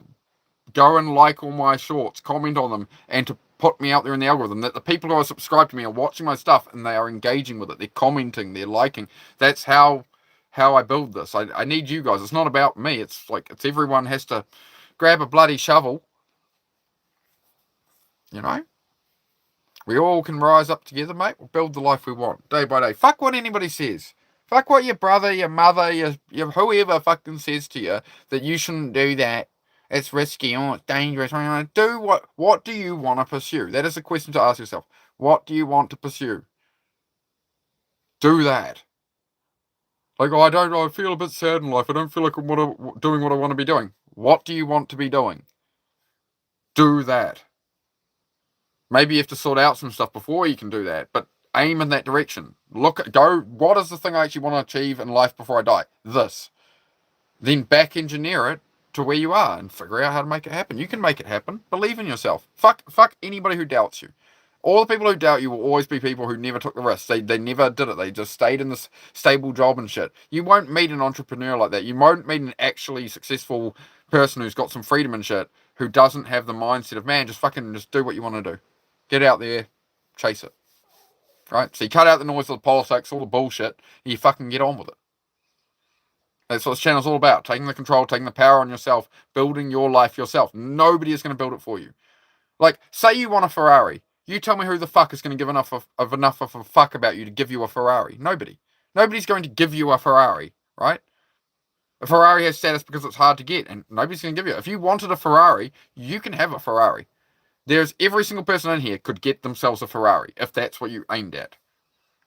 go and like all my shorts, comment on them, and to put me out there in the algorithm. That the people who are subscribed to me are watching my stuff and they are engaging with it. They're commenting, they're liking. That's how I build this. I need you guys. It's not about me. It's like, it's everyone has to grab a bloody shovel. You know? We all can rise up together, mate. We'll build the life we want, day by day. Fuck what anybody says. Fuck what your brother, your mother, your whoever fucking says to you that you shouldn't do that. It's risky, it's dangerous. Do what do you want to pursue? That is a question to ask yourself. What do you want to pursue? Do that. Like, I feel a bit sad in life. I don't feel like I'm doing what I want to be doing. What do you want to be doing? Do that. Maybe you have to sort out some stuff before you can do that, but aim in that direction. What is the thing I actually want to achieve in life before I die? This. Then back engineer it to where you are and figure out how to make it happen. You can make it happen. Believe in yourself. Fuck anybody who doubts you. All the people who doubt you will always be people who never took the risk. They never did it. They just stayed in this stable job and shit. You won't meet an entrepreneur like that. You won't meet an actually successful person who's got some freedom and shit who doesn't have the mindset of, man, just do what you want to do. Get out there, chase it. Right? So you cut out the noise of the politics, all the bullshit, and you fucking get on with it. That's what this channel's all about. Taking the control, taking the power on yourself, building your life yourself. Nobody is going to build it for you. Like, say you want a Ferrari. You tell me who the fuck is going to give enough of a fuck about you to give you a Ferrari. Nobody. Nobody's going to give you a Ferrari, right? A Ferrari has status because it's hard to get, and nobody's going to give you it. If you wanted a Ferrari, you can have a Ferrari. There's every single person in here could get themselves a Ferrari if that's what you aimed at.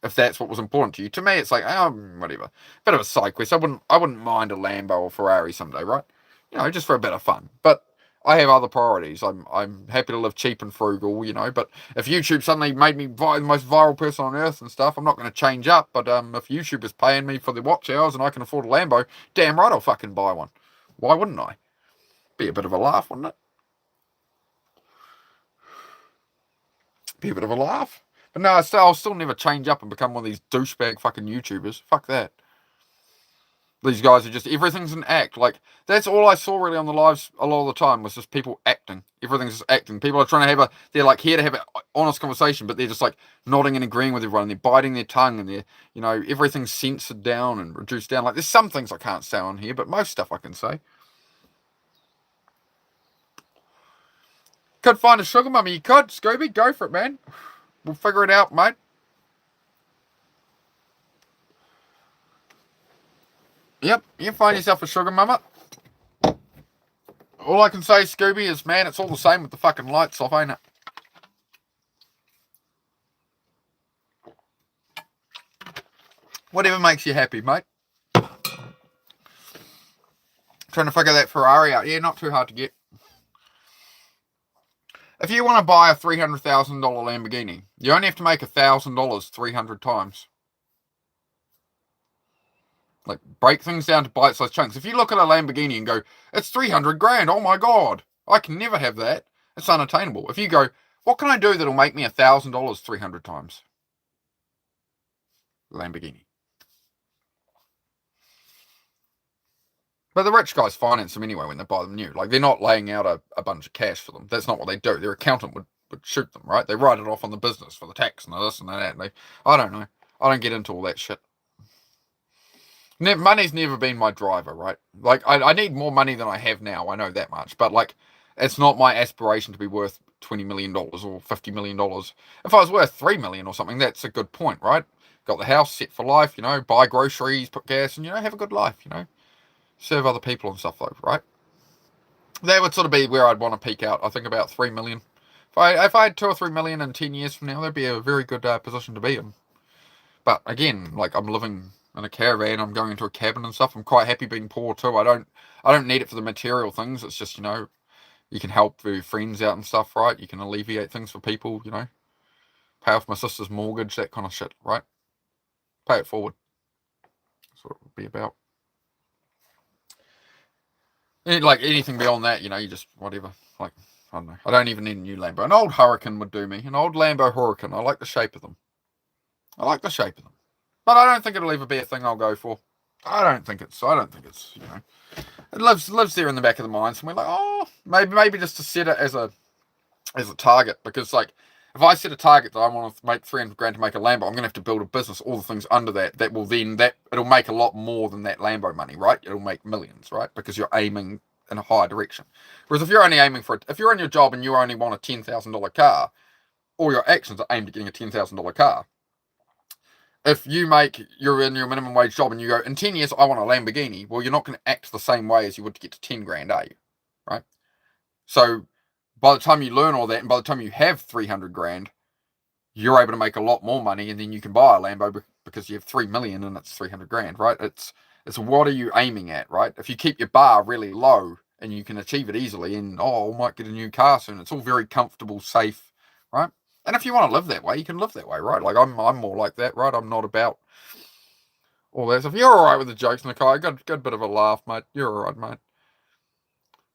If that's what was important to you. To me, it's like, whatever. Bit of a side quest. I wouldn't mind a Lambo or Ferrari someday, right? Just for a bit of fun. But I have other priorities. I'm happy to live cheap and frugal, But if YouTube suddenly made me the most viral person on earth and stuff, I'm not going to change up. But if YouTube is paying me for the watch hours and I can afford a Lambo, damn right I'll fucking buy one. Why wouldn't I? Be a bit of a laugh, wouldn't it? Be a bit of a laugh. But no, I'll still never change up and become one of these douchebag fucking YouTubers. Fuck that. These guys are just, everything's an act. Like, that's all I saw really on the lives a lot of the time was just people acting. Everything's just acting. People are trying to have they're like here to have an honest conversation, but they're just like nodding and agreeing with everyone. And they're biting their tongue and they're, everything's censored down and reduced down. Like, there's some things I can't say on here, but most stuff I can say. Could find a sugar mummy. You could, Scooby. Go for it, man. We'll figure it out, mate. Yep, you find yourself a sugar mama. All I can say, Scooby, is, man, it's all the same with the fucking lights off, ain't it? Whatever makes you happy, mate. Trying to figure that Ferrari out. Yeah, not too hard to get. If you want to buy a $300,000 Lamborghini, you only have to make $1,000 300 times. Like, break things down to bite-sized chunks. If you look at a Lamborghini and go, it's 300 grand, oh my God, I can never have that. It's unattainable. If you go, what can I do that'll make me $1,000 300 times? Lamborghini. But the rich guys finance them anyway when they buy them new. Like, they're not laying out a bunch of cash for them. That's not what they do. Their accountant would shoot them, right? They write it off on the business for the tax and this and that. And I don't know. I don't get into all that shit. Money's never been my driver, right? Like, I need more money than I have now. I know that much. But, like, it's not my aspiration to be worth $20 million or $50 million. If I was worth $3 million or something, that's a good point, right? Got the house set for life, buy groceries, put gas, and, have a good life, Serve other people and stuff, though, right? That would sort of be where I'd want to peak out. I think about 3 million. If I had 2 or 3 million in 10 years from now, that'd be a very good position to be in. But again, like, I'm living in a caravan, I'm going into a cabin and stuff. I'm quite happy being poor too. I don't need it for the material things. It's just, you can help your friends out and stuff, right? You can alleviate things for people, pay off my sister's mortgage, that kind of shit, right? Pay it forward. That's what it would be about. Like, anything beyond that, you just, whatever. Like, I don't know. I don't even need a new Lambo. An old Hurricane would do me. An old Lambo Hurricane. I like the shape of them. But I don't think it'll ever be a thing I'll go for. I don't think it's, it lives there in the back of the mind. So we're like, oh, maybe just to set it as a target. Because, like, if I set a target that I want to make 300 grand to make a Lambo, I'm going to have to build a business, all the things under that it'll make a lot more than that Lambo money, right? It'll make millions, right? Because you're aiming in a higher direction. Whereas if you're only aiming if you're in your job and you only want a $10,000 car, all your actions are aimed at getting a $10,000 car. If you're in your minimum wage job and you go, in 10 years, I want a Lamborghini, well, you're not going to act the same way as you would to get to 10 grand, are you? Right? So, by the time you learn all that, and by the time you have 300 grand, you're able to make a lot more money, and then you can buy a Lambo because you have 3 million and it's 300 grand, right? It's what are you aiming at, right? If you keep your bar really low and you can achieve it easily, and I might get a new car soon, it's all very comfortable, safe, right? And if you want to live that way, you can live that way, right? Like, I'm more like that, right? I'm not about all that stuff. You're all right with the jokes, Nakai. Got a bit of a laugh, mate. You're all right, mate.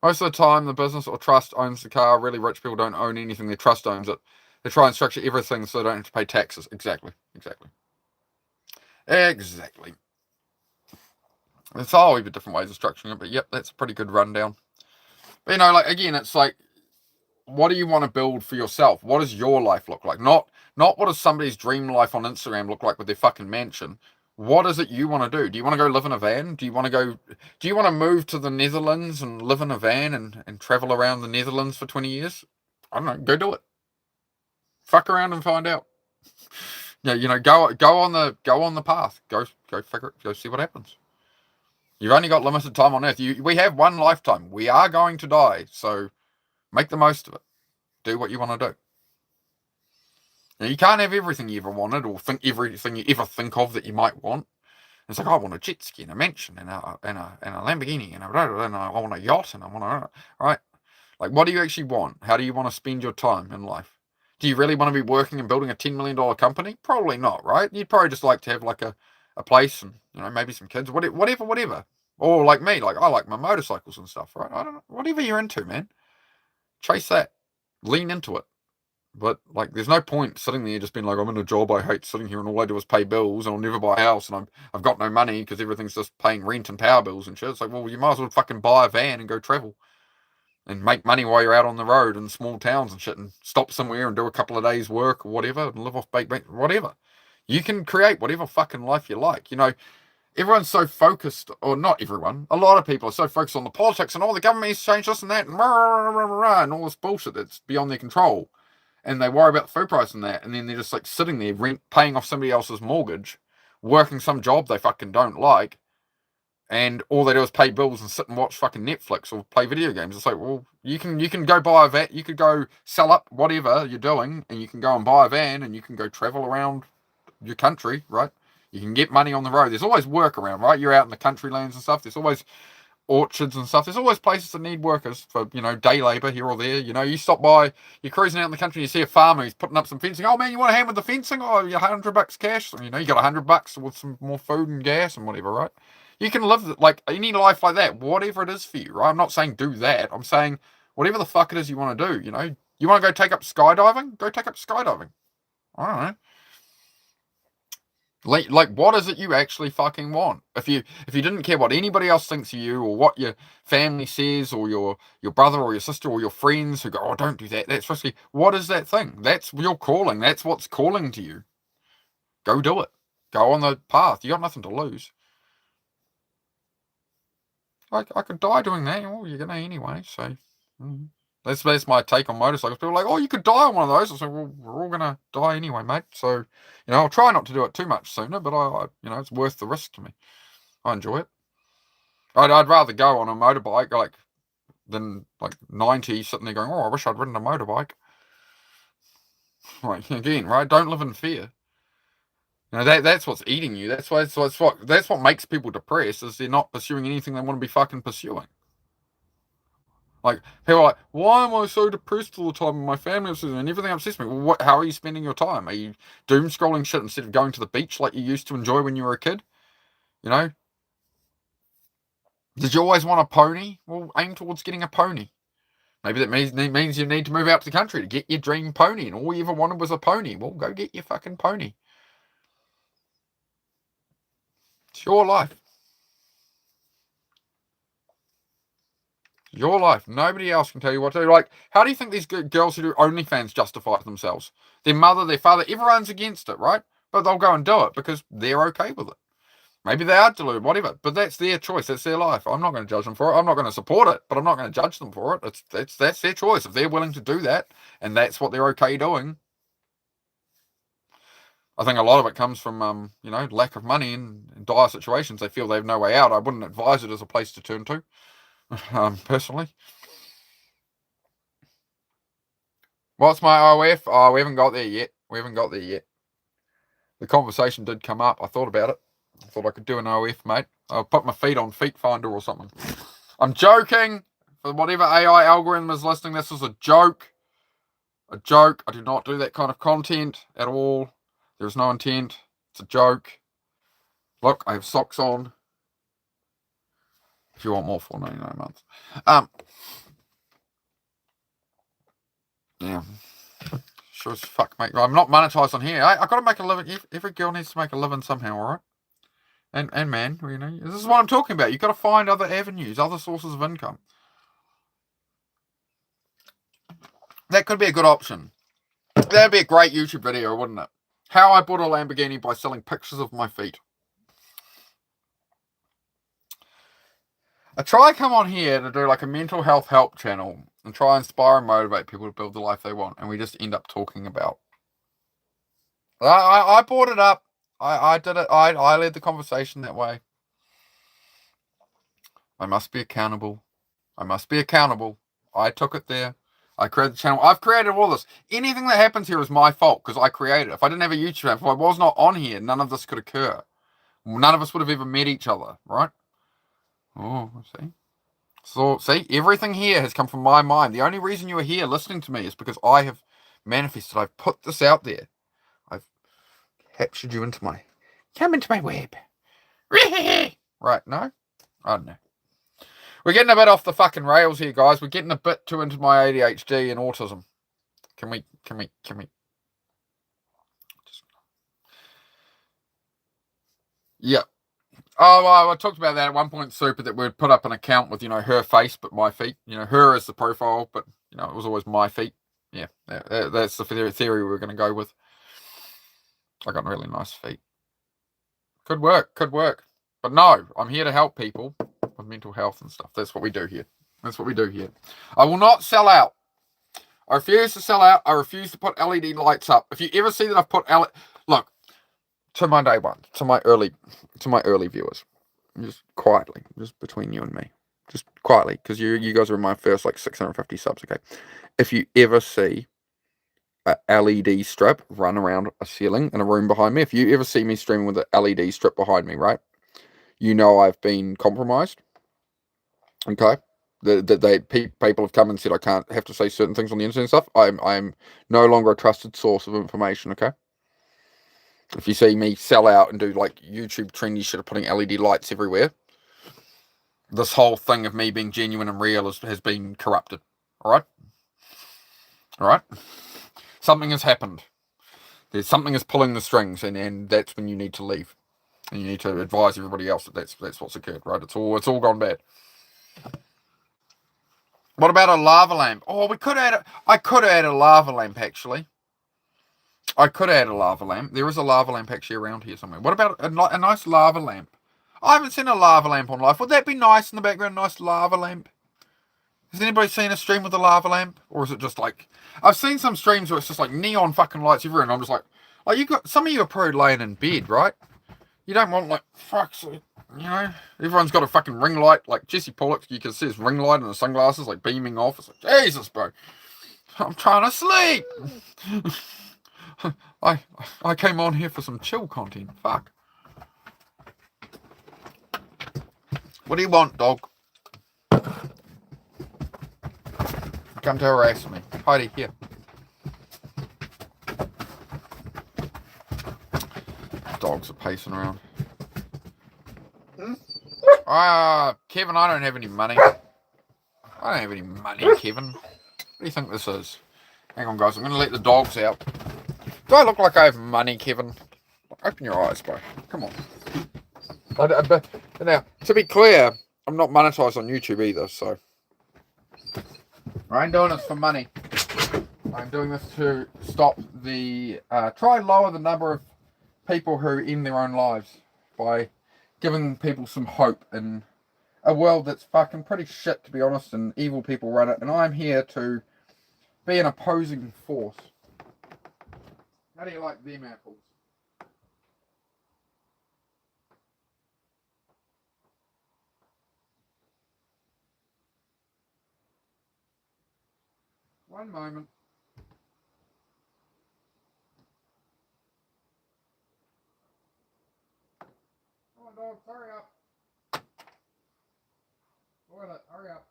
Most of the time, the business or trust owns the car. Really rich people don't own anything. Their trust owns it. They try and structure everything so they don't have to pay taxes. Exactly. There's always different ways of structuring it, but yep, that's a pretty good rundown. But, like, again, it's like, what do you want to build for yourself? What does your life look like? Not what does somebody's dream life on Instagram look like with their fucking mansion. What is it you want to do? Do you want to go live in a van? Do you want to move to the Netherlands and live in a van and travel around the Netherlands for 20 years? I don't know. Go do it. Fuck around and find out. Yeah, go on the path. Go figure it. Go see what happens. You've only got limited time on Earth. We have one lifetime. We are going to die, so make the most of it. Do what you want to do. Now, you can't have everything you ever wanted or think everything you ever think of that you might want. It's like, I want a jet ski and a mansion and a Lamborghini and I want a yacht and I want a... Right? Like, what do you actually want? How do you want to spend your time in life? Do you really want to be working and building a $10 million company? Probably not, right? You'd probably just like to have like a place and, maybe some kids, whatever. Or like me, like I like my motorcycles and stuff, right? I don't know. Whatever you're into, man. Chase that. Lean into it. But like, there's no point sitting there just being like, I'm in a job I hate, sitting here and all I do is pay bills and I'll never buy a house and I've got no money because everything's just paying rent and power bills and shit. It's like, well, you might as well fucking buy a van and go travel and make money while you're out on the road in small towns and shit and stop somewhere and do a couple of days work or whatever and live off baked whatever. You can create whatever fucking life you like. Everyone's so focused, or not everyone, a lot of people are so focused on the politics and all the government has changed this and that and all this bullshit that's beyond their control. And they worry about the food price and that, and then they're just like sitting there paying off somebody else's mortgage, working some job they fucking don't like, and all they do is pay bills and sit and watch fucking Netflix or play video games. It's like, well, you can go buy a van, you could go sell up whatever you're doing, and you can go and buy a van, and you can go travel around your country, right? You can get money on the road. There's always work around, right? You're out in the country lands and stuff. There's always orchards and stuff. There's always places that need workers for, day labour here or there. You stop by, you're cruising out in the country, you see a farmer, he's putting up some fencing. Oh man, you want a hand with the fencing? Oh, you $100 cash. You got $100 with some more food and gas and whatever, right? You can live like any life like that, whatever it is for you, right? I'm not saying do that. I'm saying whatever the fuck it is you want to do. You want to go take up skydiving? Go take up skydiving. I don't know. Like, what is it you actually fucking want? If you didn't care what anybody else thinks of you or what your family says or your brother or your sister or your friends who go, oh, don't do that. That's risky. What is that thing? That's your calling. That's what's calling to you. Go do it. Go on the path. You got nothing to lose. I could die doing that. Well, you're gonna anyway. So that's my take on motorcycles. People are like, oh, you could die on one of those. I say, well, we're all gonna die anyway, mate. So I'll try not to do it too much sooner, but I it's worth the risk to me. I enjoy it. I'd rather go on a motorbike than 90 sitting there going, oh, I wish I'd ridden a motorbike. Like, again, right? Don't live in fear. That's what's eating you. That's what makes people depressed, is they're not pursuing anything they want to be fucking pursuing. Like, people are like, why am I so depressed all the time? And my family obsesses me and everything upsets me. Well, how are you spending your time? Are you doom scrolling shit instead of going to the beach like you used to enjoy when you were a kid? Did you always want a pony? Well, aim towards getting a pony. Maybe that means you need to move out to the country to get your dream pony, and all you ever wanted was a pony. Well, go get your fucking pony. It's your life. Your life. Nobody else can tell you what to do. Like, how do you think these girls who do OnlyFans justify it themselves? Their mother, their father, everyone's against it, right? But they'll go and do it because they're okay with it. Maybe they are deluded, whatever. But that's their choice. That's their life. I'm not going to judge them for it. I'm not going to support it, but I'm not going to judge them for it. That's their choice. If they're willing to do that, and that's what they're okay doing. I think a lot of it comes from, lack of money in dire situations. They feel they have no way out. I wouldn't advise it as a place to turn to, personally. What's my OF? Oh, we haven't got there yet. The conversation did come up. I thought about it. I thought I could do an OF, mate. I'll put my feet on Feet Finder or something. I'm joking. For whatever AI algorithm is listening, this is a joke. A joke. I do not do that kind of content at all. There's no intent. It's a joke. Look, I have socks on. If you want more, $4.99 a month. Yeah. Sure as fuck, mate. I'm not monetized on here. I've got to make a living. Every girl needs to make a living somehow, alright? And man, this is what I'm talking about. You've got to find other avenues, other sources of income. That could be a good option. That'd be a great YouTube video, wouldn't it? How I bought a Lamborghini by selling pictures of my feet. I try come on here to do like a mental health help channel and try and inspire and motivate people to build the life they want, and we just end up talking about. I brought it up. I did it. I led the conversation that way. I must be accountable. I must be accountable. I took it there. I created the channel. I've created all this. Anything that happens here is my fault because I created it. If I didn't have a YouTube channel, if I was not on here, none of this could occur. None of us would have ever met each other, right? Oh, see? So, see, everything here has come from my mind. The only reason you are here listening to me is because I have manifested. I've put this out there. I've captured you into my... Come into my web. Right, no? I don't know. We're getting a bit off the fucking rails here, guys. We're getting a bit too into my ADHD and autism. Can we... Yeah. Oh, well, I talked about that at one point, Super, that we'd put up an account with, her face, but my feet. Her as the profile, but, it was always my feet. Yeah, that's the theory we're going to go with. I got really nice feet. Could work. But no, I'm here to help people with mental health and stuff. That's what we do here. I will not sell out. I refuse to sell out. I refuse to put LED lights up. If you ever see that I've put look, to my day one, to my early viewers, just quietly, just between you and me, just quietly, because you guys are in my first 650 subs. Okay, if you ever see a LED strip run around a ceiling in a room behind me, if you ever see me streaming with a LED strip behind me, right, I've been compromised. Okay, people have come and said I can't have to say certain things on the internet and stuff. I'm no longer a trusted source of information. Okay. If you see me sell out and do YouTube trendy shit of putting LED lights everywhere, this whole thing of me being genuine and real has been corrupted. All right? Something has happened. There's something is pulling the strings, and that's when you need to leave. And you need to advise everybody else that that's what's occurred, right? It's all gone bad. What about a lava lamp? Oh, I could add a lava lamp, actually. I could add a lava lamp. There is a lava lamp actually around here somewhere. What about a nice lava lamp? I haven't seen a lava lamp on live. Would that be nice in the background? Nice lava lamp? Has anybody seen a stream with a lava lamp? Or is it just I've seen some streams where it's just neon fucking lights everywhere, and I'm just some of you are probably laying in bed, right? You don't want fucks, everyone's got a fucking ring light, like Jesse Pollock, you can see his ring light and the sunglasses beaming off. It's Jesus, bro. I'm trying to sleep. I came on here for some chill content. Fuck. What do you want, dog? Come to harass me. Heidi, here. Dogs are pacing around. Kevin, I don't have any money. Kevin. What do you think this is? Hang on, guys. I'm going to let the dogs out. Do I look like I have money, Kevin? Open your eyes, bro. Come on. Now, to be clear, I'm not monetized on YouTube either, so... I ain't doing this for money. I'm doing this to stop try and lower the number of people who end their own lives by giving people some hope in a world that's fucking pretty shit, to be honest, and evil people run it, and I'm here to be an opposing force. How do you like them apples? One moment. Come on, dogs, hurry up. Toilet, hurry up.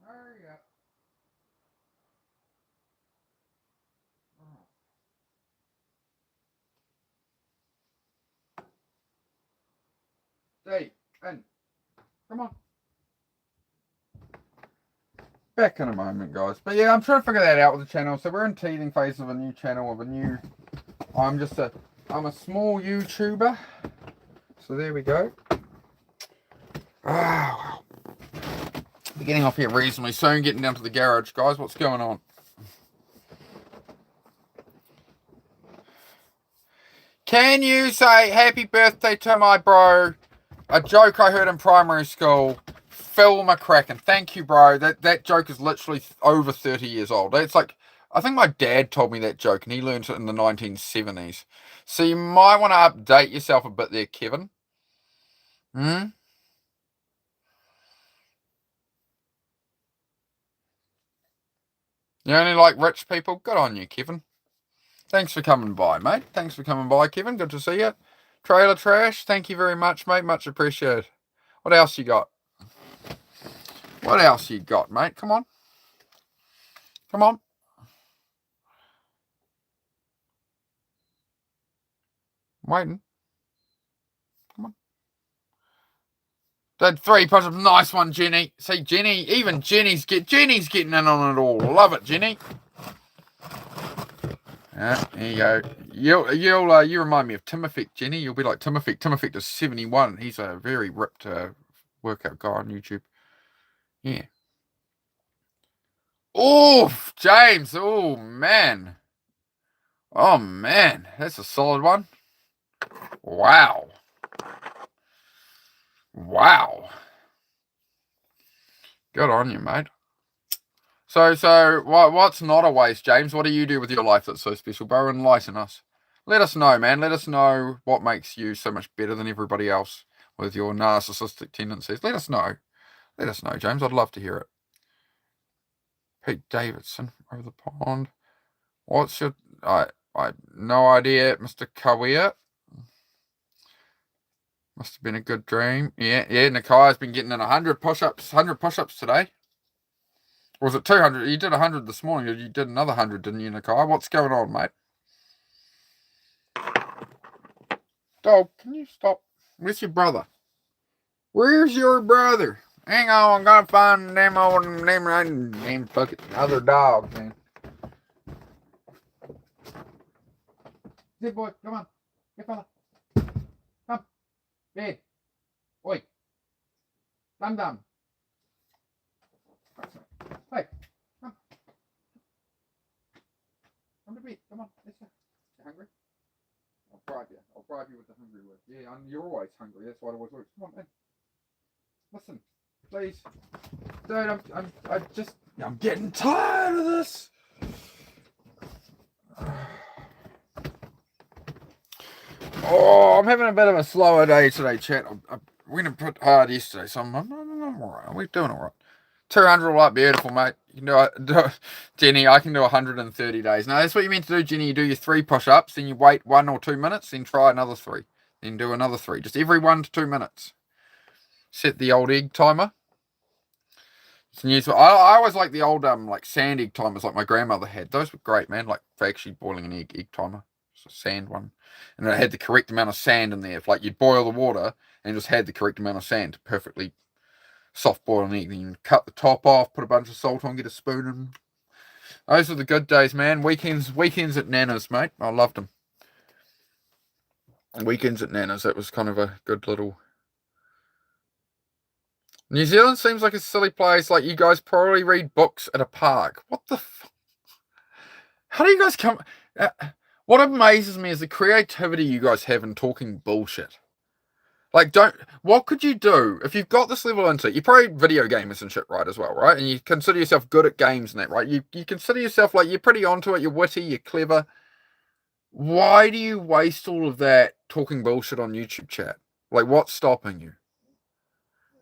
Hurry up. Stay in. Come on. Back in a moment, guys. But yeah, I'm trying to figure that out with the channel. So we're in teething phase of a new channel, I'm a small YouTuber. So there we go. Wow. We're getting off here reasonably soon, getting down to the garage, guys. What's going on? Can you say happy birthday to my bro, A joke I heard in primary school. Phil McCracken. Thank you, bro. That joke is literally over 30 years old. It's like, I think my dad told me that joke and he learned it in the 1970s. So you might want to update yourself a bit there, Kevin. Hmm? You only like rich people? Good on you, Kevin. Thanks for coming by, mate. Thanks for coming by, Kevin. Good to see you. Trailer Trash, thank you very much, mate. Much appreciated. What else you got? What else you got, mate? Come on. Come on. I'm waiting. Come on. Did 3 push-ups. Nice one, Jenny. See, Jenny, even Jenny's getting in on it all. Love it, Jenny. Yeah, there you go. You remind me of Timofek, Jenny. You'll be like Timofek. Timofek is 71. He's a very ripped workout guy on YouTube. Yeah. Oof, James. Oh man. Oh man, that's a solid one. Wow. Wow. Good on you, mate. So what's not a waste, James? What do you do with your life that's so special, bro? Enlighten us. Let us know, man. Let us know what makes you so much better than everybody else with your narcissistic tendencies. Let us know. Let us know, James. I'd love to hear it. Pete Davidson over the pond. What's your... I no idea, Mr. Kawia. Must have been a good dream. Yeah, Nakai's been getting in 100 push-ups today. Or was it 200? You did 100 this morning. You did another 100, didn't you, Nakai? What's going on, mate? Dog, can you stop? Where's your brother? Where's your brother? Hang on, I'm gonna find them old name fucking other dog, man. Sit, boy, come on. Get fella. Come. Bed. Oi. Dum. Hey, come. Come to bed. Come on. Let's go. You hungry? I'll bribe you. I'll bribe you with the hungry word. Yeah, you're always hungry. That's why it always works. Come on, man. Listen, please. Dude, I'm getting tired of this. Oh, I'm having a bit of a slower day today, chat. I went and put hard yesterday, so I'm alright. We're doing alright. 200 all up, beautiful, mate. You can do it. Jenny, I can do 130 days. Now, that's what you meant to do, Jenny. You do your 3 push-ups, then you wait 1 or 2 minutes, then try another 3. Then do another 3. Just every 1 to 2 minutes. Set the old egg timer. I always like the old like sand egg timers like my grandmother had. Those were great, man. Like for actually boiling an egg timer. It's a sand one. And it had the correct amount of sand in there. If like you'd boil the water and just had the correct amount of sand to perfectly soft boil an egg. Then you cut the top off, put a bunch of salt on, get a spoon in. Those were the good days, man. Weekends at Nana's, mate. I loved them. Weekends at Nana's, that was kind of a good little... New Zealand seems like a silly place. Like, you guys probably read books at a park. What the fuck? How do you guys come... what amazes me is the creativity you guys have in talking bullshit. Like, what could you do if you've got this level of insight? You're probably video gamers and shit, right, as well, right? And you consider yourself good at games and that, right? You consider yourself like you're pretty onto it, you're witty, you're clever. Why do you waste all of that talking bullshit on YouTube chat? Like, what's stopping you?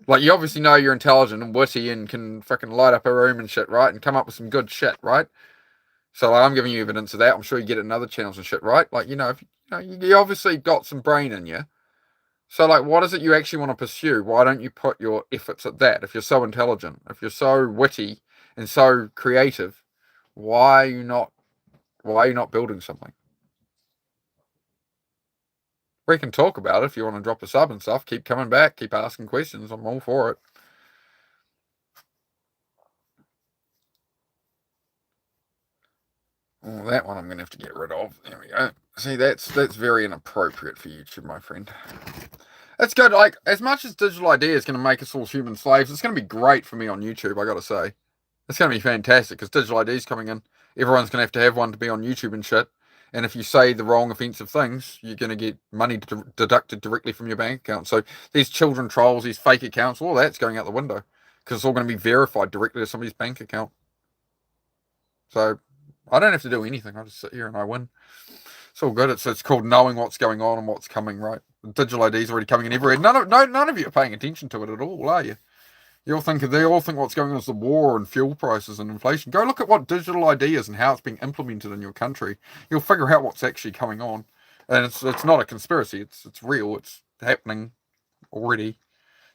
Like, you obviously know you're intelligent and witty and can fucking light up a room and shit, right? And come up with some good shit, right? So, like, I'm giving you evidence of that. I'm sure you get it in other channels and shit, right? Like, you obviously got some brain in you. So, like, what is it you actually want to pursue? Why don't you put your efforts at that? If you're so intelligent, if you're so witty and so creative, why are you not building something? We can talk about it if you want to drop a sub and stuff. Keep coming back. Keep asking questions. I'm all for it. Oh, that one I'm going to have to get rid of. There we go. See, that's very inappropriate for YouTube, my friend. It's good. Like, as much as Digital ID is going to make us all human slaves, it's going to be great for me on YouTube, I got to say. It's going to be fantastic because Digital ID is coming in. Everyone's going to have one to be on YouTube and shit. And if you say the wrong offensive things, you're going to get money deducted directly from your bank account. So these children trolls, these fake accounts, all that's going out the window because it's all going to be verified directly to somebody's bank account. So I don't have to do anything. I just sit here and I win. It's all good. It's called knowing what's going on and what's coming, right? The digital ID is already coming in everywhere. None of you are paying attention to it at all, are you? They all think what's going on is the war and fuel prices and inflation. Go look at what digital ID is and how it's being implemented in your country. You'll figure out what's actually going on. And it's not a conspiracy. It's real. It's happening already.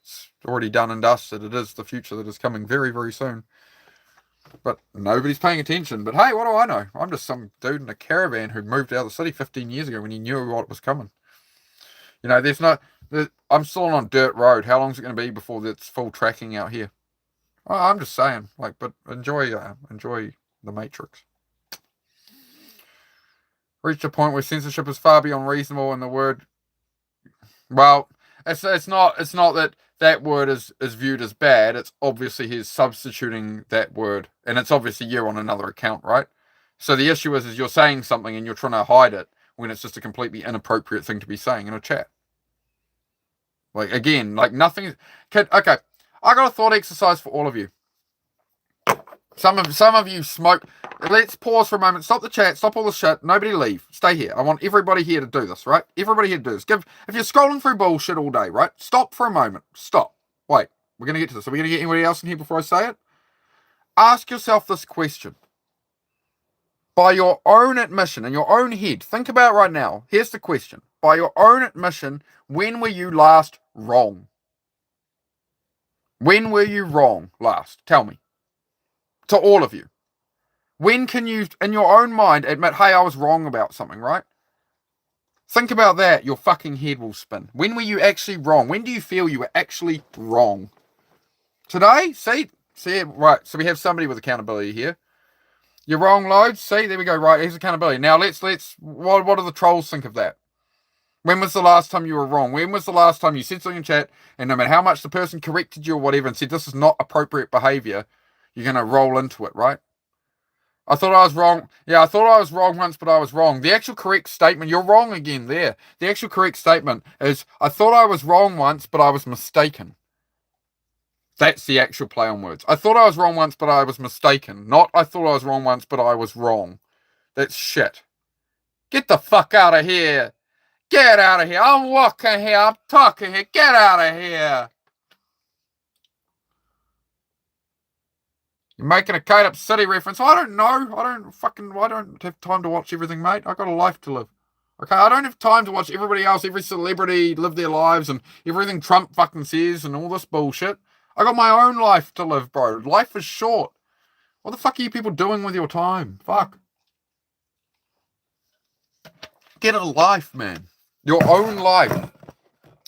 It's already done and dusted. It is the future that is coming very, very soon. But nobody's paying attention. But hey, what do I know? I'm just some dude in a caravan who moved out of the city 15 years ago when he knew what was coming. You know, I'm still on dirt road. How long is it going to be before it's full tracking out here? Oh, I'm just saying, but enjoy the Matrix. Reached a point where censorship is far beyond reasonable, and the word, well, it's not that word is viewed as bad. It's obviously he's substituting that word, and it's obviously you on another account, right? So the issue is you're saying something and you're trying to hide it when it's just a completely inappropriate thing to be saying in a chat. Again, nothing. Okay, I got a thought exercise for all of you. Some of you smoke. Let's pause for a moment. Stop the chat. Stop all the shit. Nobody leave. Stay here. I want everybody here to do this, right? Everybody here to do this. If you're scrolling through bullshit all day, right? Stop for a moment. Stop. Wait. We're going to get to this. Are we going to get anybody else in here before I say it? Ask yourself this question. By your own admission, in your own head, think about it right now. Here's the question. By your own admission, when were you last wrong? When were you wrong last? Tell me. To all of you. When can you, in your own mind, admit, hey, I was wrong about something, right? Think about that. Your fucking head will spin. When were you actually wrong? When do you feel you were actually wrong? Today? See, right. So we have somebody with accountability here. You're wrong, loads. See, there we go. Right, here's accountability. Now let's. What do the trolls think of that? When was the last time you were wrong? When was the last time you said something in chat, and no matter how much the person corrected you or whatever and said this is not appropriate behavior, you're gonna roll into it, right? I thought I was wrong. Yeah, I thought I was wrong once, but I was wrong. The actual correct statement, you're wrong again there. The actual correct statement is, I thought I was wrong once, but I was mistaken. That's the actual play on words. I thought I was wrong once, but I was mistaken. Not I thought I was wrong once, but I was wrong. That's shit. Get the fuck out of here. Get out of here. I'm walking here. I'm talking here. Get out of here. You're making a Kate Up City reference. I don't know. I don't have time to watch everything, mate. I got a life to live. Okay, I don't have time to watch everybody else, every celebrity live their lives and everything Trump fucking says and all this bullshit. I got my own life to live, bro. Life is short. What the fuck are you people doing with your time? Fuck. Get a life, man. Your own life.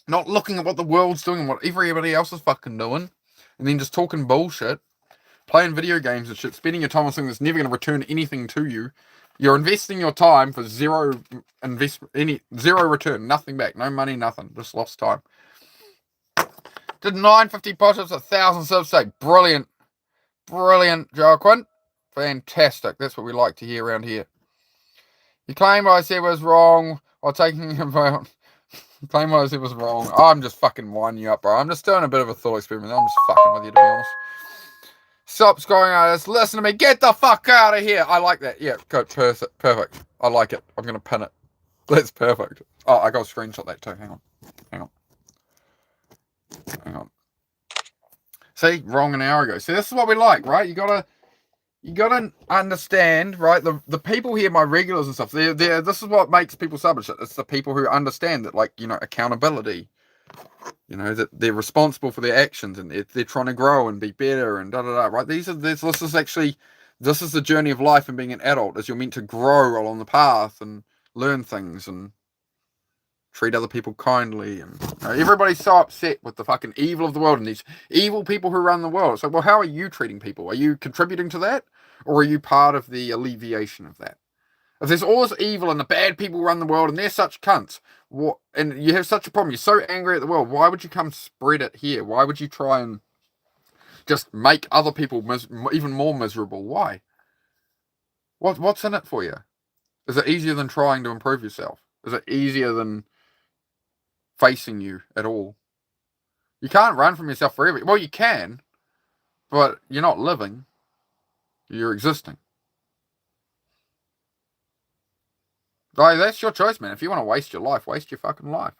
Not looking at what the world's doing and what everybody else is fucking doing. And then just talking bullshit. Playing video games and shit. Spending your time on something that's never going to return anything to you. You're investing your time for zero return. Nothing back. No money, nothing. Just lost time. Did 950 push-ups, 1,000 subs say. Brilliant. Brilliant, Joaquin. Fantastic. That's what we like to hear around here. You claim what I said was wrong while taking about. Claim what I said was wrong. I'm just fucking winding you up, bro. I'm just doing a bit of a thought experiment. I'm just fucking with you, to be honest. Stop scrolling at us. Listen to me. Get the fuck out of here. I like that. Yeah, good. Perfect. I like it. I'm going to pin it. That's perfect. Oh, I got to screenshot that too. Hang on. See, wrong an hour ago. See, this is what we like, right? You gotta understand, right? The people here, my regulars and stuff. This is what makes people sub and shit. It's the people who understand that, accountability. That they're responsible for their actions and they're trying to grow and be better and right? This is the journey of life and being an adult, is you're meant to grow along the path and learn things and treat other people kindly. And everybody's so upset with the fucking evil of the world and these evil people who run the world. So, well, how are you treating people? Are you contributing to that? Or are you part of the alleviation of that? If there's all this evil and the bad people run the world and they're such cunts, and you have such a problem, you're so angry at the world, why would you come spread it here? Why would you try and just make other people even more miserable? Why? What's in it for you? Is it easier than trying to improve yourself? Is it easier than facing you at all? You can't run from yourself forever. Well, you can, but you're not living. You're existing. Like, that's your choice, man. If you want to waste your life, waste your fucking life.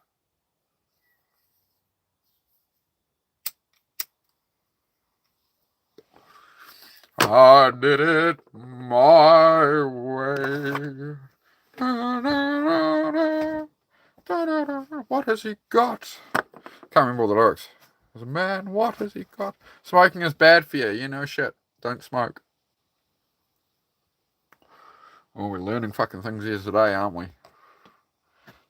I did it my way. What has he got? Can't remember all the lyrics. As a man, what has he got? Smoking is bad for you. You know shit. Don't smoke. Oh, we're learning fucking things here today, aren't we?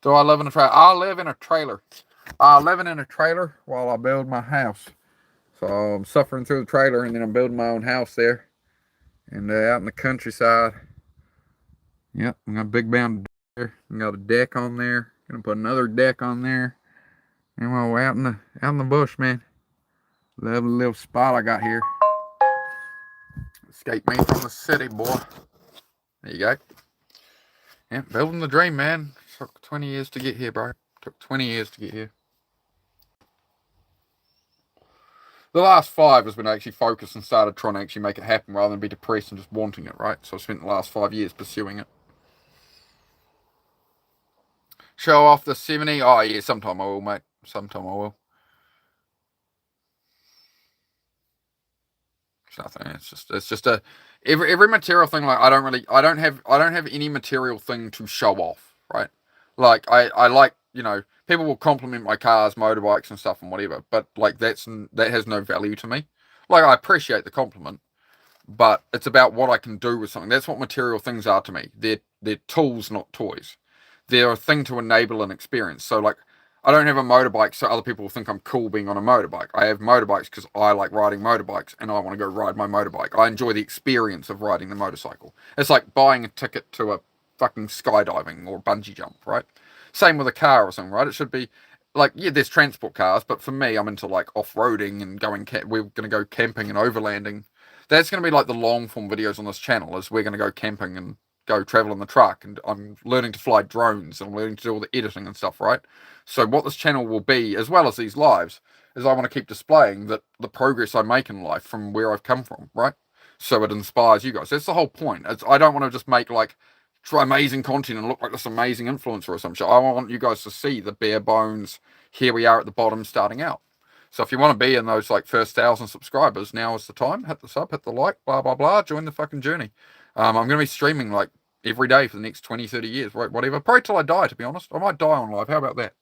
Do I live in a trailer? I live in a trailer. I'm living in a trailer while I build my house. So I'm suffering through the trailer, and then I'm building my own house there. And out in the countryside. Yep, I got a big mountain there. I got a deck on there. Gonna put another deck on there. And we're out in the bush, man. Lovely little spot I got here. Escape me from the city, boy. There you go. Yeah, building the dream, man. Took 20 years to get here, bro. Took 20 years to get here. The last 5 has been actually focused and started trying to actually make it happen rather than be depressed and just wanting it, right? So I spent the last 5 years pursuing it. Show off the 70. Oh, yeah, sometime I will, mate. Sometime I will. It's nothing. It's just a every material thing. Like I don't have any material thing to show off, right? Like I like, people will compliment my cars, motorbikes, and stuff and whatever, but like that has no value to me. Like I appreciate the compliment, but it's about what I can do with something. That's what material things are to me. They're tools, not toys. They're a thing to enable an experience. So like I don't have a motorbike so other people will think I'm cool being on a motorbike. I have motorbikes because I like riding motorbikes and I want to go ride my motorbike. I enjoy the experience of riding the motorcycle. It's like buying a ticket to a fucking skydiving or bungee jump, right? Same with a car or something, right? It should be like, yeah, there's transport cars, but for me, I'm into like off-roading and we're going to go camping and overlanding. That's going to be like the long form videos on this channel is we're going to go camping and go travel in the truck, and I'm learning to fly drones and I'm learning to do all the editing and stuff, right? So what this channel will be, as well as these lives, is I want to keep displaying that the progress I make in life from where I've come from, right? So it inspires you guys. That's the whole point. I don't want to just make like try amazing content and look like this amazing influencer or some shit. I want you guys to see the bare bones. Here we are at the bottom starting out. So if you want to be in those like first 1,000 subscribers, now is the time. Hit the sub, hit the like, blah, blah, blah. Join the fucking journey. I'm going to be streaming like every day for the next 20, 30 years, right? Whatever. Probably till I die, to be honest. I might die on live. How about that?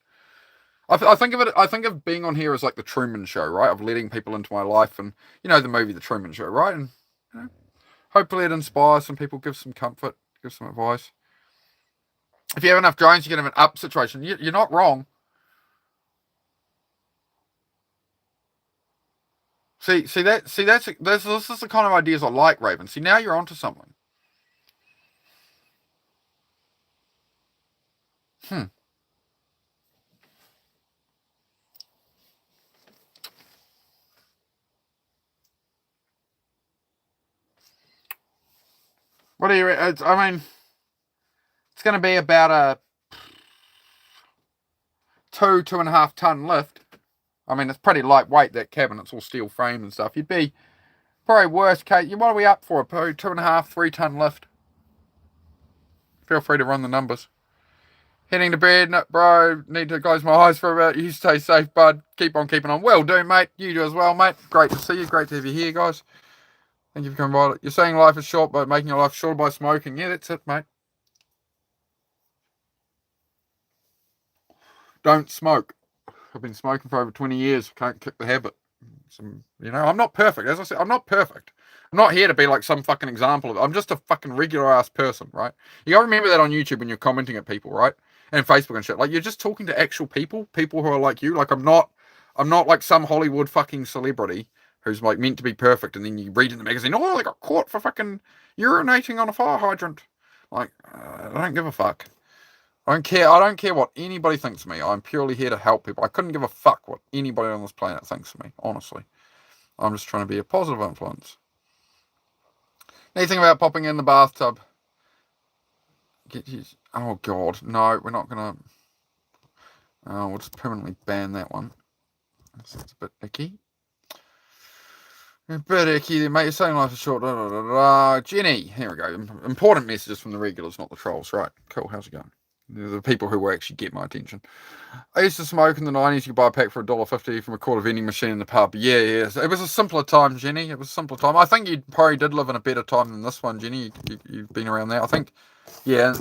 I think of it. I think of being on here as like the Truman Show, right? Of letting people into my life, and the movie The Truman Show, right? And hopefully it inspires some people, gives some comfort, gives some advice. If you have enough drones, you can have an up situation. You're not wrong. This is the kind of ideas I like, Raven. See, now you're onto something. What do you? It's going to be about a 2.5 ton lift. It's pretty lightweight, that cabin. It's all steel frame and stuff. You'd be probably worst case. What are we up for? Probably 2.5, 3 ton lift. Feel free to run the numbers. Heading to bed, bro. Need to close my eyes for a bit. You stay safe, bud. Keep on keeping on. Will do, mate. You do as well, mate. Great to see you. Great to have you here, guys. Thank you for coming by. You're saying life is short by making your life shorter by smoking. Yeah, that's it, mate. Don't smoke. I've been smoking for over 20 years. Can't kick the habit. I'm not perfect. As I said, I'm not perfect. I'm not here to be like some fucking example of it. I'm just a fucking regular ass person, right? You gotta remember that on YouTube when you're commenting at people, right? And Facebook and shit. Like, you're just talking to actual people who are like you. Like, I'm not like some Hollywood fucking celebrity who's like meant to be perfect, and then you read in the magazine, oh, they got caught for fucking urinating on a fire hydrant. Like, I don't give a fuck. I don't care what anybody thinks of me. I'm purely here to help people. I couldn't give a fuck what anybody on this planet thinks of me, honestly. I'm just trying to be a positive influence. Anything about popping in the bathtub? Get his. Oh God, no, we're not gonna. Oh, we'll just permanently ban that one. That's a bit icky. A bit icky, mate. You're saying life is short. Da, da, da, da. Jenny, here we go. Important messages from the regulars, not the trolls. Right, cool. How's it going? They're the people who will actually get my attention. I used to smoke in the 90s. You could buy a pack for $1.50 from a quarter vending machine in the pub. Yeah. It was a simpler time, Jenny. It was a simpler time. I think you probably did live in a better time than this one, Jenny. You've been around there. I think, yeah.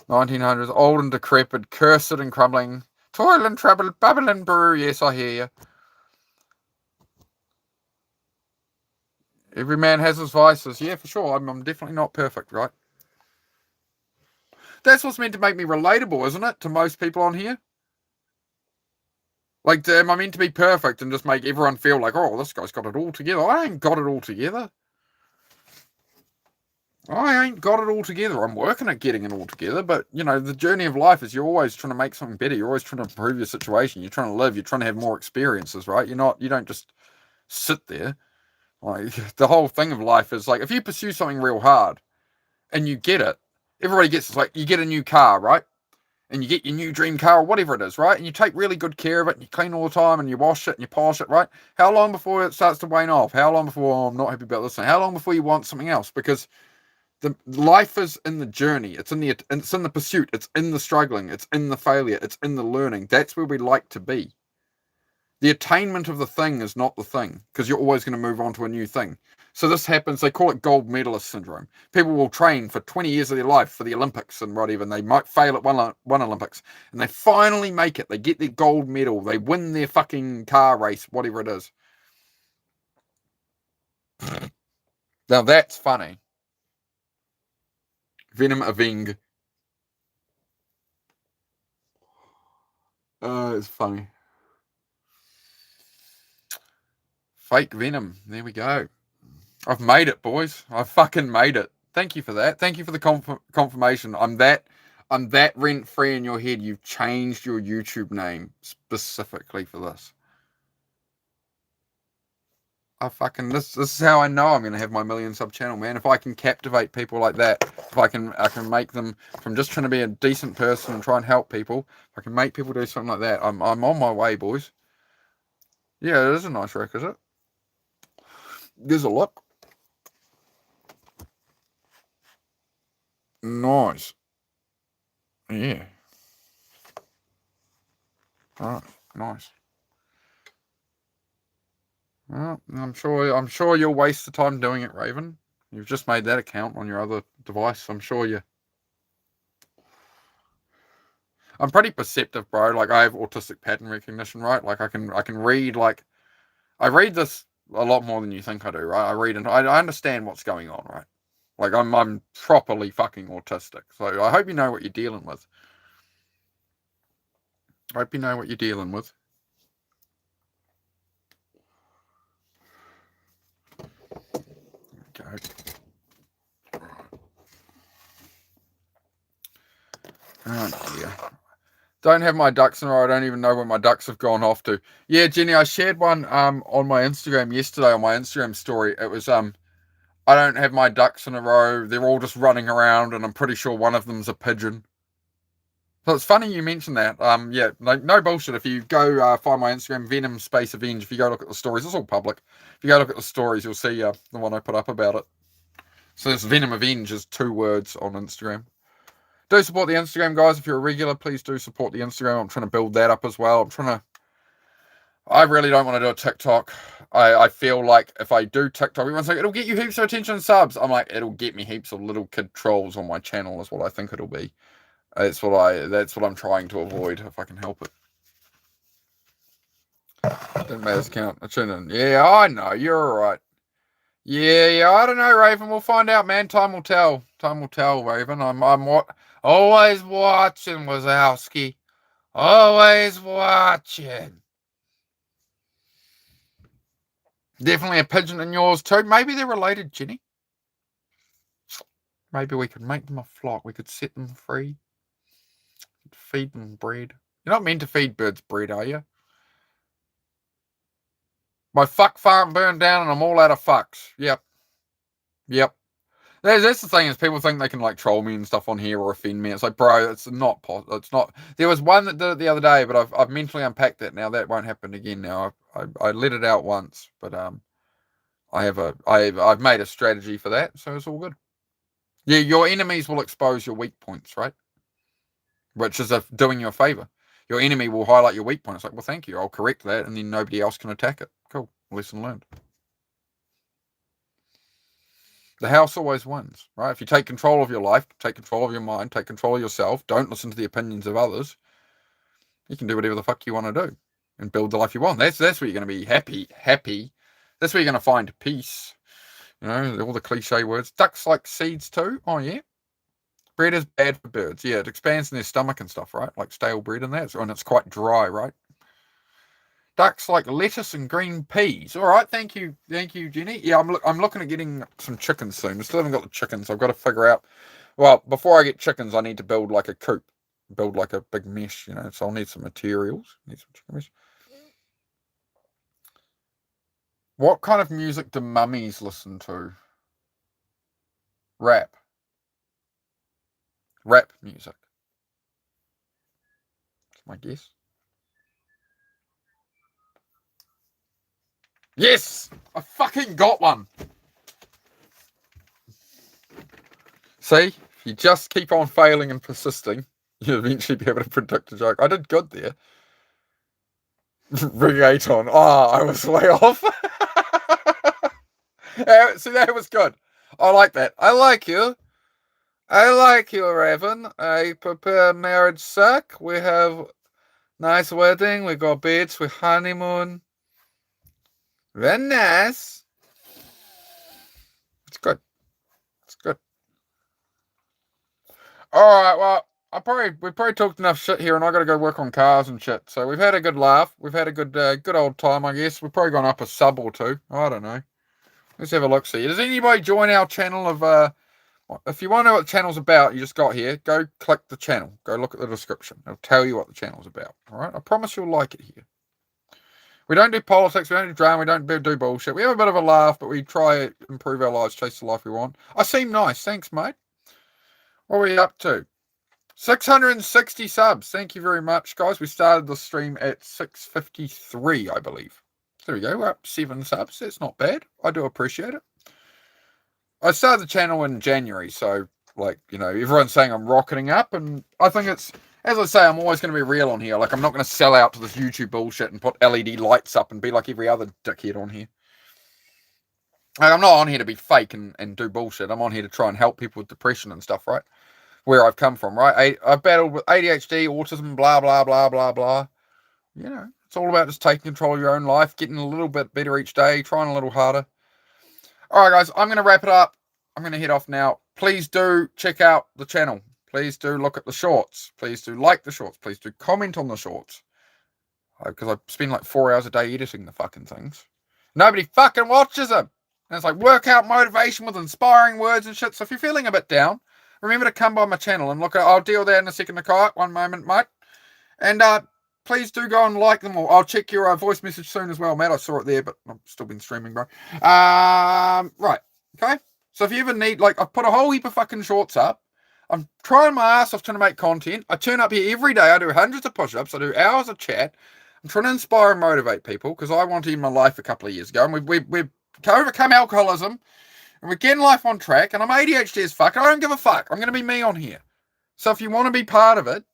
1900s, old and decrepit, cursed and crumbling. Toil and trouble, bubble and brew. Yes, I hear you. Every man has his vices. Yeah, for sure. I'm definitely not perfect, right? That's what's meant to make me relatable, isn't it? To most people on here. Like, am I meant to be perfect and just make everyone feel like, oh, this guy's got it all together? I ain't got it all together. I ain't got it all together. I'm working at getting it all together, but, you know, the journey of life is you're always trying to make something better. You're always trying to improve your situation. You're trying to live. You're trying to have more experiences, right? You don't just sit there. Like, the whole thing of life is like, if you pursue something real hard and you get it, everybody gets it. Like, you get a new car, right? And you get your new dream car or whatever it is, right? And you take really good care of it and you clean all the time and you wash it and you polish it, right? How long before it starts to wane off? How long before, oh, I'm not happy about this thing? How long before you want something else? Because the life is in the journey. It's in the pursuit. It's in the struggling. It's in the failure. It's in the learning. That's where we like to be. The attainment of the thing is not the thing, because you're always going to move on to a new thing. So this happens, they call it gold medalist syndrome. People will train for 20 years of their life for the Olympics and whatever, and they might fail at one Olympics, and they finally make it. They get their gold medal. They win their fucking car race, whatever it is. Now that's funny. Venom Aveng. It's funny. Fake Venom. There we go. I've made it, boys. I fucking made it. Thank you for that. Thank you for the confirmation. I'm that rent free in your head. You've changed your YouTube name specifically for this. This is how I know I'm gonna have my million sub channel, man. If I can captivate people like that, if I can make them from just trying to be a decent person and try and help people, if I can make people do something like that, I'm on my way, boys. Yeah, it is a nice rack, is it? There's a look. Nice. Yeah. Alright, nice. Well, I'm sure you'll waste the time doing it, Raven. You've just made that account on your other device. I'm sure you. I'm pretty perceptive, bro. Like, I have autistic pattern recognition, right? Like, I can read, like, I read this a lot more than you think I do, right? I read and I understand what's going on, right? Like, I'm properly fucking autistic. So I hope you know what you're dealing with. I hope you know what you're dealing with. Okay. Oh dear. Don't have my ducks in a row. I don't even know where my ducks have gone off to. Yeah, Jenny, I shared one on my Instagram yesterday on my Instagram story. It was I don't have my ducks in a row. They're all just running around, and I'm pretty sure one of them's a pigeon. So it's funny you mentioned that. Yeah, no bullshit. If you go find my Instagram, Venom Space Avenge, if you go look at the stories, it's all public. If you go look at the stories, you'll see the one I put up about it. So this Venom Avenge is 2 words on Instagram. Do support the Instagram, guys. If you're a regular, please do support the Instagram. I'm trying to build that up as well. I really don't want to do a TikTok. I feel like if I do TikTok, everyone's like, it'll get you heaps of attention and subs. I'm like, it'll get me heaps of little kid trolls on my channel is what I think it'll be. That's what I'm trying to avoid if I can help it. Didn't matter count. I tune in. Yeah, I know. You're alright. Yeah, I don't know, Raven. We'll find out, man. Time will tell. Time will tell, Raven. I'm always watching, Wazowski. Always watching. Definitely a pigeon in yours too. Maybe they're related, Jenny. Maybe we could make them a flock. We could set them free. Feed them bread. You're not meant to feed birds bread, are you? My fuck farm burned down and I'm all out of fucks. Yep. That's the thing is people think they can like troll me and stuff on here or offend me. It's like, bro, it's not possible. It's not. There was one that did it the other day, but I've mentally unpacked it now. That won't happen again. Now I let it out once, but I've made a strategy for that, so it's all good. Yeah, your enemies will expose your weak points, right? Which is doing you a favor. Your enemy will highlight your weak point. It's like, well, thank you. I'll correct that, and then nobody else can attack it. Cool. Lesson learned. The house always wins, right? If you take control of your life, take control of your mind, take control of yourself, don't listen to the opinions of others, you can do whatever the fuck you want to do and build the life you want. That's where you're going to be happy. That's where you're going to find peace. You know, all the cliche words. Ducks like seeds too. Oh, yeah. Bread is bad for birds. Yeah, it expands in their stomach and stuff, right? Like stale bread and that. And it's quite dry, right? Ducks like lettuce and green peas. All right, thank you, Jenny. Yeah, I'm looking at getting some chickens soon. I still haven't got the chickens. I've got to figure out. Well, before I get chickens, I need to build like a coop, build like a big mesh, you know. So I'll need some materials. Need some chicken mesh. What kind of music do mummies listen to? Rap music. That's my guess. Yes! I fucking got one! See? If you just keep on failing and persisting, you'll eventually be able to predict a joke. I did good there. Reggaeton. Oh, I was way off. See, that was good. I like that. I like you, Raven. I prepare marriage sack. We have nice wedding. We got beach. We honeymoon. Very nice. It's good. It's good. Alright, well, we probably talked enough shit here, and I gotta go work on cars and shit. So we've had a good laugh. We've had a good old time, I guess. We've probably gone up a sub or two. I don't know. Let's have a look. See, does anybody join our channel of if you want to know what the channel's about, you just got here. Go click the channel. Go look at the description. It'll tell you what the channel's about. All right. I promise you'll like it here. We don't do politics. We don't do drama. We don't do bullshit. We have a bit of a laugh, but we try to improve our lives, chase the life we want. I seem nice. Thanks, mate. What are we up to? 660 subs. Thank you very much, guys. We started the stream at 653, I believe. There we go. We're up 7 subs. That's not bad. I do appreciate it. I started the channel in January, so, like, you know, everyone's saying I'm rocketing up, and I think it's, as I say, I'm always going to be real on here. Like, I'm not going to sell out to this YouTube bullshit and put LED lights up and be like every other dickhead on here. Like, I'm not on here to be fake and do bullshit. I'm on here to try and help people with depression and stuff, right? Where I've come from, right? I've battled with ADHD, autism, blah, blah, blah, blah, blah. You know, it's all about just taking control of your own life, getting a little bit better each day, trying a little harder. All right, guys, I'm going to wrap it up. I'm going to head off now. Please do check out the channel. Please do look at the shorts. Please do like the shorts. Please do comment on the shorts. Because I spend like 4 hours a day editing the fucking things. Nobody fucking watches them. And it's like workout motivation with inspiring words and shit. So if you're feeling a bit down, remember to come by my channel and look at. I'll deal with that in a second, Nakai. One moment, mate. And please do go and like them all. I'll check your voice message soon as well, Matt. I saw it there, but I've still been streaming, bro. Right. Okay. So if you ever need, like, I've put a whole heap of fucking shorts up. I'm trying my ass off trying to make content. I turn up here every day. I do hundreds of push-ups. I do hours of chat. I'm trying to inspire and motivate people because I wanted in my life a couple of years ago. And we've overcome alcoholism. And we're getting life on track. And I'm ADHD as fuck. I don't give a fuck. I'm going to be me on here. So if you want to be part of it,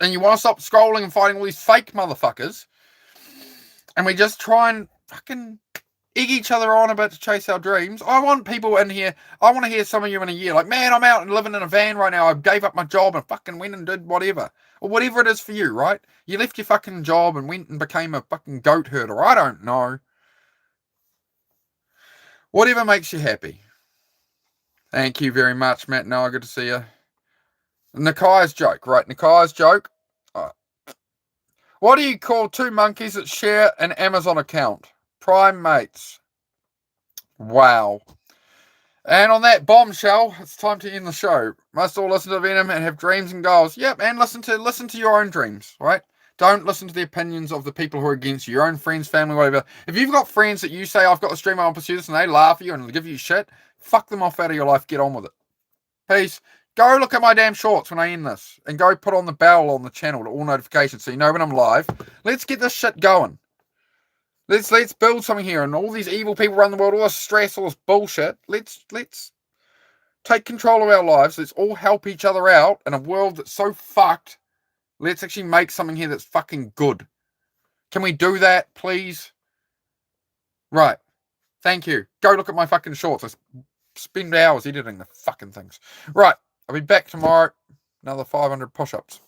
and you want to stop scrolling and fighting all these fake motherfuckers, and we just try and fucking egg each other on a bit to chase our dreams. I want people in here. I want to hear some of you in a year like, man, I'm out and living in a van right now. I gave up my job and fucking went and did whatever. Or whatever it is for you, right? You left your fucking job and went and became a fucking goat herder. I don't know. Whatever makes you happy. Thank you very much, Matt. Noah, good to see you. Nakai's joke, right? Nakai's joke. What do you call two monkeys that share an Amazon account? Prime mates. Wow. And on that bombshell, it's time to end the show. Must all listen to Venom and have dreams and goals. Yep, and listen to your own dreams, right? Don't listen to the opinions of the people who are against you, your own friends, family, whatever. If you've got friends that you say, I've got the stream, I want to pursue this, and they laugh at you and give you shit, fuck them off out of your life. Get on with it. Peace. Go look at my damn shorts when I end this. And go put on the bell on the channel to all notifications so you know when I'm live. Let's get this shit going. Let's build something here. And all these evil people run the world, all this stress, all this bullshit. Let's take control of our lives. Let's all help each other out in a world that's so fucked. Let's actually make something here that's fucking good. Can we do that, please? Right. Thank you. Go look at my fucking shorts. I spend hours editing the fucking things. Right. I'll be back tomorrow. Another 500 push-ups.